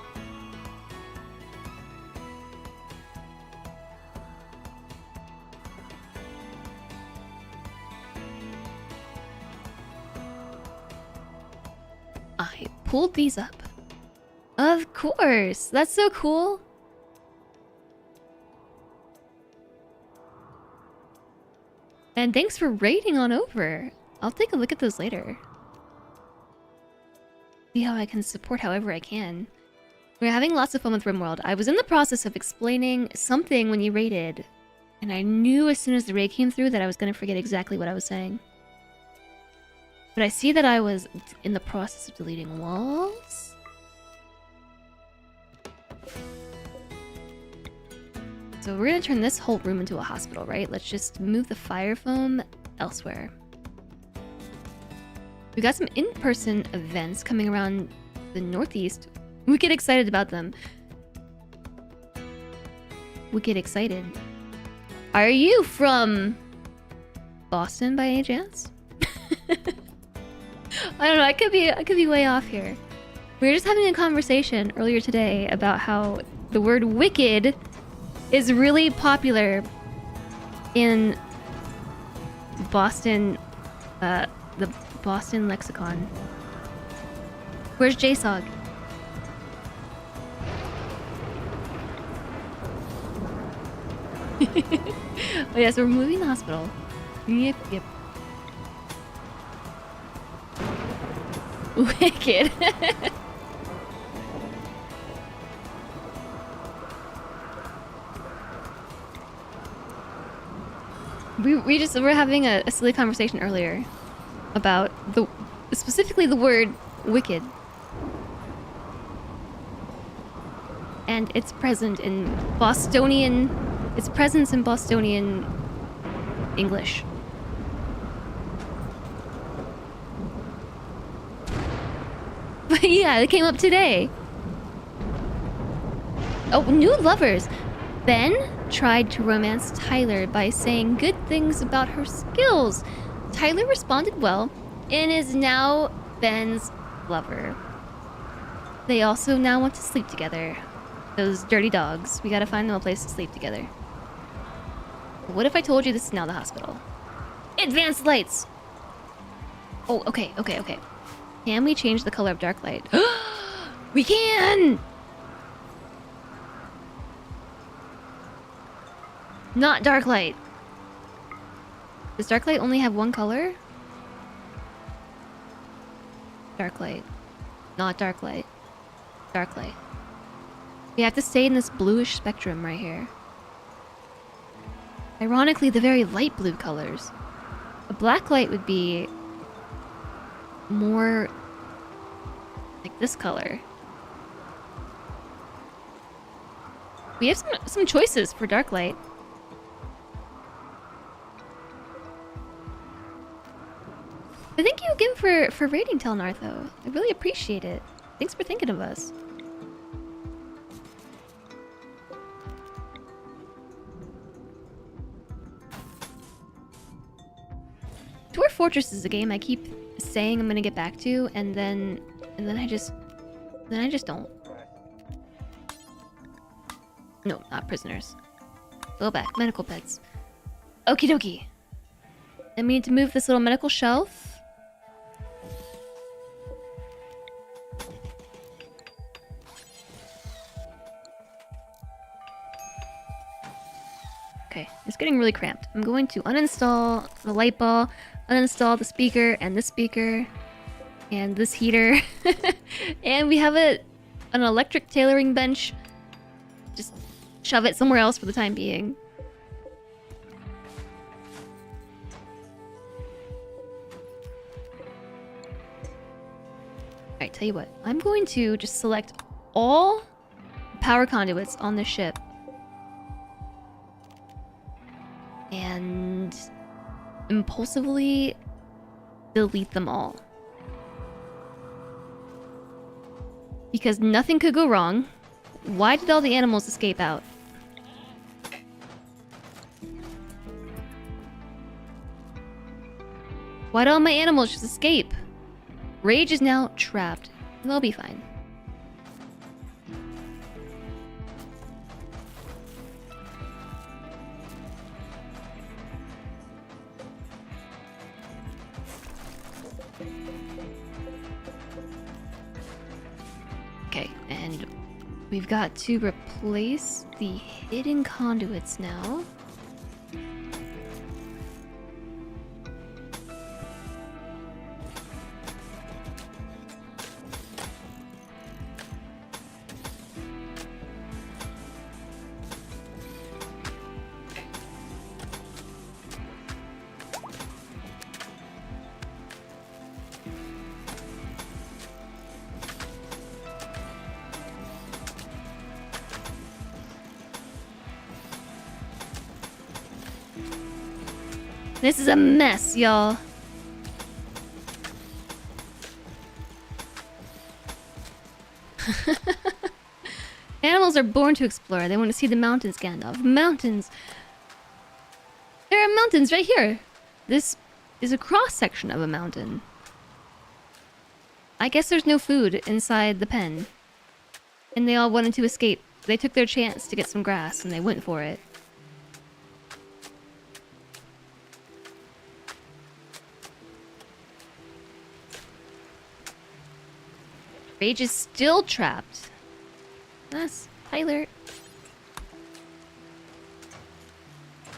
I pulled these up. Of course! That's so cool! And thanks for raiding on over. I'll take a look at those later. See how I can support however I can. We're having lots of fun with RimWorld. I was in the process of explaining something when you raided, and I knew as soon as the raid came through that I was going to forget exactly what I was saying. But I see that I was in the process of deleting walls. So we're gonna turn this whole room into a hospital, right? Let's just move the fire foam elsewhere. We got some in-person events coming around the Northeast. We get excited about them. We get excited. Are you from Boston by any chance? I don't know. I could be way off here. We were just having a conversation earlier today about how the word wicked is really popular in Boston, the Boston lexicon. Where's JSOG? Oh yeah, so we're moving the hospital. Yep. Wicked. We're having a silly conversation earlier about specifically the word wicked. And its presence in Bostonian English. But yeah, it came up today. Oh, new lovers. Ben tried to romance Tyler by saying good things about her skills. Tyler responded well and is now Ben's lover. They also now want to sleep together. Those dirty dogs. We gotta find them a place to sleep together. What if I told you this is now the hospital? Advanced lights! Oh, okay. Can we change the color of dark light? We can! Not dark light. Does dark light only have one color? Dark light. Not dark light. Dark light. We have to stay in this bluish spectrum right here. Ironically, the very light blue colors. A black light would be more like this color. We have some choices for dark light. But thank you again for rating Telnartho. I really appreciate it. Thanks for thinking of us. Dwarf Fortress is a game I keep saying I'm gonna get back to, and then I just don't. No, not prisoners. Go back. Medical beds. Okie dokie. And we need to move this little medical shelf. Okay, it's getting really cramped. I'm going to uninstall the light ball, uninstall the speaker and this speaker, and this heater. And we have an electric tailoring bench. Just shove it somewhere else for the time being. Alright, tell you what. I'm going to just select all power conduits on the ship. And impulsively delete them all. Because nothing could go wrong. Why did all the animals escape out? Why did all my animals just escape? Rage is now trapped. They'll be fine. Okay, and we've got to replace the hidden conduits now. This is a mess, y'all. Animals are born to explore. They want to see the mountains, Gandalf. Mountains! There are mountains right here! This is a cross-section of a mountain. I guess there's no food inside the pen. And they all wanted to escape. They took their chance to get some grass, and they went for it. Rage is still trapped. Yes, Tyler.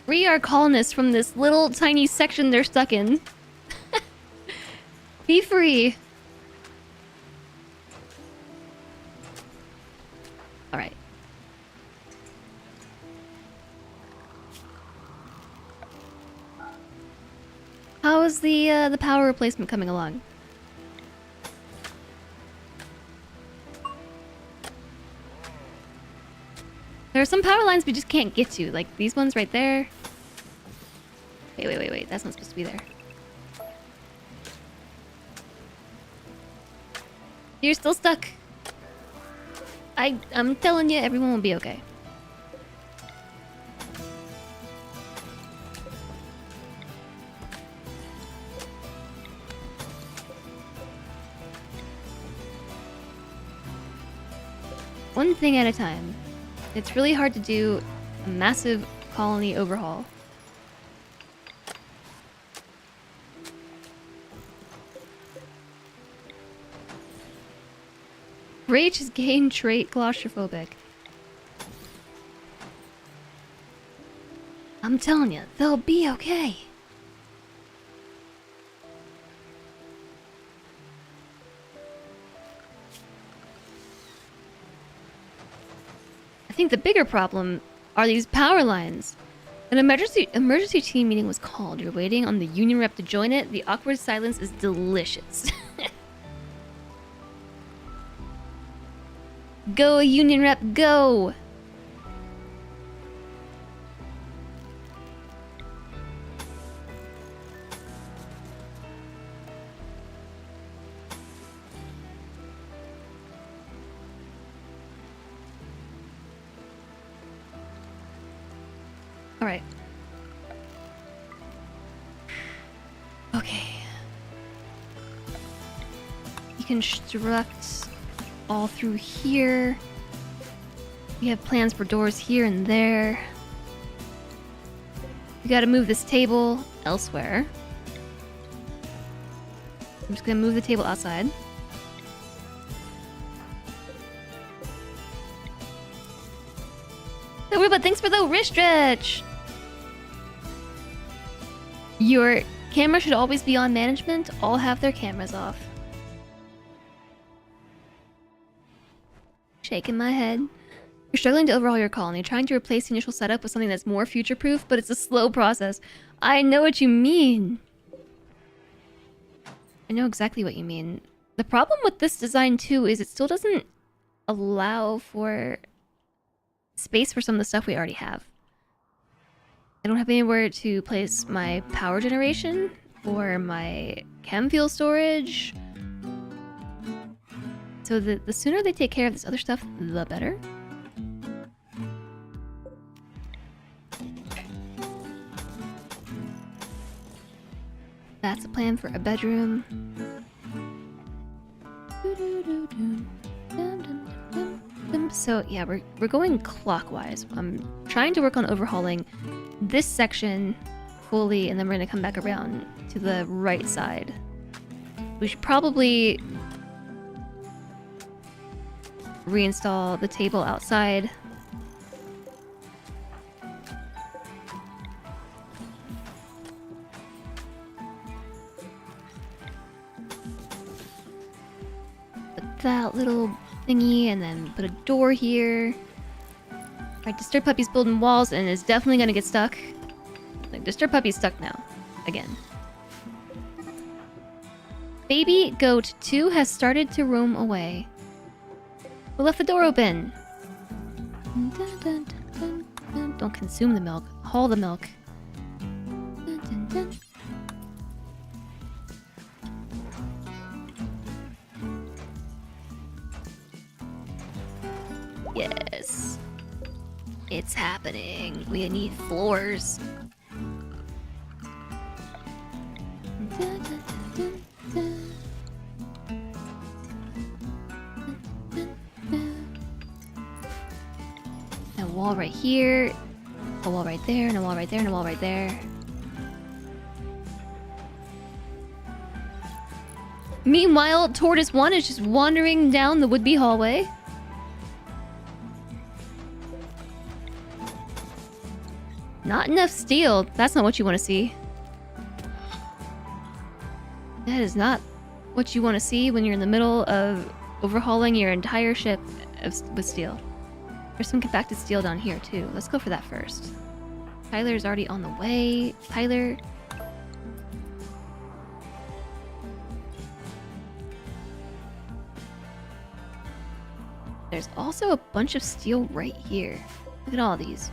Free our colonists from this little tiny section they're stuck in. Be free. Alright. How is the power replacement coming along? There are some power lines we just can't get to, like these ones right there. Wait, that's not supposed to be there. You're still stuck. I'm telling you, everyone will be okay. One thing at a time. It's really hard to do a massive colony overhaul. Rage has gained trait claustrophobic. I'm telling you, they'll be okay. I think the bigger problem are these power lines. An emergency team meeting was called. You're waiting on the union rep to join it. The awkward silence is delicious. Go, union rep, go! Alright. Okay. You construct all through here. We have plans for doors here and there. We gotta move this table elsewhere. I'm just gonna move the table outside. Oh, but thanks for the wrist stretch! Your camera should always be on management. All have their cameras off. Shaking my head. You're struggling to overhaul your colony, trying to replace the initial setup with something that's more future-proof, but it's a slow process. I know what you mean. I know exactly what you mean. The problem with this design, too, is it still doesn't allow for space for some of the stuff we already have. I don't have anywhere to place my power generation or my chem fuel storage. So the sooner they take care of this other stuff, the better. That's a plan for a bedroom. So yeah, we're going clockwise. I'm trying to work on overhauling this section fully, and then we're gonna come back around to the right side. We should probably reinstall the table outside. Put that little thingy, and then put a door here. Alright, Disturb Puppy's building walls and is definitely gonna get stuck. Like, Disturb Puppy's stuck now. Again. Baby Goat 2 has started to roam away. We left the door open. Don't consume the milk. Haul the milk. Yes. It's happening. We need floors. A wall right here, a wall right there, and a wall right there, and a wall right there. Meanwhile, Tortoise 1 is just wandering down the would-be hallway. Not enough steel. That's not what you want to see. That is not what you want to see when you're in the middle of overhauling your entire ship with steel. There's some compacted steel down here too. Let's go for that first. Tyler's already on the way. Tyler. There's also a bunch of steel right here. Look at all these.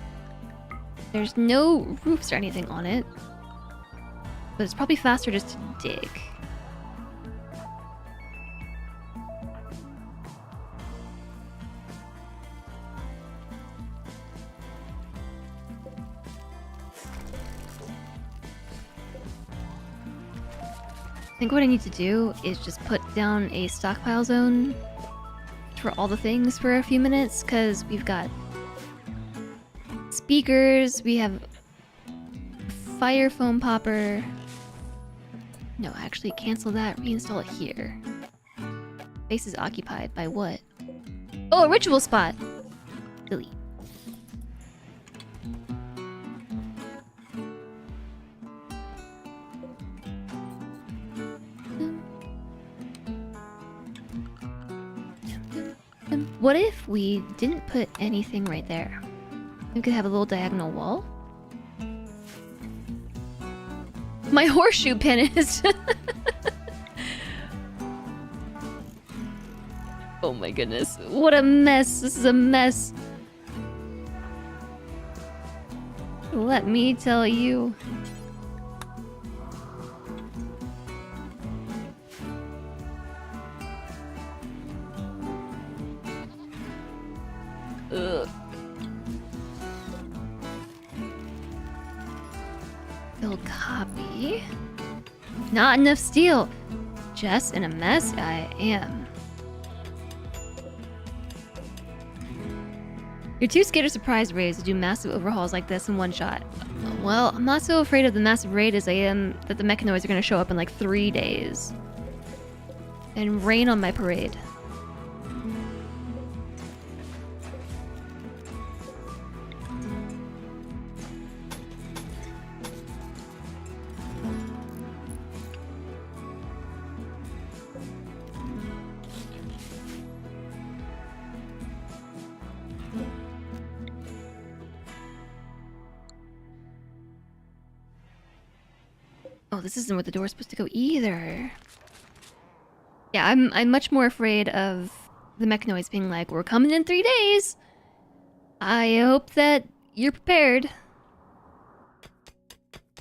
There's no roofs or anything on it, but it's probably faster just to dig. I think what I need to do is just put down a stockpile zone for all the things for a few minutes, because we've got speakers, we have fire foam popper. No, actually cancel that, reinstall it here. Space is occupied by what? Oh, a ritual spot! Delete. What if we didn't put anything right there? We could have a little diagonal wall. My horseshoe pin is... Oh my goodness. What a mess. This is a mess. Let me tell you. Ugh. Build copy. Not enough steel. Jess in a mess? I am. You're too scared of surprise raids to do massive overhauls like this in one shot. Well, I'm not so afraid of the massive raid as I am that the mechanoids are going to show up in like 3 days. And rain on my parade. Oh, this isn't where the door's supposed to go either. Yeah, I'm much more afraid of the mechanoids being like, we're coming in 3 days. I hope that you're prepared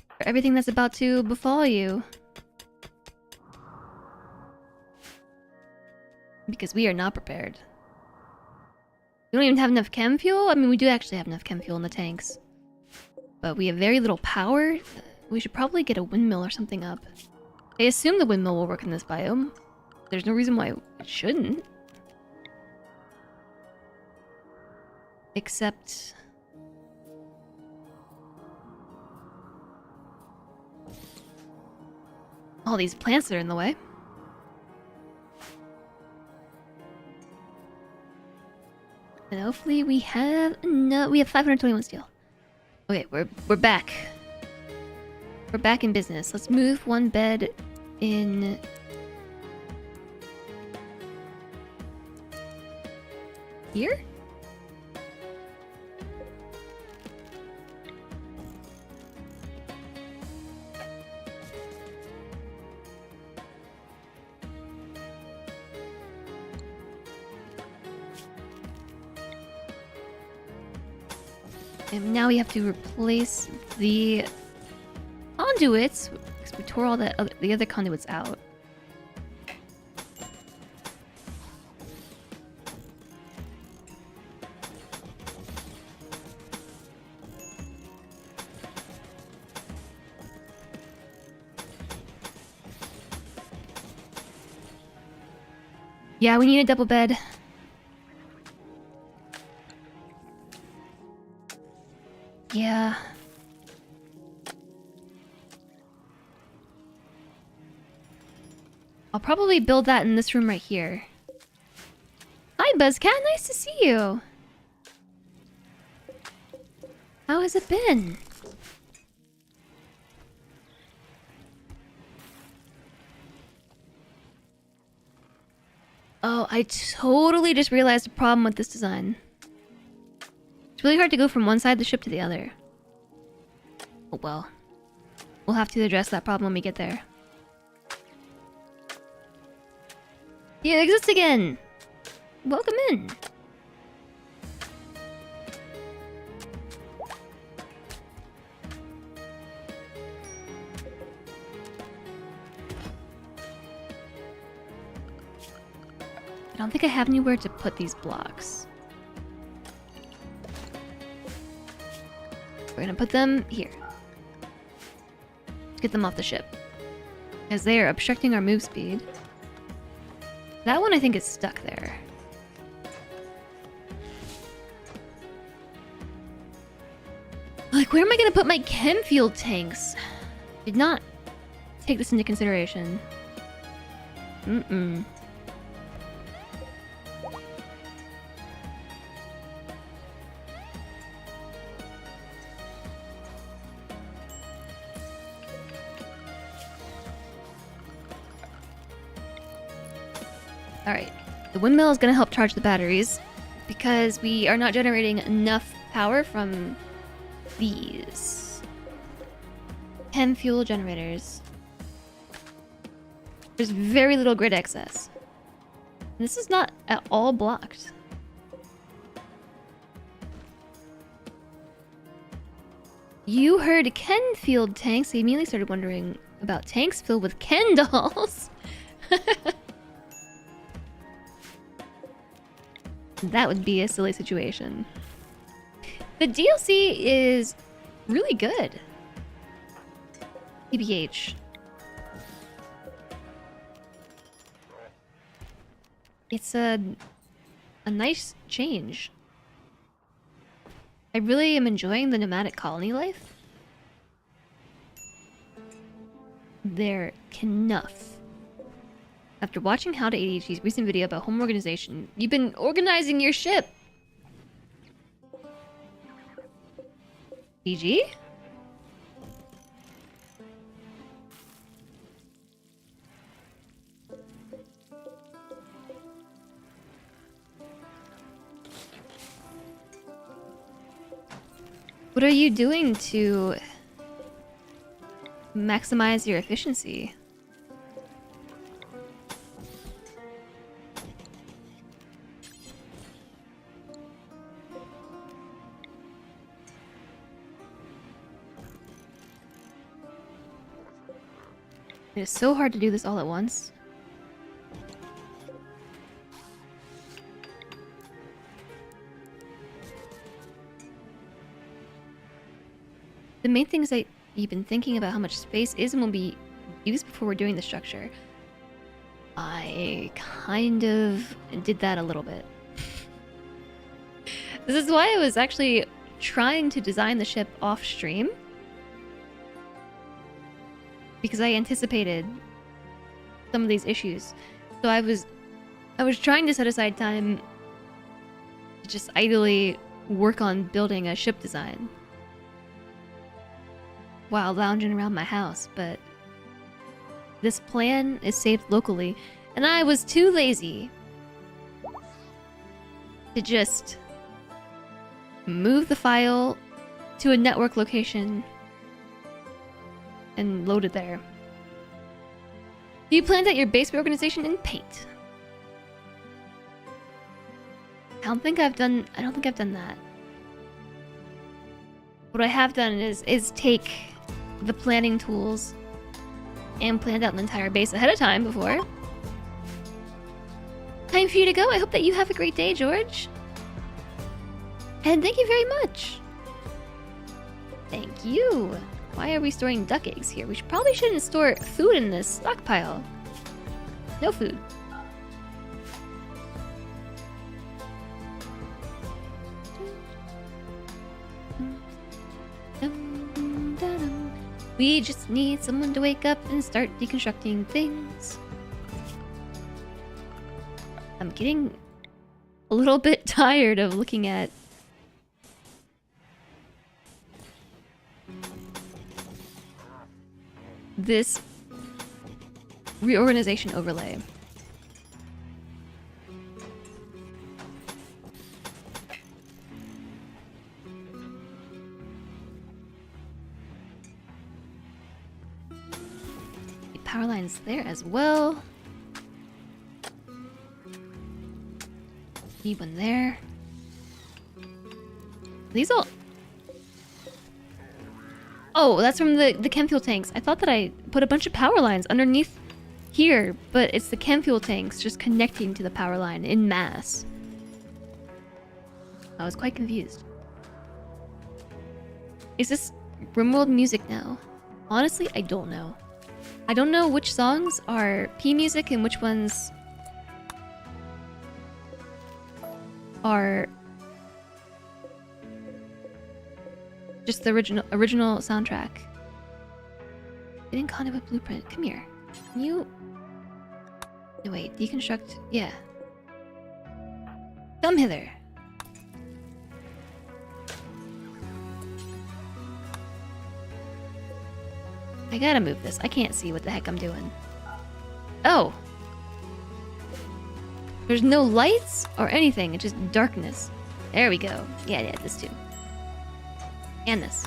for everything that's about to befall you. Because we are not prepared. We don't even have enough chem fuel? I mean, we do actually have enough chem fuel in the tanks. But we have very little power. We should probably get a windmill or something up. I assume the windmill will work in this biome. There's no reason why it shouldn't. Except... all these plants that are in the way. And hopefully we have... no, we have 521 steel. Okay, we're back. We're back in business. Let's move one bed in... here? And now we have to replace the conduits, because we tore all the other conduits out. Yeah, we need a double bed. Yeah. I'll probably build that in this room right here. Hi, Buzzcat. Nice to see you. How has it been? Oh, I totally just realized a problem with this design. It's really hard to go from one side of the ship to the other. Oh well. We'll have to address that problem when we get there. You exist again! Welcome in! I don't think I have anywhere to put these blocks. We're gonna put them here. Let's get them off the ship. Because they are obstructing our move speed. That one I think is stuck there. Like, where am I gonna put my chem fuel tanks? Did not take this into consideration. Mm-mm. Alright, the windmill is going to help charge the batteries because we are not generating enough power from these chem fuel generators. There's very little grid excess. This is not at all blocked. You heard Ken field tanks. I immediately started wondering about tanks filled with Ken dolls. That would be a silly situation. The DLC is really good. TBH. It's a nice change. I really am enjoying the nomadic colony life. They're enough. After watching How to ADHD's recent video about home organization, you've been organizing your ship. GG? What are you doing to maximize your efficiency. It is so hard to do this all at once. The main thing is that you've been thinking about how much space is and will be used before we're doing the structure. I kind of did that a little bit. This is why I was actually trying to design the ship off stream. Because I anticipated some of these issues. So I was trying to set aside time to just idly work on building a ship design while lounging around my house, but this plan is saved locally, and I was too lazy to just move the file to a network location and load it there. You planned out your base reorganization in Paint. I don't think I've done that. What I have done is take the planning tools and planned out an entire base ahead of time before. Time for you to go. I hope that you have a great day, George. And thank you very much. Thank you. Why are we storing duck eggs here? We probably shouldn't store food in this stockpile. No food. We just need someone to wake up and start deconstructing things. I'm getting a little bit tired of looking at this reorganization overlay. The power lines there as well. Need one there. These all... Oh, that's from the chem fuel tanks. I thought that I put a bunch of power lines underneath here, but it's the chem fuel tanks just connecting to the power line in mass. I was quite confused. Is this RimWorld music now? Honestly, I don't know. I don't know which songs are P music and which ones are just the original soundtrack. Getting conduit blueprint. Come here. Can you... No, wait. Deconstruct... Yeah. Come hither. I gotta move this. I can't see what the heck I'm doing. Oh! There's no lights or anything. It's just darkness. There we go. Yeah, this too. And this.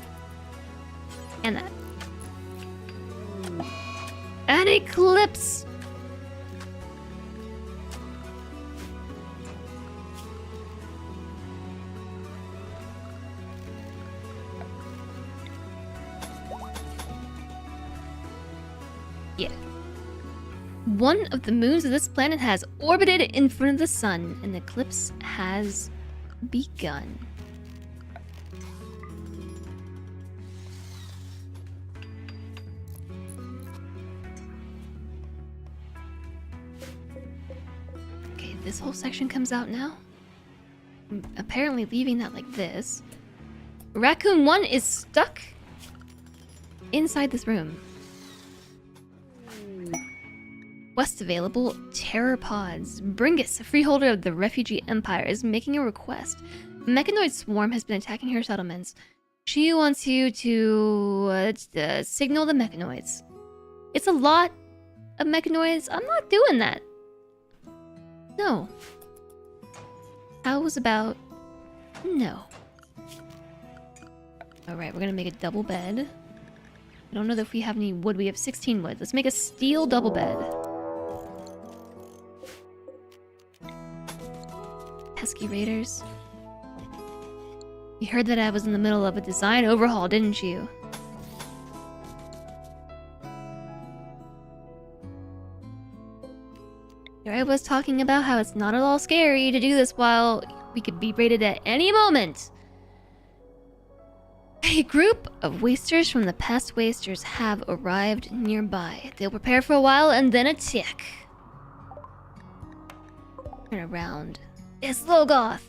And that. An eclipse! Yeah. One of the moons of this planet has orbited in front of the sun. An eclipse has begun. This whole section comes out now. I'm apparently leaving that like this. Raccoon 1 is stuck inside this room. Quest available. Terror pods. Bringus, a freeholder of the refugee empire, is making a request. A mechanoid swarm has been attacking her settlements. She wants you to signal the mechanoids. It's a lot of mechanoids. I'm not doing that. No. How about... No. Alright, we're gonna make a double bed. I don't know if we have any wood. We have 16 wood. Let's make a steel double bed. Pesky raiders. You heard that I was in the middle of a design overhaul, didn't you? Here I was talking about how it's not at all scary to do this while we could be raided at any moment. A group of wasters from the past wasters have arrived nearby. They'll prepare for a while and then attack. Turn around. It's Logoth!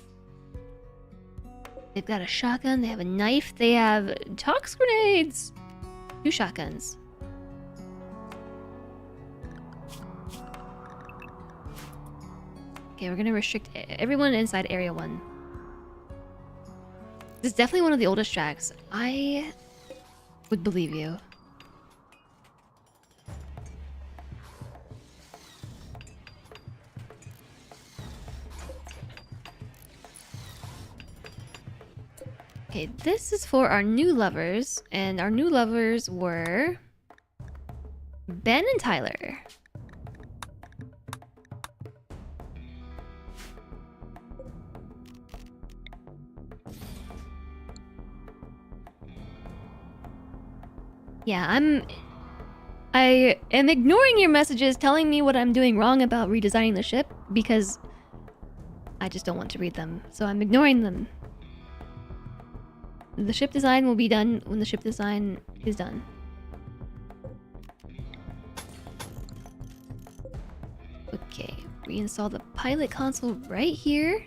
They've got a shotgun, they have a knife, they have tox grenades! 2 shotguns. Okay, we're gonna restrict everyone inside Area 1. This is definitely one of the oldest tracks. I would believe you. Okay, this is for our new lovers, and our new lovers were Ben and Tyler. Yeah, I am ignoring your messages telling me what I'm doing wrong about redesigning the ship because I just don't want to read them, so I'm ignoring them. The ship design will be done when the ship design is done. Okay, reinstall the pilot console right here.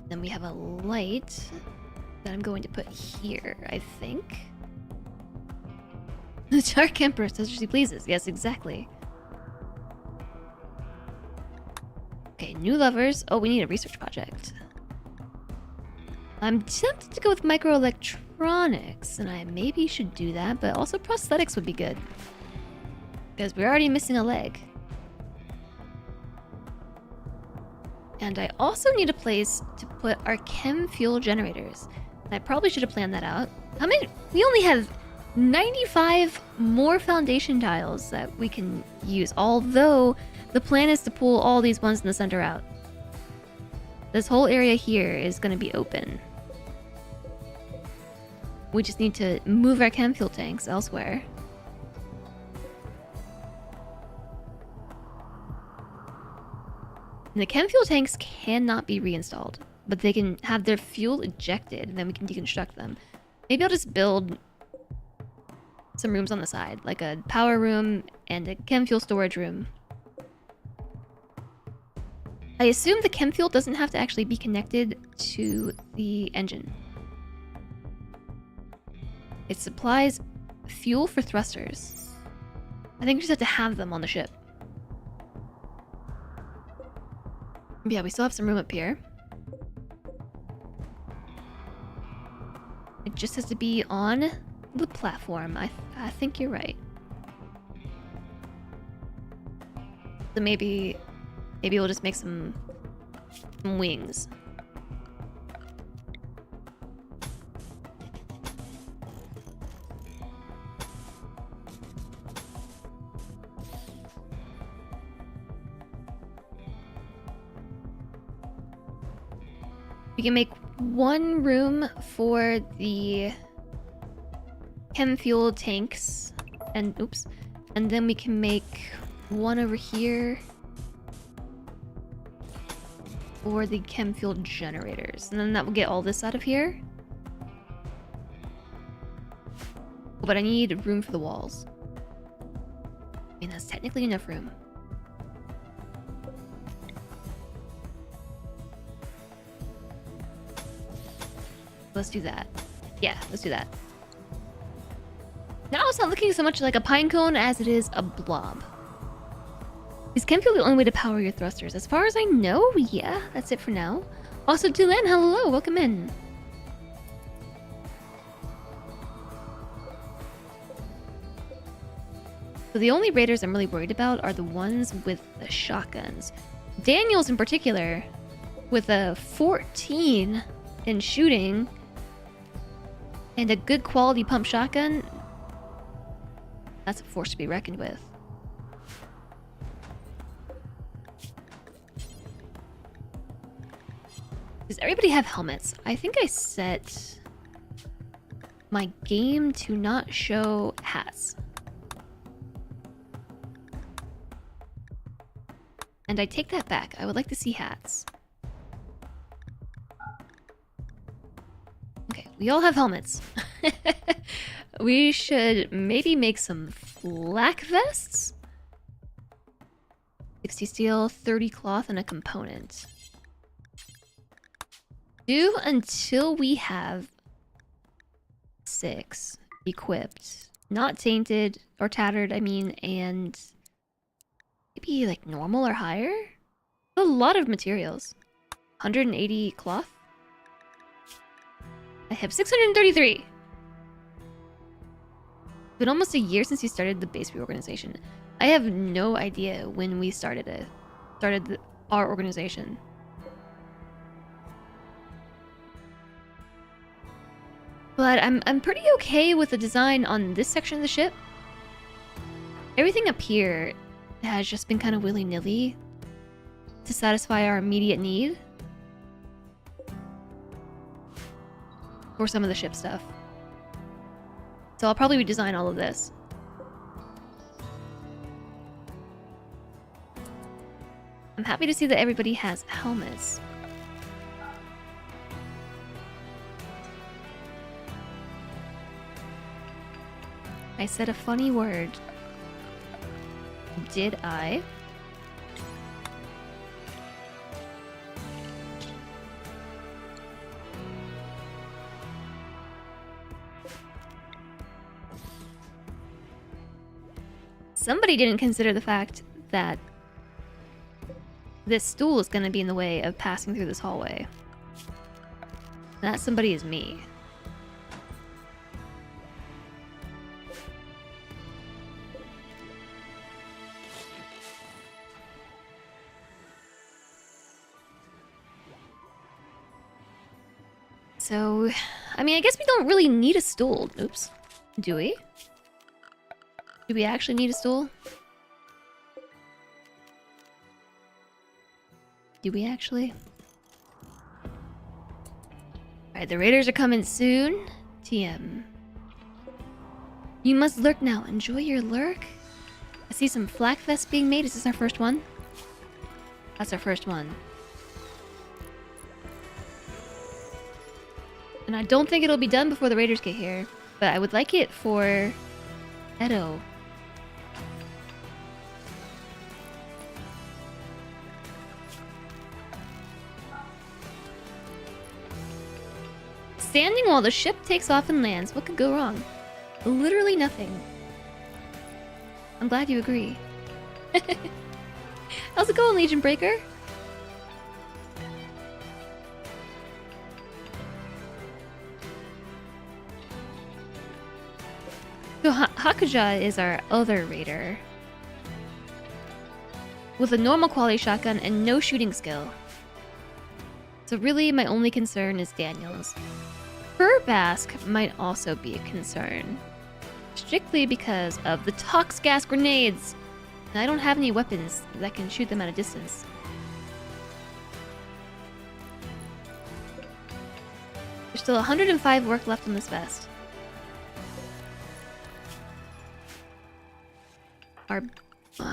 Then we have a light that I'm going to put here, I think. The Dark Empress does as she pleases. Yes, exactly. Okay, new lovers. Oh, we need a research project. I'm tempted to go with microelectronics, and I maybe should do that, but also prosthetics would be good. Because we're already missing a leg. And I also need a place to put our chem fuel generators. And I probably should have planned that out. How many? We only have 95 more foundation tiles that we can use, although the plan is to pull all these ones in the center out. This whole area here is going to be open. We just need to move our chem fuel tanks elsewhere. And the chem fuel tanks cannot be reinstalled, but they can have their fuel ejected, and then we can deconstruct them. Maybe I'll just build some rooms on the side, like a power room and a chem fuel storage room. I assume the chem fuel doesn't have to actually be connected to the engine. It supplies fuel for thrusters. I think we just have to have them on the ship. Yeah, we still have some room up here. It just has to be on the platform. I think you're right. So maybe we'll just make some wings. We can make one room for the chem fuel tanks, and then we can make one over here for the chem fuel generators, and then that will get all this out of here. But I need room for the walls. I mean, that's technically enough room. Let's do that. Yeah, let's do that. Now it's not looking so much like a pine cone as it is a blob. Is chem fuel the only way to power your thrusters? As far as I know, yeah, that's it for now. Also, Dylan, hello, welcome in. So the only raiders I'm really worried about are the ones with the shotguns. Daniels in particular with a 14 in shooting and a good quality pump shotgun, that's a force to be reckoned with. Does everybody have helmets? I think I set my game to not show hats. And I take that back. I would like to see hats. Okay, we all have helmets. We should maybe make some flak vests. 60 steel, 30 cloth, and a component. Do until we have 6 equipped. Not tainted or tattered, I mean, and maybe like normal or higher? A lot of materials. 180 cloth. I have 633. It's been almost a year since you started the base reorganization. I have no idea when we started our organization. But I'm pretty okay with the design on this section of the ship. Everything up here has just been kind of willy-nilly to satisfy our immediate need for some of the ship stuff. So I'll probably redesign all of this. I'm happy to see that everybody has helmets. I said a funny word. Did I? Somebody didn't consider the fact that this stool is going to be in the way of passing through this hallway. That somebody is me. So, I mean, I guess we don't really need a stool. Oops. Do we? Do we actually need a stool? Do we actually? Alright, the raiders are coming soon. TM. You must lurk now. Enjoy your lurk. I see some flak vests being made. Is this our first one? That's our first one. And I don't think it'll be done before the raiders get here. But I would like it for Edo. Standing while the ship takes off and lands. What could go wrong? Literally nothing. I'm glad you agree. How's it going, Legion Breaker? So Hakuja is our other raider. With a normal quality shotgun and no shooting skill. So really my only concern is Daniel's. Furbask might also be a concern. Strictly because of the tox gas grenades. And I don't have any weapons that can shoot them at a distance. There's still 105 work left on this vest. Our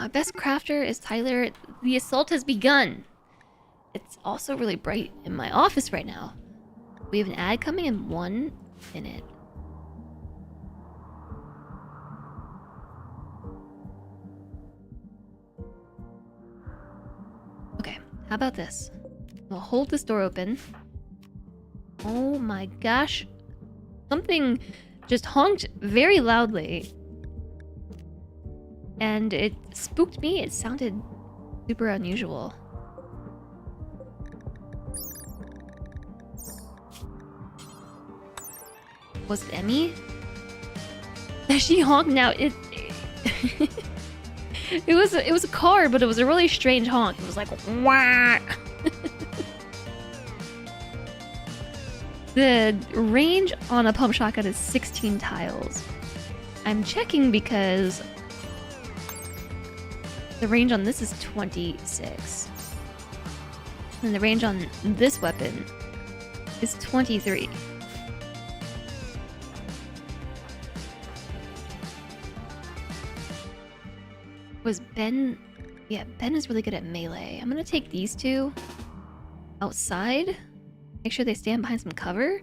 best crafter is Tyler. The assault has begun. It's also really bright in my office right now. We have an ad coming in 1 minute. Okay, how about this? We'll hold this door open. Oh my gosh. Something just honked very loudly. And it spooked me. It sounded super unusual. Was it Emmy? She honked now. It was a car, but it was a really strange honk. It was like wah. The range on a pump shotgun is 16 tiles. I'm checking because the range on this is 26. And the range on this weapon is 23. Was Ben... Yeah, Ben is really good at melee. I'm gonna take these two outside. Make sure they stand behind some cover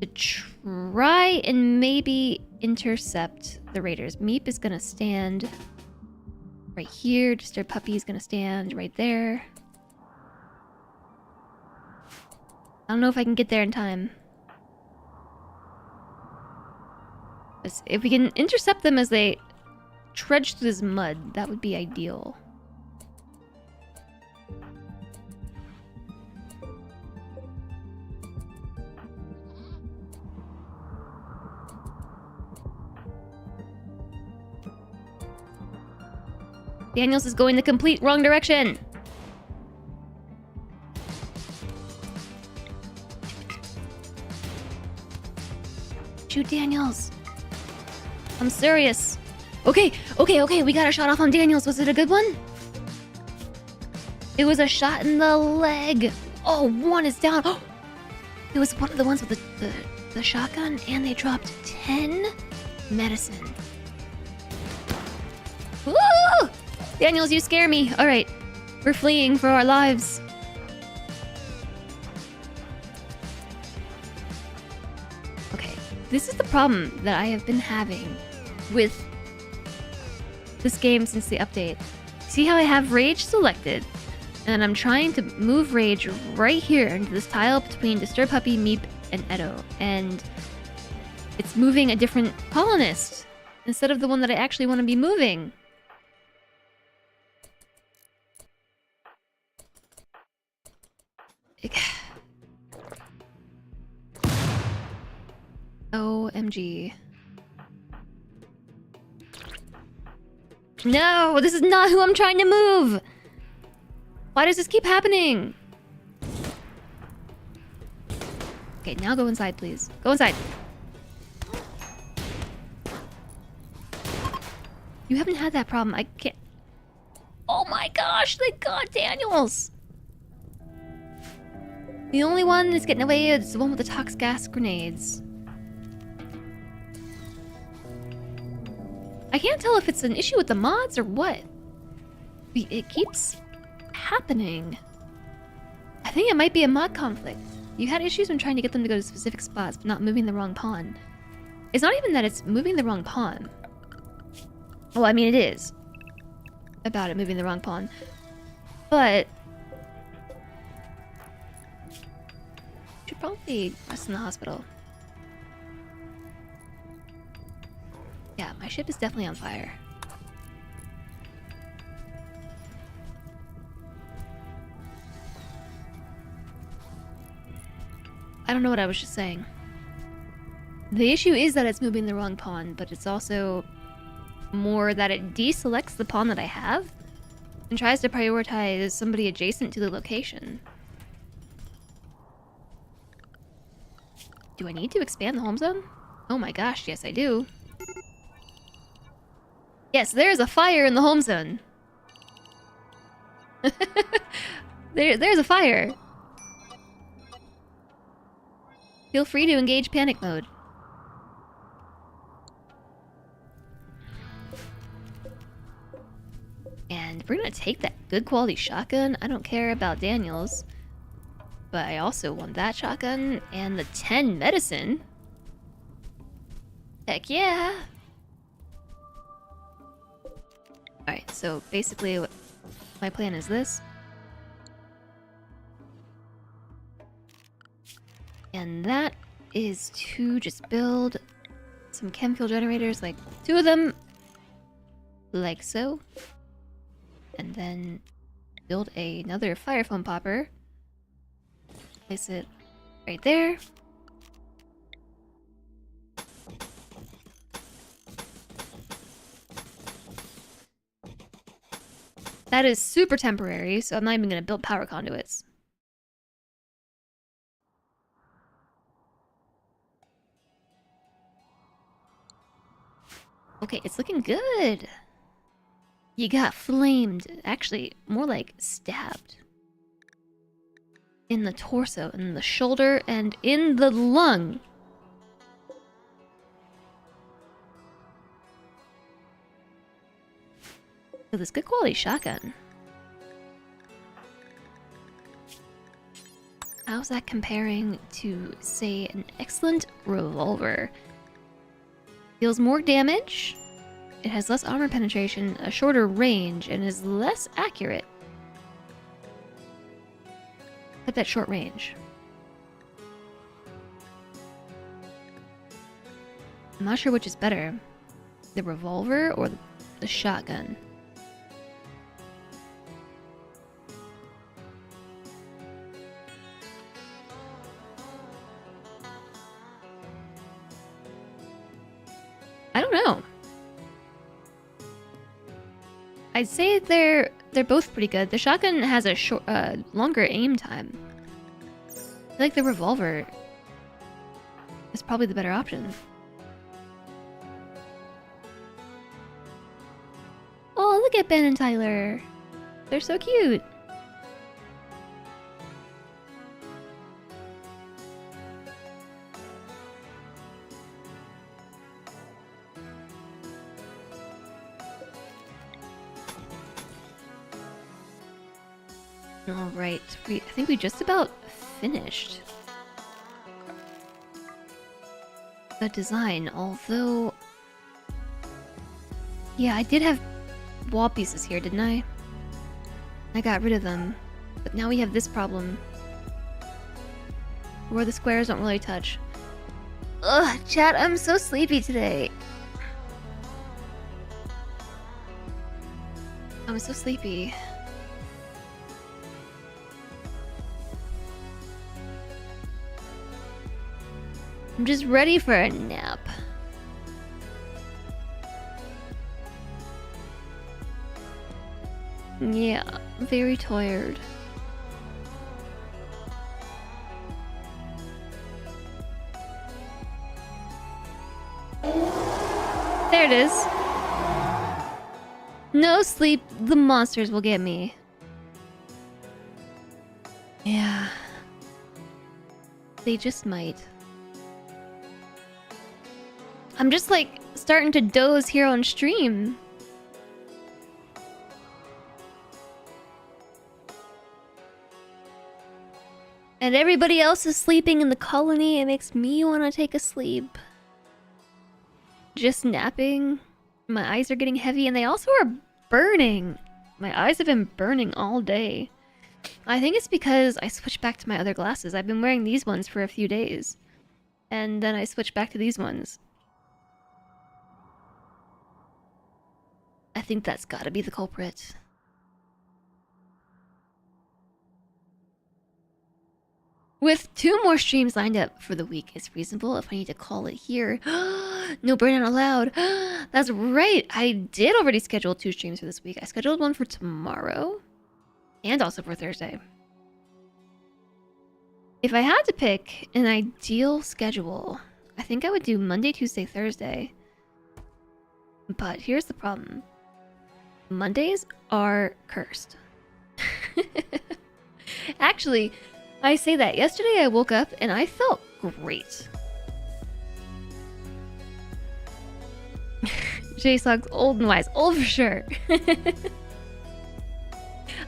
to try and maybe intercept the raiders. Meep is gonna stand right here. Disturb Puppy is gonna stand right there. I don't know if I can get there in time. But if we can intercept them as they trudge through this mud, that would be ideal. Daniels is going the complete wrong direction. Shoot Daniels. I'm serious. Okay, we got a shot off on Daniels. Was it a good one? It was a shot in the leg. Oh, one is down. Oh, it was one of the ones with the shotgun, and they dropped 10 medicine. Woo! Daniels, you scare me. All right, we're fleeing for our lives. Okay, this is the problem that I have been having with this game since the update. See how I have Rage selected? And I'm trying to move Rage right here into this tile between Disturb Puppy, Meep, and Edo. And it's moving a different colonist instead of the one that I actually want to be moving. OMG. No, this is not who I'm trying to move! Why does this keep happening? Okay, now go inside, please. Go inside. You haven't had that problem. I can't... Oh my gosh, they got Daniels! The only one that's getting away is the one with the toxic gas grenades. I can't tell if it's an issue with the mods or what. It keeps happening. I think it might be a mod conflict. You had issues when trying to get them to go to specific spots, but not moving the wrong pawn. It's not even that it's moving the wrong pawn. Well, I mean, it is about it moving the wrong pawn. But should probably rest in the hospital. Yeah, my ship is definitely on fire. I don't know what I was just saying. The issue is that it's moving the wrong pawn, but it's also more that it deselects the pawn that I have and tries to prioritize somebody adjacent to the location. Do I need to expand the home zone? Oh my gosh, yes I do. Yes, there's a fire in the home zone. There's a fire. Feel free to engage panic mode. And we're gonna take that good quality shotgun. I don't care about Daniels, but I also want that shotgun and the 10 medicine. Heck yeah. Alright, so basically my plan is this. And that is to just build some chem fuel generators, like 2 of them, like so. And then build another fire foam popper. Place it right there. That is super temporary, so I'm not even going to build power conduits. Okay, it's looking good. You got flamed. Actually, more like stabbed. In the torso, in the shoulder, and in the lung. So this good quality shotgun. How's that comparing to, say, an excellent revolver? Deals more damage, it has less armor penetration, a shorter range, and is less accurate. At that short range. I'm not sure which is better, the revolver or the shotgun. I don't know. I'd say they're both pretty good. The shotgun has a longer aim time. I feel like the revolver is probably the better option. Oh, look at Ben and Tyler. They're so cute. Alright, I think we just about finished the design, although... Yeah, I did have wall pieces here, didn't I? I got rid of them, but now we have this problem. Where the squares don't really touch. Ugh, chat, I'm so sleepy today. I'm so sleepy. I'm just ready for a nap. Yeah, very tired. There it is. No sleep, the monsters will get me. Yeah. They just might. I'm just like starting to doze here on stream. And everybody else is sleeping in the colony. It makes me want to take a sleep. Just napping. My eyes are getting heavy and they also are burning. My eyes have been burning all day. I think it's because I switched back to my other glasses. I've been wearing these ones for a few days. And then I switched back to these ones. I think that's gotta be the culprit. With 2 more streams lined up for the week, it's reasonable if I need to call it here. No burnout allowed. That's right. I did already schedule 2 streams for this week. I scheduled one for tomorrow and also for Thursday. If I had to pick an ideal schedule, I think I would do Monday, Tuesday, Thursday. But here's the problem. Mondays are cursed. Actually, I say that. Yesterday I woke up and I felt great. J-Sock's old and wise. Old for sure.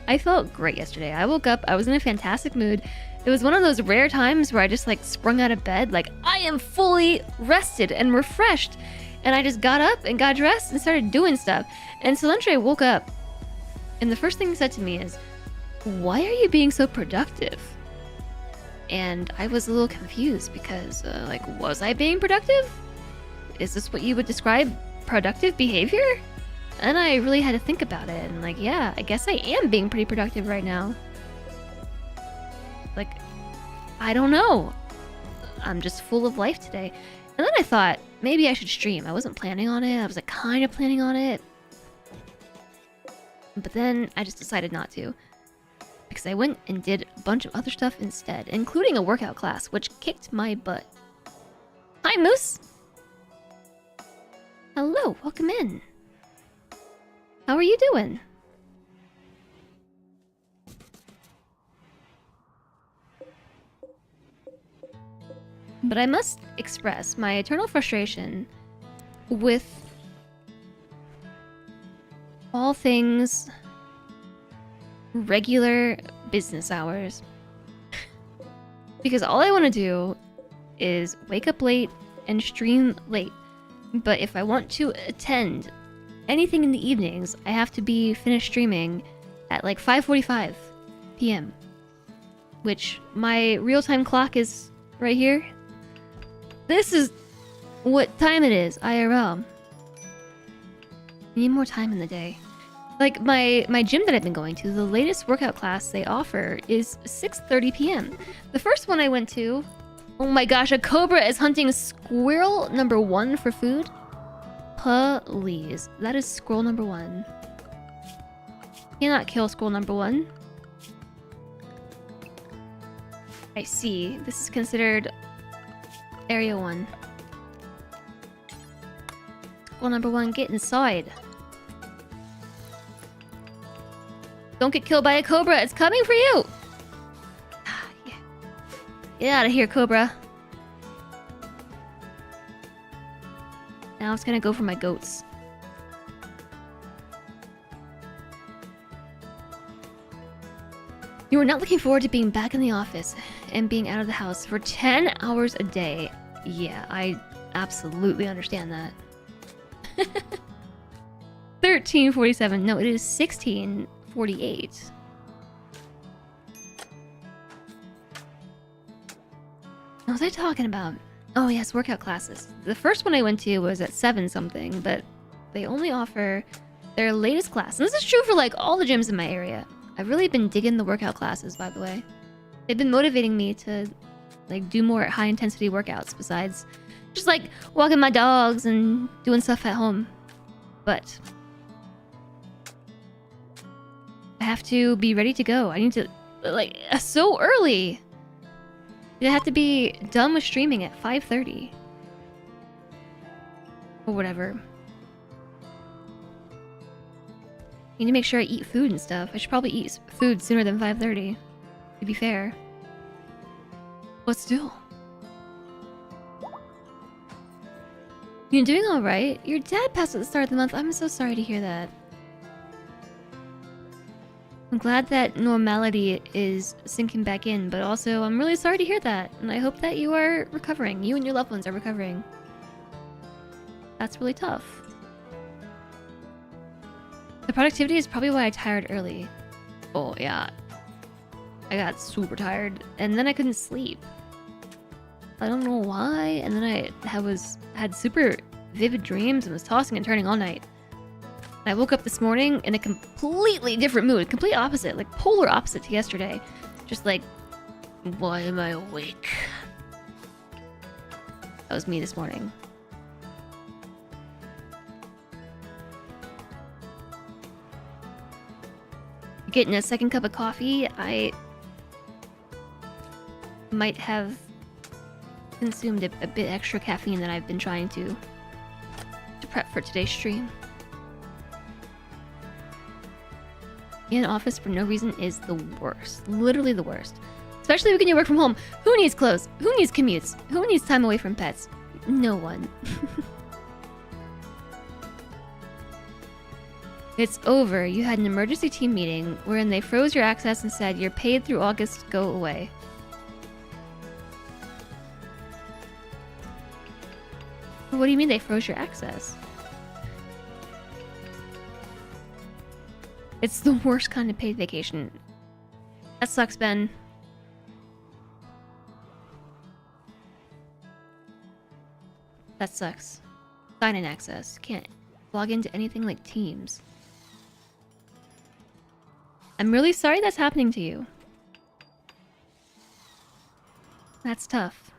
I felt great yesterday. I woke up, I was in a fantastic mood. It was one of those rare times where I just like sprung out of bed, like I am fully rested and refreshed. And I just got up and got dressed and started doing stuff. And Solantre woke up and the first thing he said to me is, "Why are you being so productive?" And I was a little confused because, like, was I being productive? Is this what you would describe productive behavior? And I really had to think about it. And like, yeah, I guess I am being pretty productive right now. Like, I don't know. I'm just full of life today. And then I thought, maybe I should stream. I wasn't planning on it. I was like kind of planning on it. But then I just decided not to. Because I went and did a bunch of other stuff instead, including a workout class, which kicked my butt. Hi, Moose! Hello, welcome in. How are you doing? But I must express my eternal frustration with all things regular business hours. Because all I want to do is wake up late and stream late. But if I want to attend anything in the evenings, I have to be finished streaming at like 5:45 p.m. Which my real-time clock is right here. This is what time it is, IRL. I need more time in the day. Like my gym that I've been going to, the latest workout class they offer is 6:30 p.m. The first one I went to, oh my gosh, a cobra is hunting squirrel number 1 for food. Please, that is squirrel number 1. Cannot kill squirrel number 1. I see. This is considered Area 1. Squirrel number 1, get inside. Don't get killed by a cobra. It's coming for you. Yeah. Get out of here, cobra. Now it's gonna go for my goats. You are not looking forward to being back in the office and being out of the house for 10 hours a day. Yeah, I absolutely understand that. 13:47. No, it is 16:48. What was I talking about? Oh yes, workout classes. The first one I went to was at 7 something, but they only offer their latest class. And this is true for like all the gyms in my area. I've really been digging the workout classes, by the way. They've been motivating me to like do more high intensity workouts besides just like walking my dogs and doing stuff at home. But I have to be ready to go. I need to like so early. I have to be done with streaming at 5:30 or whatever. Need to make sure I eat food and stuff. I should probably eat food sooner than 5:30, to be fair. But still. You're doing alright? Your dad passed at the start of the month. I'm so sorry to hear that. I'm glad that normality is sinking back in, but also I'm really sorry to hear that. And I hope that you are recovering. You and your loved ones are recovering. That's really tough. The productivity is probably why I tired early. Oh yeah. I got super tired and then I couldn't sleep. I don't know why. And then I had super vivid dreams and was tossing and turning all night. And I woke up this morning in a completely different mood, complete opposite, like polar opposite to yesterday. Just like, why am I awake? That was me this morning. Getting a second cup of coffee, I might have consumed a bit extra caffeine than I've been trying to prep for today's stream. In office for no reason is the worst. Literally the worst. Especially when you work from home. Who needs clothes? Who needs commutes? Who needs time away from pets? No one. It's over. You had an emergency team meeting wherein they froze your access and said you're paid through August, go away. What do you mean they froze your access? It's the worst kind of paid vacation. That sucks, Ben. That sucks. Sign-in access. Can't log into anything like Teams. I'm really sorry that's happening to you. That's tough.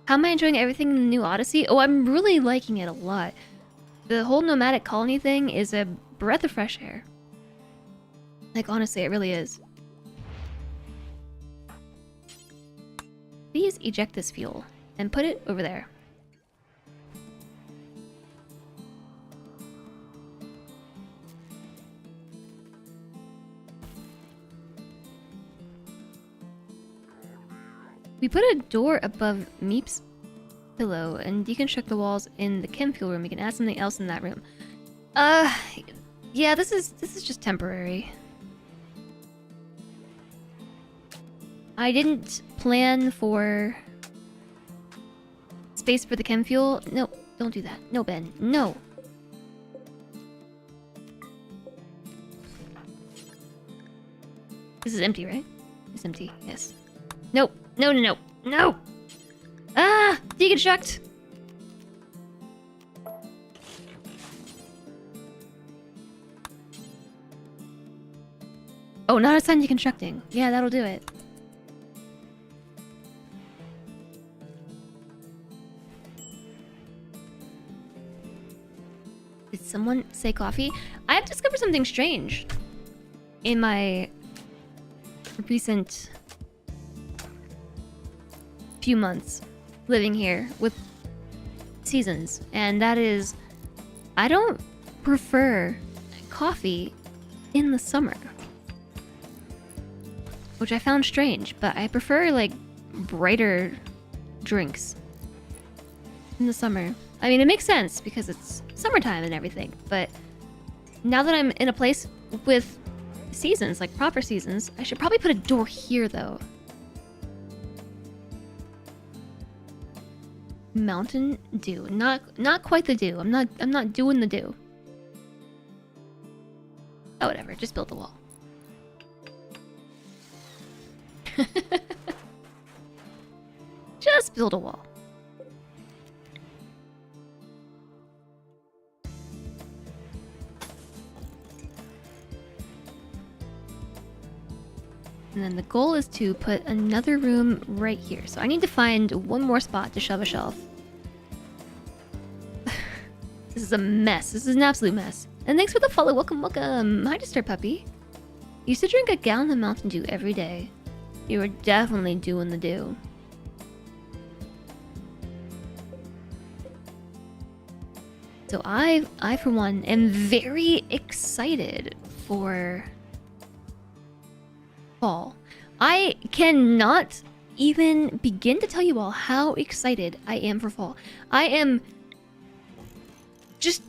How am I enjoying everything in the new Odyssey? Oh, I'm really liking it a lot. The whole nomadic colony thing is a breath of fresh air. Like, honestly, it really is. Please eject this fuel. and put it over there. We put a door above Meep's pillow and deconstruct the walls in the chem fuel room. We can add something else in that room. Yeah, this is just temporary. I didn't plan for space for the chem fuel. No, don't do that. No, Ben. No. This is empty, right? It's empty. Yes. Nope. No, no, no. No! Ah! Deconstruct! Oh, not assigned deconstructing. Yeah, that'll do it. Did someone say coffee? I have discovered something strange in my recent few months living here with seasons, and that is I don't prefer coffee in the summer, which I found strange, but I prefer like brighter drinks in the summer. I mean, it makes sense because it's summertime and everything, but now that I'm in a place with seasons, like proper seasons, I should probably put a door here though. Mountain Dew. Not quite the dew. I'm not doing the dew. Oh, whatever. Just build the wall. Just build a wall. And then the goal is to put another room right here. So I need to find one more spot to shove a shelf. This is a mess. This is an absolute mess. And thanks for the follow. Welcome, welcome. Hi, Disturb Puppy. Used to drink a gallon of Mountain Dew every day. You were definitely doing the dew. So I for one, am very excited for fall. I cannot even begin to tell you all how excited I am for fall. I am just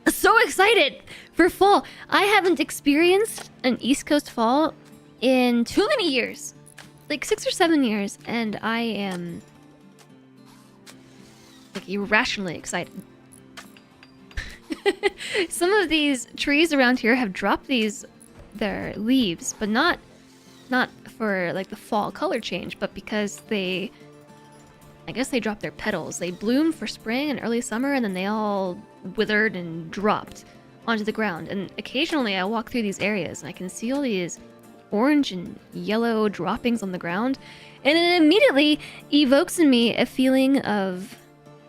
so excited for fall. I haven't experienced an East Coast fall in too many years. Like 6 or 7 years, and I am like irrationally excited. Some of these trees around here have dropped their leaves, but not for like the fall color change, but because I guess they dropped their petals. They bloomed for spring and early summer, and then they all withered and dropped onto the ground. And occasionally I walk through these areas and I can see all these orange and yellow droppings on the ground, and it immediately evokes in me a feeling of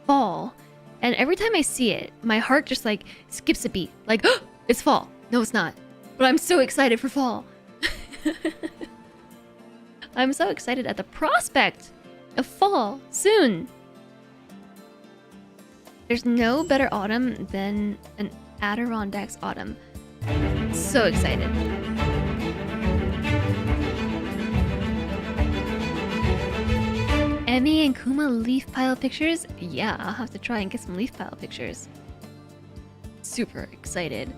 fall. And every time I see it, my heart just like skips a beat. Like, oh, it's fall. No, it's not. But I'm so excited for fall. I'm so excited at the prospect of fall soon. There's no better autumn than an Adirondacks autumn. So excited. Emmy and Kuma leaf pile pictures? Yeah, I'll have to try and get some leaf pile pictures. Super excited.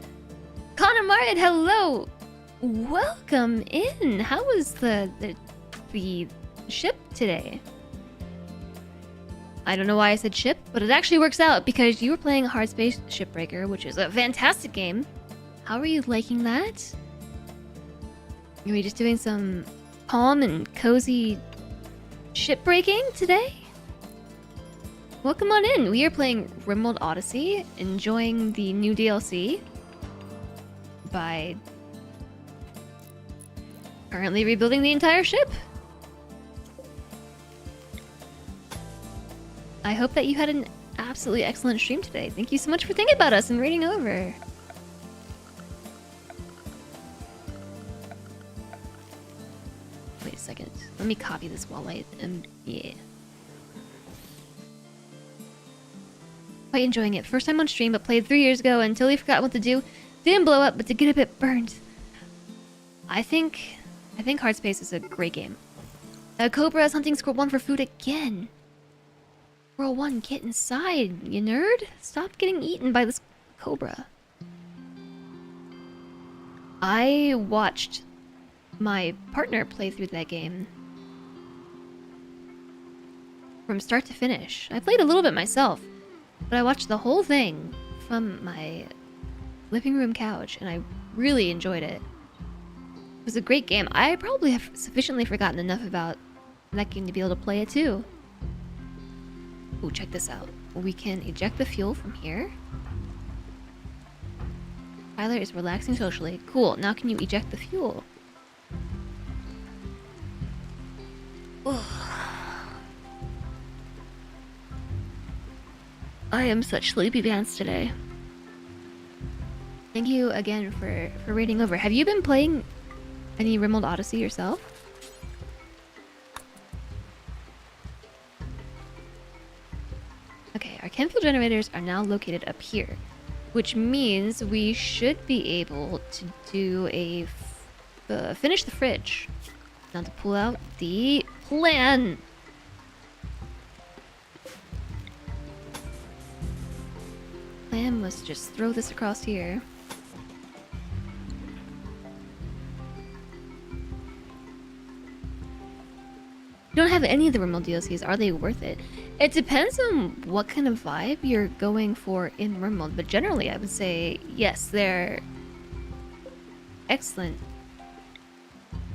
Connor Martin, hello! Welcome in! How was the ship today? I don't know why I said ship, but it actually works out because you were playing Hard Space Shipbreaker, which is a fantastic game. How are you liking that? Are we just doing some calm and cozy shipbreaking today? Welcome on in. We are playing RimWorld Odyssey, enjoying the new DLC by currently rebuilding the entire ship. I hope that you had an absolutely excellent stream today. Thank you so much for thinking about us and reading over. Wait a second. Let me copy this while I am... Yeah. Quite enjoying it. First time on stream, but played 3 years ago and totally forgot what to do. Didn't blow up, but did get a bit burnt. I think Hard Space is a great game. Cobra is hunting Squirrel 1 for food again. Squirrel 1, get inside, you nerd. Stop getting eaten by this cobra. I watched my partner play through that game from start to finish. I played a little bit myself, but I watched the whole thing from my living room couch, and I really enjoyed it. It was a great game. I probably have sufficiently forgotten enough about that game to be able to play it too. Ooh, check this out. We can eject the fuel from here. Tyler is relaxing socially. Cool. Now can you eject the fuel? Ugh. I am such sleepy pants today. Thank you again for raiding over. Have you been playing any RimWorld Odyssey yourself? Okay, our chem fuel generators are now located up here, which means we should be able to do a finish the fridge. Now to pull out the plan. Plan was to just throw this across here. You don't have any of the RimWorld DLCs. Are they worth it? It depends on what kind of vibe you're going for in RimWorld, but generally I would say yes, they're excellent.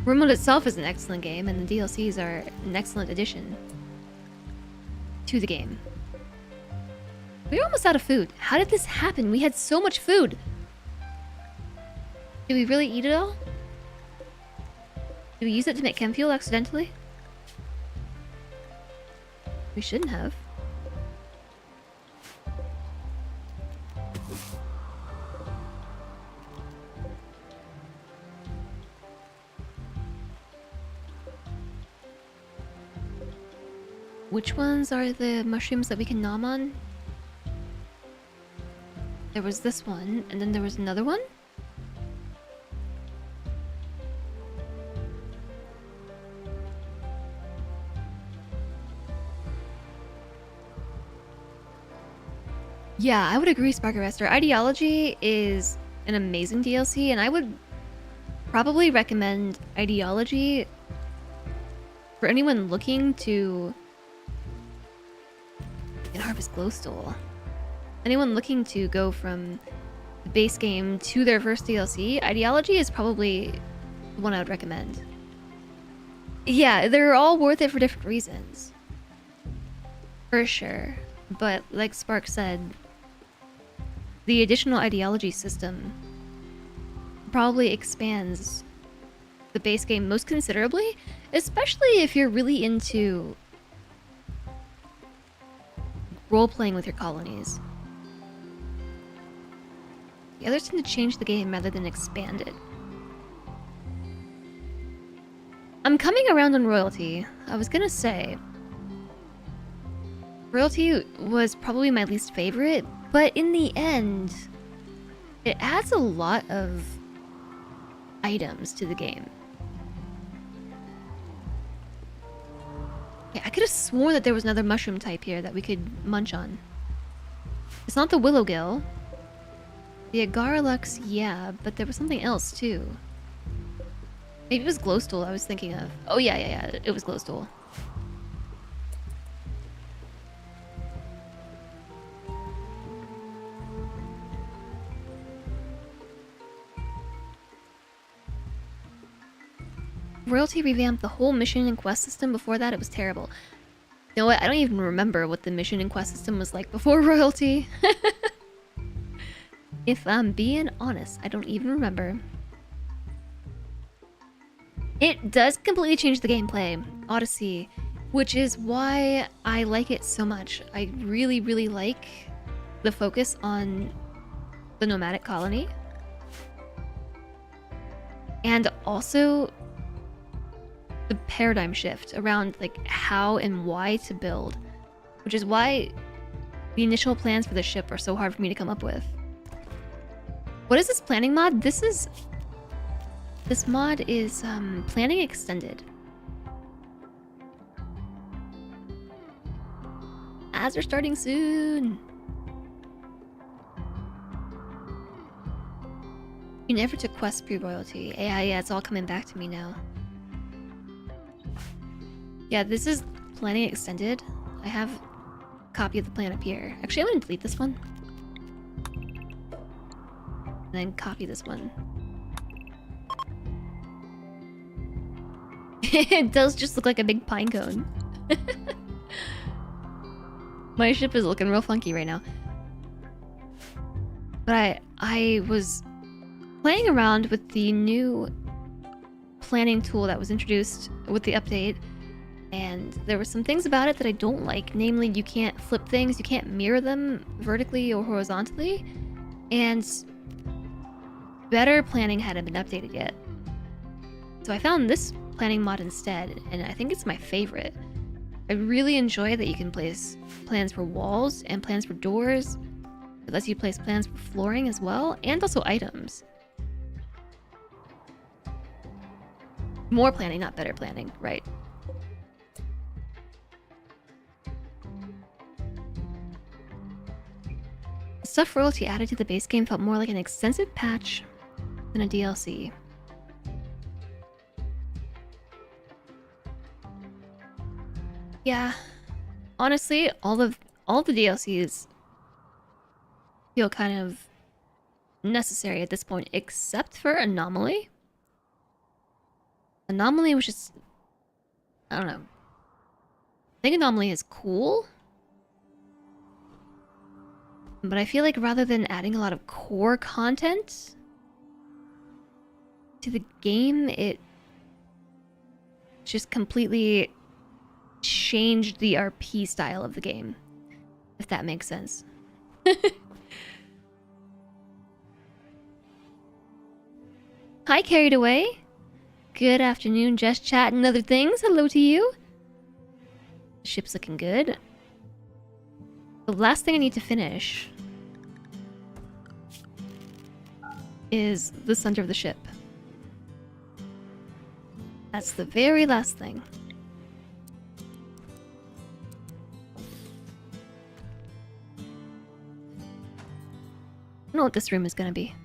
RimWorld itself is an excellent game, and the DLCs are an excellent addition to the game. We're almost out of food. How did this happen? We had so much food. Did we really eat it all? Did we use it to make chem fuel accidentally? We shouldn't have. Which ones are the mushrooms that we can nom on? There was this one, and then there was another one? Yeah, I would agree, Sparkerester. Ideology is an amazing DLC, and I would probably recommend Ideology for anyone looking to harvest glowstone. Anyone looking to go from the base game to their first DLC, Ideology is probably the one I would recommend. Yeah, they're all worth it for different reasons. For sure. But like Spark said, the additional Ideology system probably expands the base game most considerably, especially if you're really into role-playing with your colonies. The others tend to change the game rather than expand it. I'm coming around on Royalty. I was gonna say, Royalty was probably my least favorite, but in the end, it adds a lot of items to the game. Yeah, I could have sworn that there was another mushroom type here that we could munch on. It's not the Willowgill. The Agaralux, yeah, but there was something else too. Maybe it was Glowstone I was thinking of. Oh yeah, it was Glowstone. Royalty revamped the whole mission and quest system. Before that, it was terrible. You know what? I don't even remember what the mission and quest system was like before Royalty. If I'm being honest, I don't even remember. It does completely change the gameplay, Odyssey, which is why I like it so much. I really, really like the focus on the nomadic colony. And also the paradigm shift around like how and why to build, which is why The initial plans for the ship are so hard for me to come up with. What is this planning mod? This mod is planning extended. Ads are starting soon. You never took quests pre-royalty. Yeah, it's all coming back to me now. Yeah, this is planning extended. I have a copy of the plan up here. Actually, I'm gonna delete this one. And then copy this one. It does just look like a big pine cone. My ship is looking real funky right now. But I was playing around with the new planning tool that was introduced with the update, and there were some things about it that I don't like. Namely, you can't flip things, you can't mirror them vertically or horizontally, and better planning hadn't been updated yet. So I found this planning mod instead, and I think it's my favorite. I really enjoy that you can place plans for walls and plans for doors. It lets you place plans for flooring as well, and also items. More planning, not better planning, right? Stuff royalty added to the base game felt more like an extensive patch than a DLC. Yeah, honestly, all the DLCs feel kind of necessary at this point, except for Anomaly. Anomaly was just, I don't know. I think Anomaly is cool, but I feel like rather than adding a lot of core content to the game, it just completely changed the RP style of the game, if that makes sense. Hi, Carried Away. Good afternoon, just chat and other things. Hello to you. The ship's looking good. The last thing I need to finish is the center of the ship. That's the very last thing. I don't know what this room is gonna be.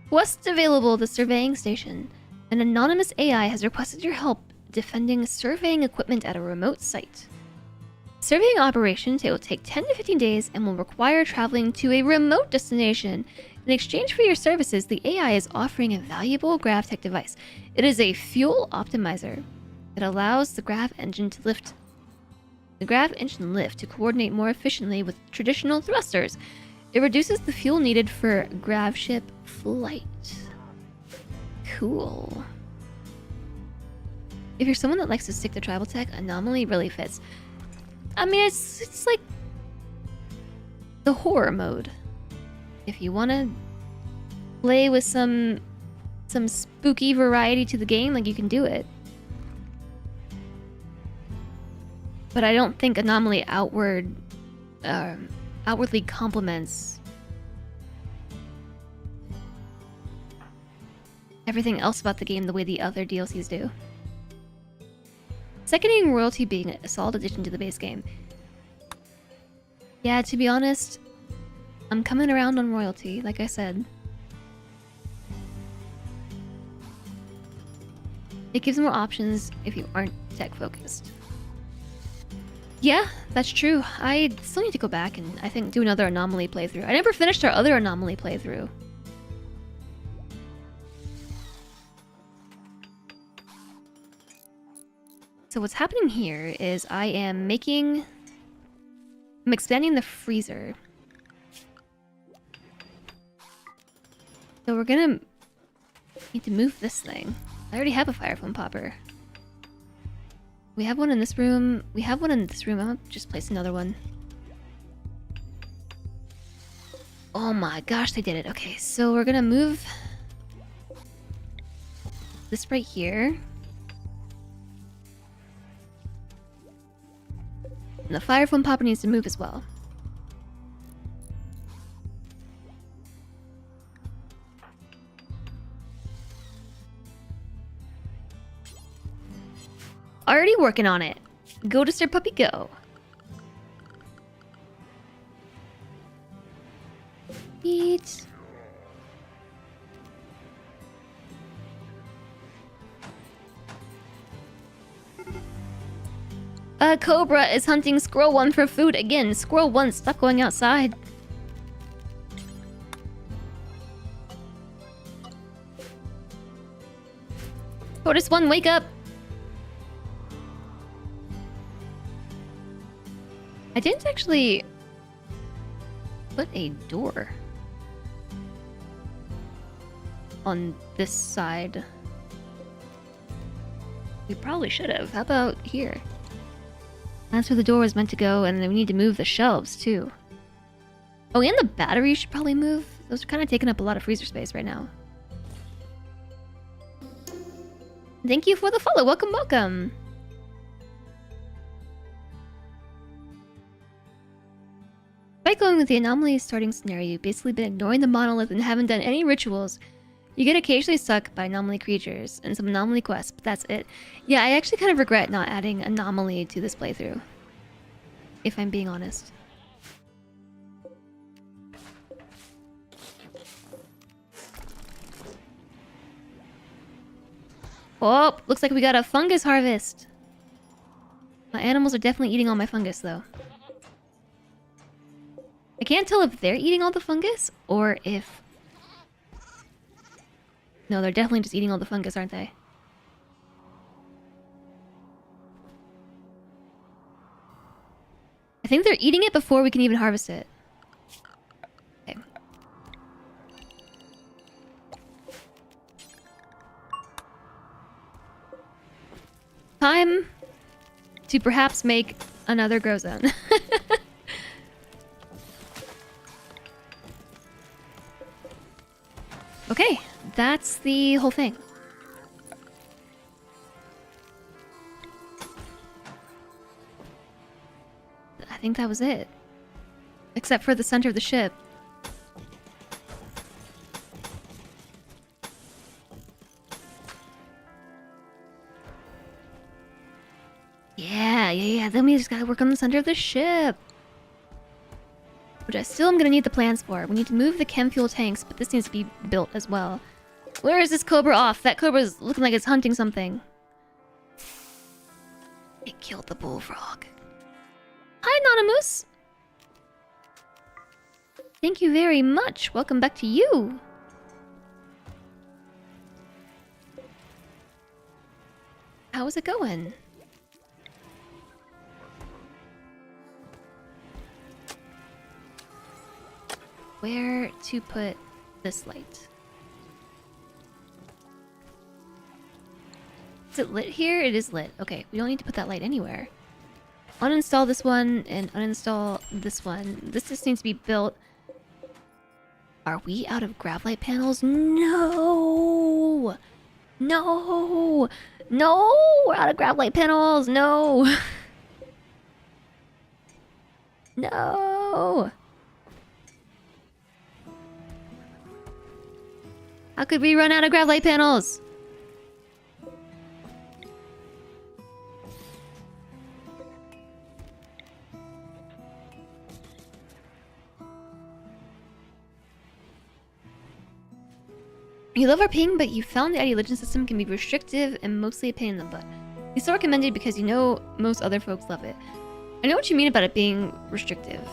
Quest available, the surveying station. An anonymous AI has requested your help defending surveying equipment at a remote site. Surveying operations will take 10 to 15 days and will require traveling to a remote destination. In exchange for your services, the AI is offering a valuable grav tech device. It is a fuel optimizer. It allows the grav engine lift to coordinate more efficiently with traditional thrusters. It reduces the fuel needed for grav ship flight. Cool. If you're someone that likes to stick to tribal tech, Anomaly really fits. I mean, it's like the horror mode. If you want to play with some spooky variety to the game, like, you can do it. But I don't think Anomaly outwardly complements everything else about the game the way the other DLCs do. Seconding royalty being a solid addition to the base game. Yeah, to be honest, I'm coming around on royalty, like I said. It gives more options if you aren't tech focused. Yeah, that's true. I still need to go back and I think do another Anomaly playthrough. I never finished our other Anomaly playthrough. So what's happening here is I'm expanding the freezer. So we're gonna need to move this thing. I already have a fire foam popper. We have one in this room. We have one in this room. I'll just place another one. Oh my gosh, they did it. Okay, so we're gonna move this right here. And the fire foam popper needs to move as well. Already working on it. Go to Sir Puppy, go. Eat. Cobra is hunting Squirrel 1 for food again. Squirrel 1 stuck going outside. Tortoise 1, wake up! I didn't actually put a door on this side. We probably should have. How about here? That's where the door was meant to go, and then we need to move the shelves, too. Oh, and the battery should probably move. Those are kind of taking up a lot of freezer space right now. Thank you for the follow. Welcome, welcome. By going with the anomaly starting scenario, you've basically been ignoring the monolith and haven't done any rituals. You get occasionally stuck by anomaly creatures and some anomaly quests, but that's it. Yeah, I actually kind of regret not adding anomaly to this playthrough, if I'm being honest. Oh, looks like we got a fungus harvest. My animals are definitely eating all my fungus, though. I can't tell if they're eating all the fungus, or if... No, they're definitely just eating all the fungus, aren't they? I think they're eating it before we can even harvest it. Okay. Time to perhaps make another grow zone. Okay, that's the whole thing. I think that was it. Except for the center of the ship. Yeah. Then we just gotta work on the center of the ship. Which I still am gonna need the plans for. We need to move the chem fuel tanks, but this needs to be built as well. Where is this cobra off? That cobra's looking like it's hunting something. It killed the bullfrog. Hi, Anonymous! Thank you very much. Welcome back to you. How is it going? Where to put this light? Is it lit here? It is lit. Okay, we don't need to put that light anywhere. Uninstall this one and uninstall this one. This just needs to be built. Are we out of grav light panels? No! No! No! We're out of grav light panels! No! No! How could we run out of grav light panels? You love our ping, but you found the ID legend system can be restrictive and mostly a pain in the butt. It's so recommended because you know most other folks love it. I know what you mean about it being restrictive.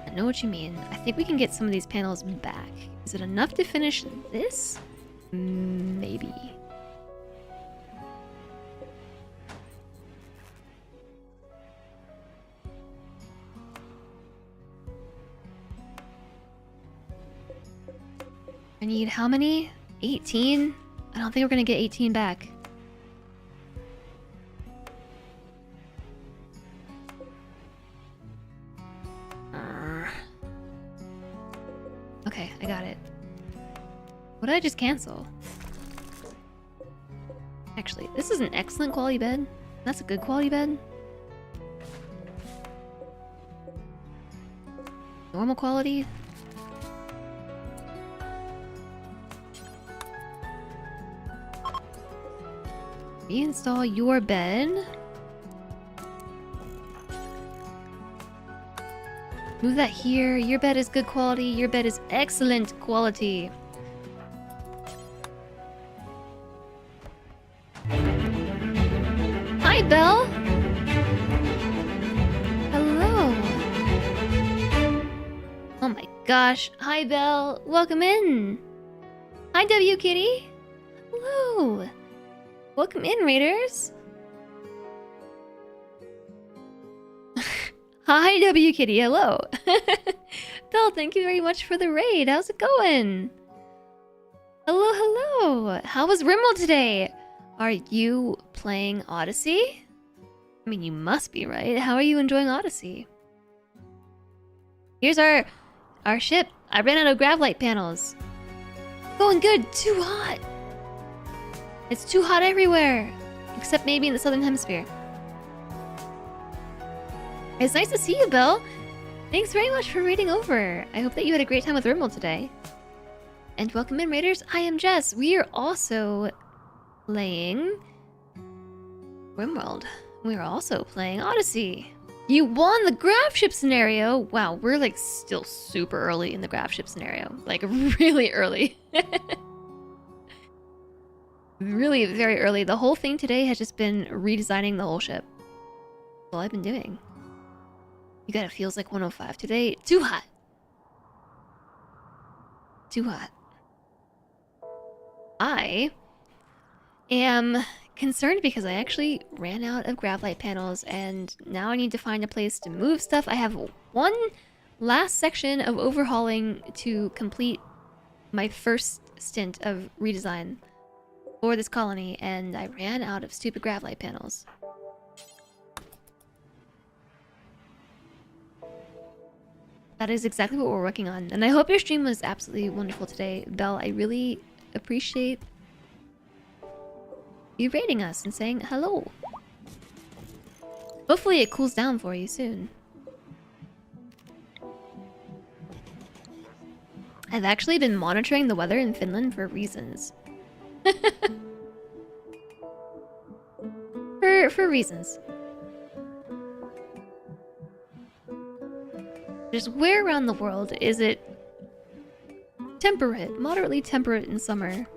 I know what you mean. I think we can get some of these panels back. Is it enough to finish this? Maybe. I need how many? 18? I don't think we're gonna get 18 back. Okay, I got it. What did I just cancel? Actually, this is an excellent quality bed. That's a good quality bed. Normal quality. Reinstall your bed. Move that here. Your bed is good quality. Your bed is excellent quality. Hi, Belle. Hello. Oh my gosh. Hi, Belle. Welcome in. Hi, W Kitty. Hello. Welcome in, Raiders. Hi, W Kitty. Hello. Belle, thank you very much for the raid. How's it going? Hello, hello. How was RimWorld today? Are you playing Odyssey? I mean, you must be, right? How are you enjoying Odyssey? Here's our ship. I ran out of gravlight panels. Going good. Too hot. It's too hot everywhere. Except maybe in the southern hemisphere. It's nice to see you, Bill. Thanks very much for raiding over. I hope that you had a great time with RimWorld today. And welcome in, Raiders. I am Jess. We are also playing RimWorld. We are also playing Odyssey. You won the graph ship scenario. Wow, we're like still super early in the graph ship scenario. Like really early. Really very early. The whole thing today has just been redesigning the whole ship. That's all I've been doing. You got it feels like 105 today. Too hot. Too hot. I am concerned because I actually ran out of gravlight panels and now I need to find a place to move stuff. I have one last section of overhauling to complete my first stint of redesign for this colony, and I ran out of stupid gravlight panels. That is exactly what we're working on, and I hope your stream was absolutely wonderful today, Belle. I really appreciate you rating us and saying hello. Hopefully it cools down for you soon. I've actually been monitoring the weather in Finland for reasons. for reasons. Just where around the world is it temperate, moderately temperate in summer?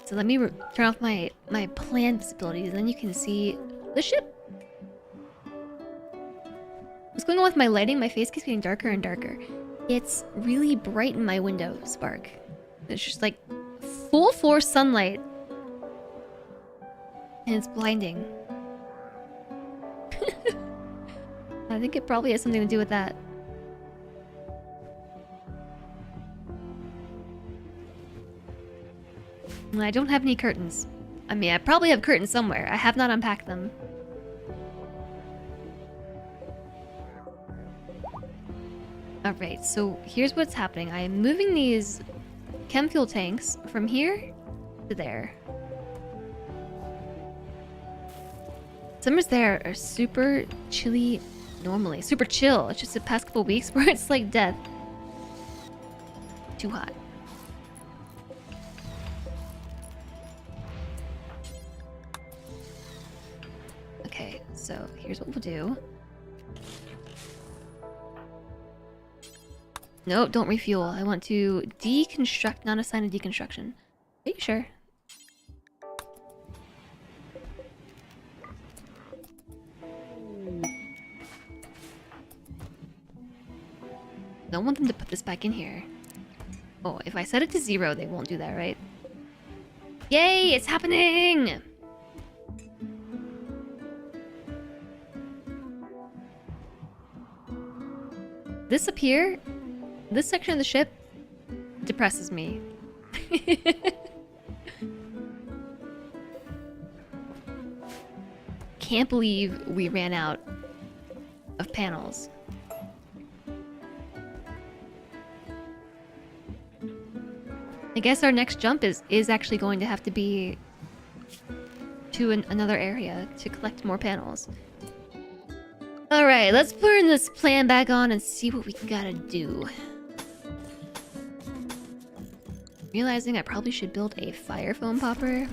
So let me turn off my plan visibility, and then you can see the ship. What's going on with my lighting? My face keeps getting darker and darker. It's really bright in my window, Spark. It's just like full force sunlight. And it's blinding. I think it probably has something to do with that. I don't have any curtains. I mean, I probably have curtains somewhere. I have not unpacked them. Alright, so here's what's happening. I am moving these chem fuel tanks from here to there. Summers there are super chilly normally. Super chill. It's just the past couple weeks where it's like death. Too hot. Okay, so here's what we'll do. Nope, don't refuel. I want to deconstruct, not assign a deconstruction. Are you sure? Don't want them to put this back in here. Oh, if I set it to 0, they won't do that, right? Yay, it's happening! This up here, this section of the ship depresses me. Can't believe we ran out of panels. I guess our next jump is actually going to have to be to another area to collect more panels. Alright, let's turn this plan back on and see what we gotta do. Realizing I probably should build a fire foam popper.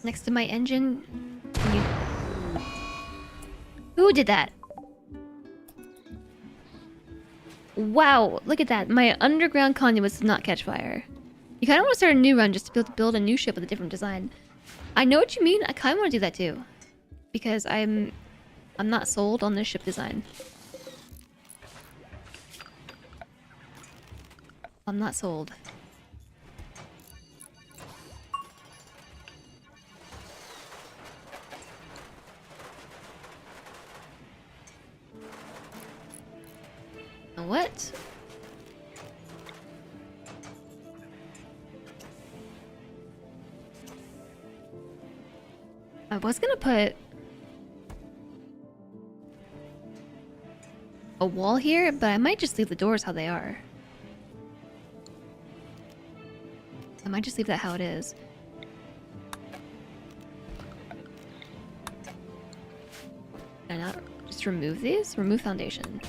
Next to my engine. Who did that? Wow, look at that. My underground conduits did not catch fire. You kind of want to start a new run just to be able to build a new ship with a different design. I know what you mean. I kind of want to do that too. Because I'm not sold on this ship design. I'm not sold. What? I was gonna put a wall here, but I might just leave the doors how they are. I might just leave that how it is. Can I not just remove these? Remove foundation.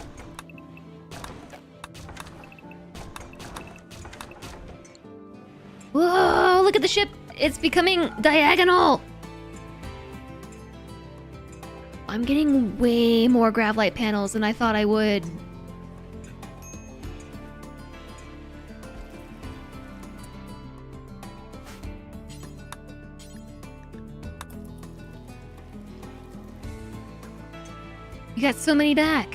Whoa, look at the ship! It's becoming diagonal! I'm getting way more gravlite panels than I thought I would. You got so many back.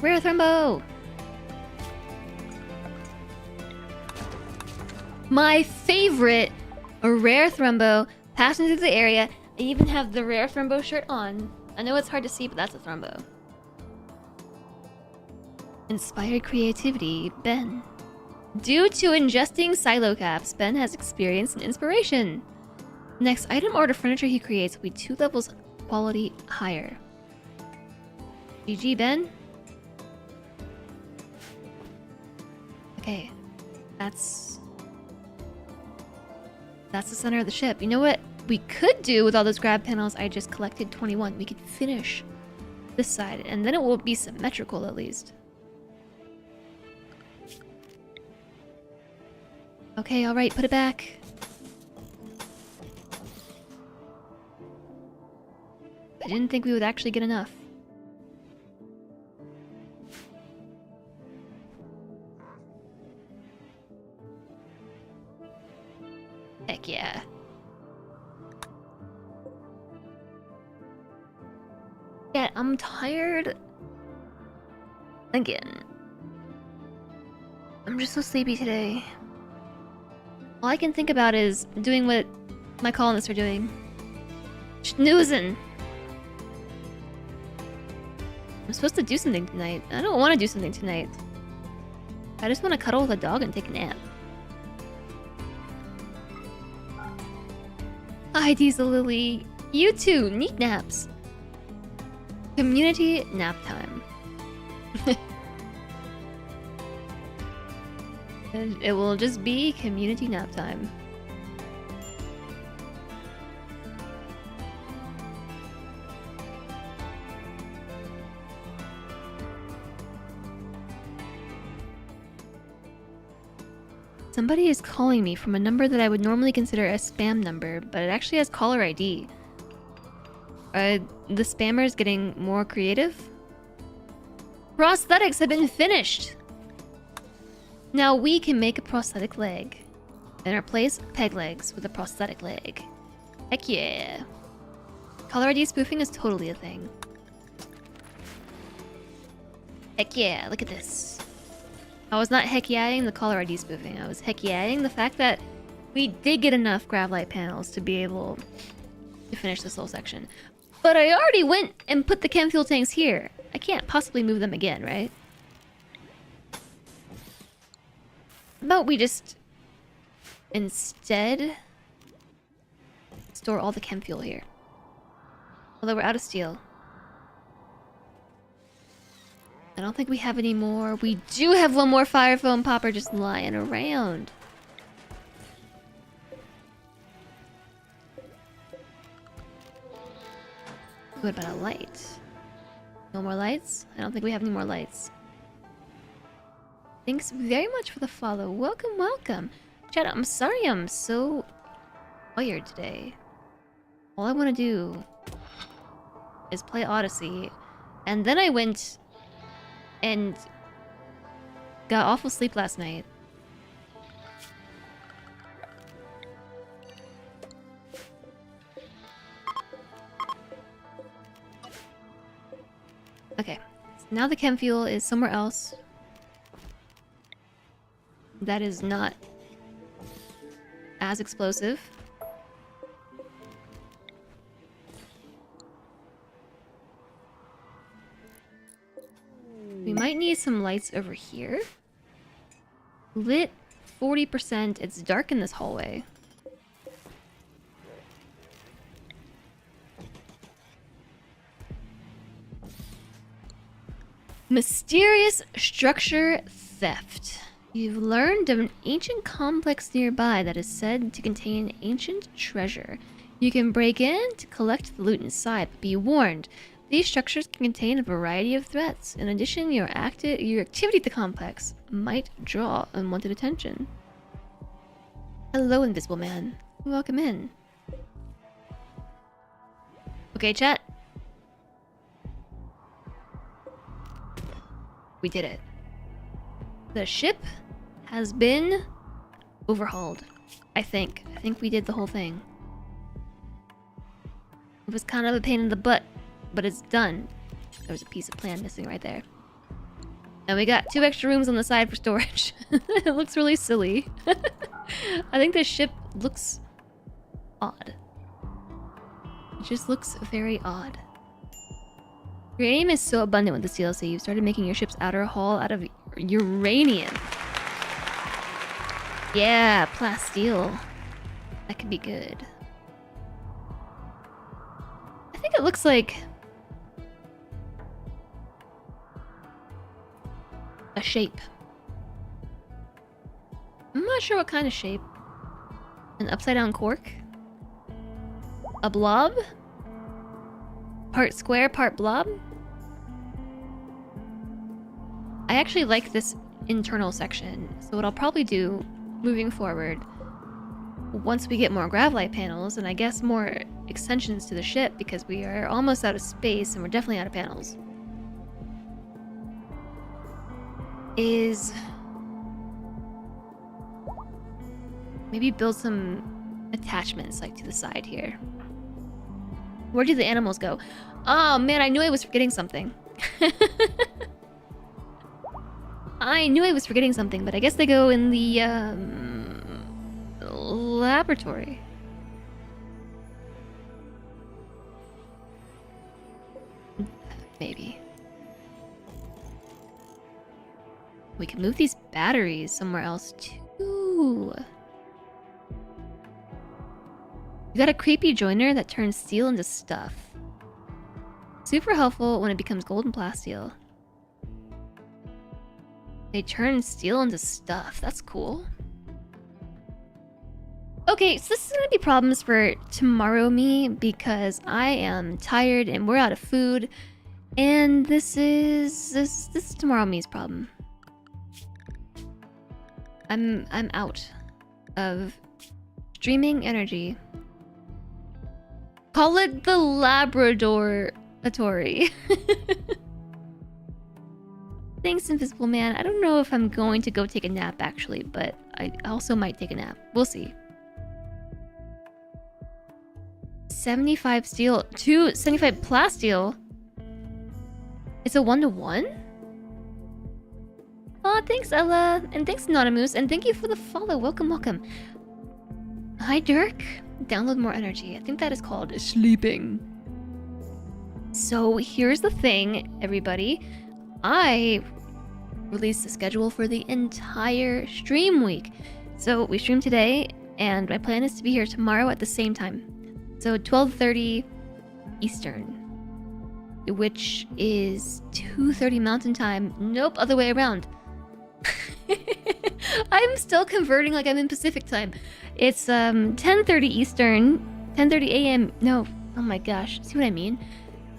Rare Thrumbo! My favorite! A rare Thrumbo passing through the area. I even have the rare Thrumbo shirt on. I know it's hard to see, but that's a Thrumbo. Inspired creativity, Ben. Due to ingesting silo caps, Ben has experienced an inspiration. Next item order furniture he creates will be 2 levels quality higher. GG, Ben. Okay, that's the center of the ship. You know what we could do with all those grab panels I just collected? 21. We could finish this side, and then it will be symmetrical at least. Okay, alright, put it back. I didn't think we would actually get enough. Heck yeah. Yeah, I'm tired. Again. I'm just so sleepy today. All I can think about is doing what my colonists are doing. Schnoozing. I'm supposed to do something tonight. I don't want to do something tonight. I just want to cuddle with a dog and take a nap. Hi, Diesel Lily. You too. Neat naps. Community nap time. And it will just be community nap time. Somebody is calling me from a number that I would normally consider a spam number, but it actually has caller ID. The spammer is getting more creative. Prosthetics have been finished! Now we can make a prosthetic leg and replace peg legs with a prosthetic leg. Heck yeah. Caller ID spoofing is totally a thing. Heck yeah, look at this. I was not heck yeah-ing the caller ID spoofing. I was heck yeah-ing the fact that we did get enough gravlite panels to be able to finish this whole section. But I already went and put the chem fuel tanks here. I can't possibly move them again, right? How about we just instead store all the chem fuel here. Although we're out of steel. I don't think we have any more. We do have one more fire foam popper just lying around. What about a light? No more lights? I don't think we have any more lights. Thanks very much for the follow. Welcome, welcome. Chat, I'm sorry I'm so tired today. All I want to do is play Odyssey. And then I went and got awful sleep last night. Okay, so now the chem fuel is somewhere else. That is not as explosive. We might need some lights over here. Lit 40%. It's dark in this hallway. Mysterious structure theft. You've learned of an ancient complex nearby that is said to contain ancient treasure. You can break in to collect the loot inside, but be warned, these structures can contain a variety of threats. In addition, your activity at the complex might draw unwanted attention. Hello, Invisible Man. Welcome in. Okay, chat. We did it. The ship has been overhauled. I think we did the whole thing. It was kind of a pain in the butt, but it's done. There was a piece of plan missing right there. And we got 2 extra rooms on the side for storage. It looks really silly. I think this ship looks odd. It just looks very odd. Uranium is so abundant with this DLC. You've started making your ship's outer hull out of uranium. Yeah, plasteel. That could be good. I think it looks like a shape. I'm not sure what kind of shape. An upside down cork? A blob? Part square, part blob? I actually like this internal section, so what I'll probably do moving forward, once we get more gravlight panels, and I guess more extensions to the ship, because we are almost out of space and we're definitely out of panels, is maybe build some attachments like to the side here. Where do the animals go? Oh man, I knew I was forgetting something. I knew I was forgetting something, but I guess they go in the laboratory. Maybe. We can move these batteries somewhere else too. You got a creepy joiner that turns steel into stuff. Super helpful when it becomes gold and plasteel. They turn steel into stuff. That's cool. Okay, so this is gonna be problems for tomorrow me because I am tired and we're out of food, and this is tomorrow me's problem. I'm out of streaming energy. Call it the Labradoratory. Thanks, Invisible Man. I don't know if I'm going to go take a nap, actually, but I also might take a nap. We'll see. 75 steel, 75 plasteel. It's a 1-to-1? Aw, thanks, Ella. And thanks, Anonymous. And thank you for the follow. Welcome, welcome. Hi, Dirk. Download more energy. I think that is called sleeping. So here's the thing, everybody. I released the schedule for the entire stream week. So we stream today, and my plan is to be here tomorrow at the same time. So 12:30 Eastern, which is 2:30 Mountain Time. Nope, other way around. I'm still converting like I'm in Pacific Time. It's 10:30 Eastern, 10:30 a.m. No, oh my gosh, see what I mean?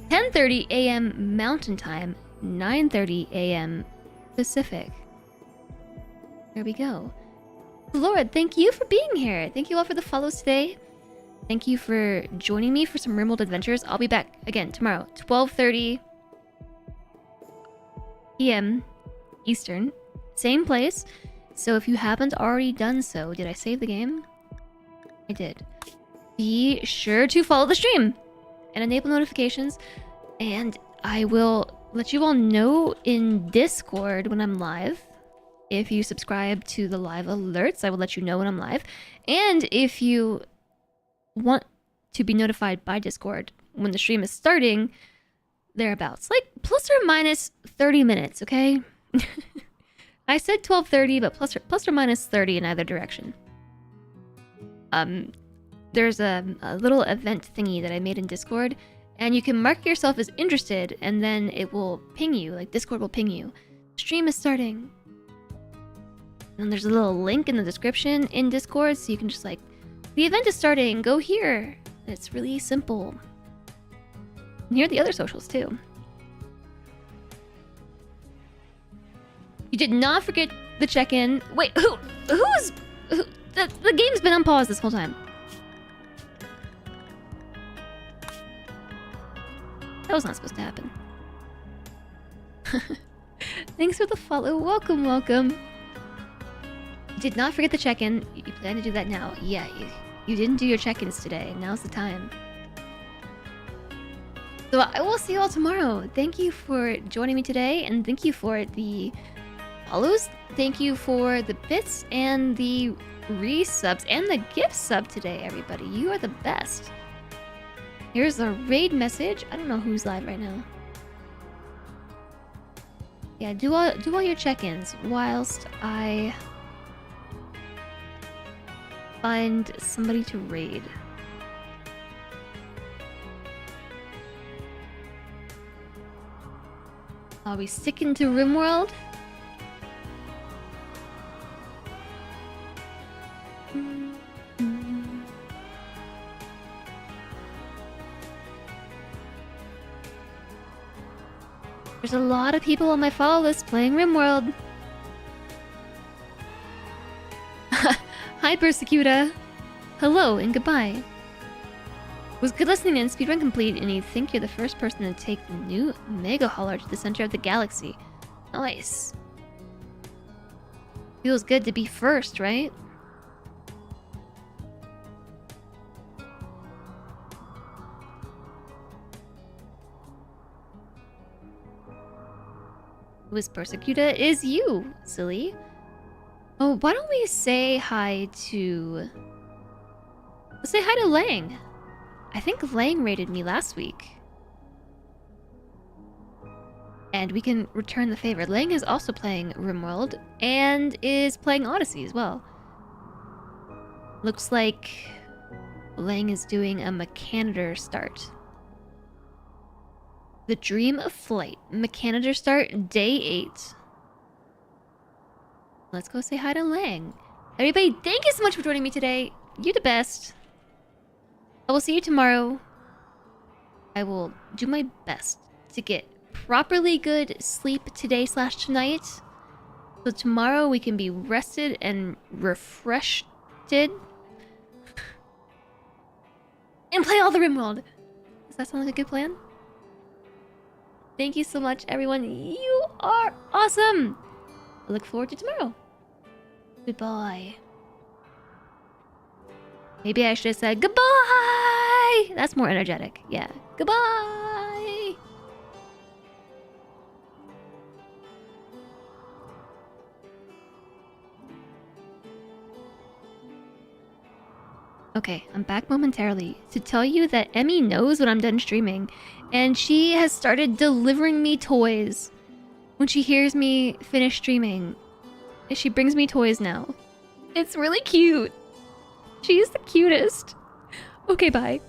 10:30 a.m. Mountain Time, 9:30 a.m. Pacific. There we go. Lord, thank you for being here. Thank you all for the follows today. Thank you for joining me for some RimWorld adventures. I'll be back again tomorrow, 12:30 p.m. Eastern. Same place. So if you haven't already done so, did I save the game? I did. Be sure to follow the stream and enable notifications. And I will let you all know in Discord when I'm live. If you subscribe to the live alerts, I will let you know when I'm live. And if you want to be notified by Discord when the stream is starting, thereabouts. Like plus or minus 30 minutes, okay? I said 12:30, but plus or minus 30 in either direction. There's a little event thingy that I made in Discord, and you can mark yourself as interested, and then it will ping you, like Discord will ping you. Stream is starting. And there's a little link in the description in Discord, so you can just like, the event is starting, go here. It's really simple. And here are the other socials too. You did not forget the check-in. Wait, the game's been on pause this whole time. That was not supposed to happen. Thanks for the follow. Welcome, welcome. You did not forget the check-in. You plan to do that now. Yeah, you didn't do your check-ins today. Now's the time. So I will see you all tomorrow. Thank you for joining me today, and thank you for the follows. Thank you for the bits and the resubs and the gift sub today, everybody. You are the best. Here's a raid message. I don't know who's live right now. Yeah, do all your check-ins whilst I find somebody to raid. Are we sticking to RimWorld? There's a lot of people on my follow list playing RimWorld. Hi, Persecuta. Hello and goodbye. Was good listening in, speedrun complete, and you think you're the first person to take the new Mega Hauler to the center of the galaxy. Nice. Feels good to be first, right? Who is Persecuta? Is you, silly. Oh, why don't we say hi to... Let's say hi to Lang. I think Lang raided me last week. And we can return the favor. Lang is also playing RimWorld and is playing Odyssey as well. Looks like Lang is doing a Mechanitor start. The Dream of Flight. Mechanitor start, day 8. Let's go say hi to Lang. Everybody, thank you so much for joining me today. You're the best. I will see you tomorrow. I will do my best to get properly good sleep today / tonight. So tomorrow we can be rested and refreshed. And play all the RimWorld. Does that sound like a good plan? Thank you so much, everyone. You are awesome. I look forward to tomorrow. Goodbye. Maybe I should have said goodbye. That's more energetic. Yeah. Goodbye. Okay, I'm back momentarily to tell you that Emmy knows when I'm done streaming, and she has started delivering me toys when she hears me finish streaming. And she brings me toys now. It's really cute. She's the cutest. Okay, bye.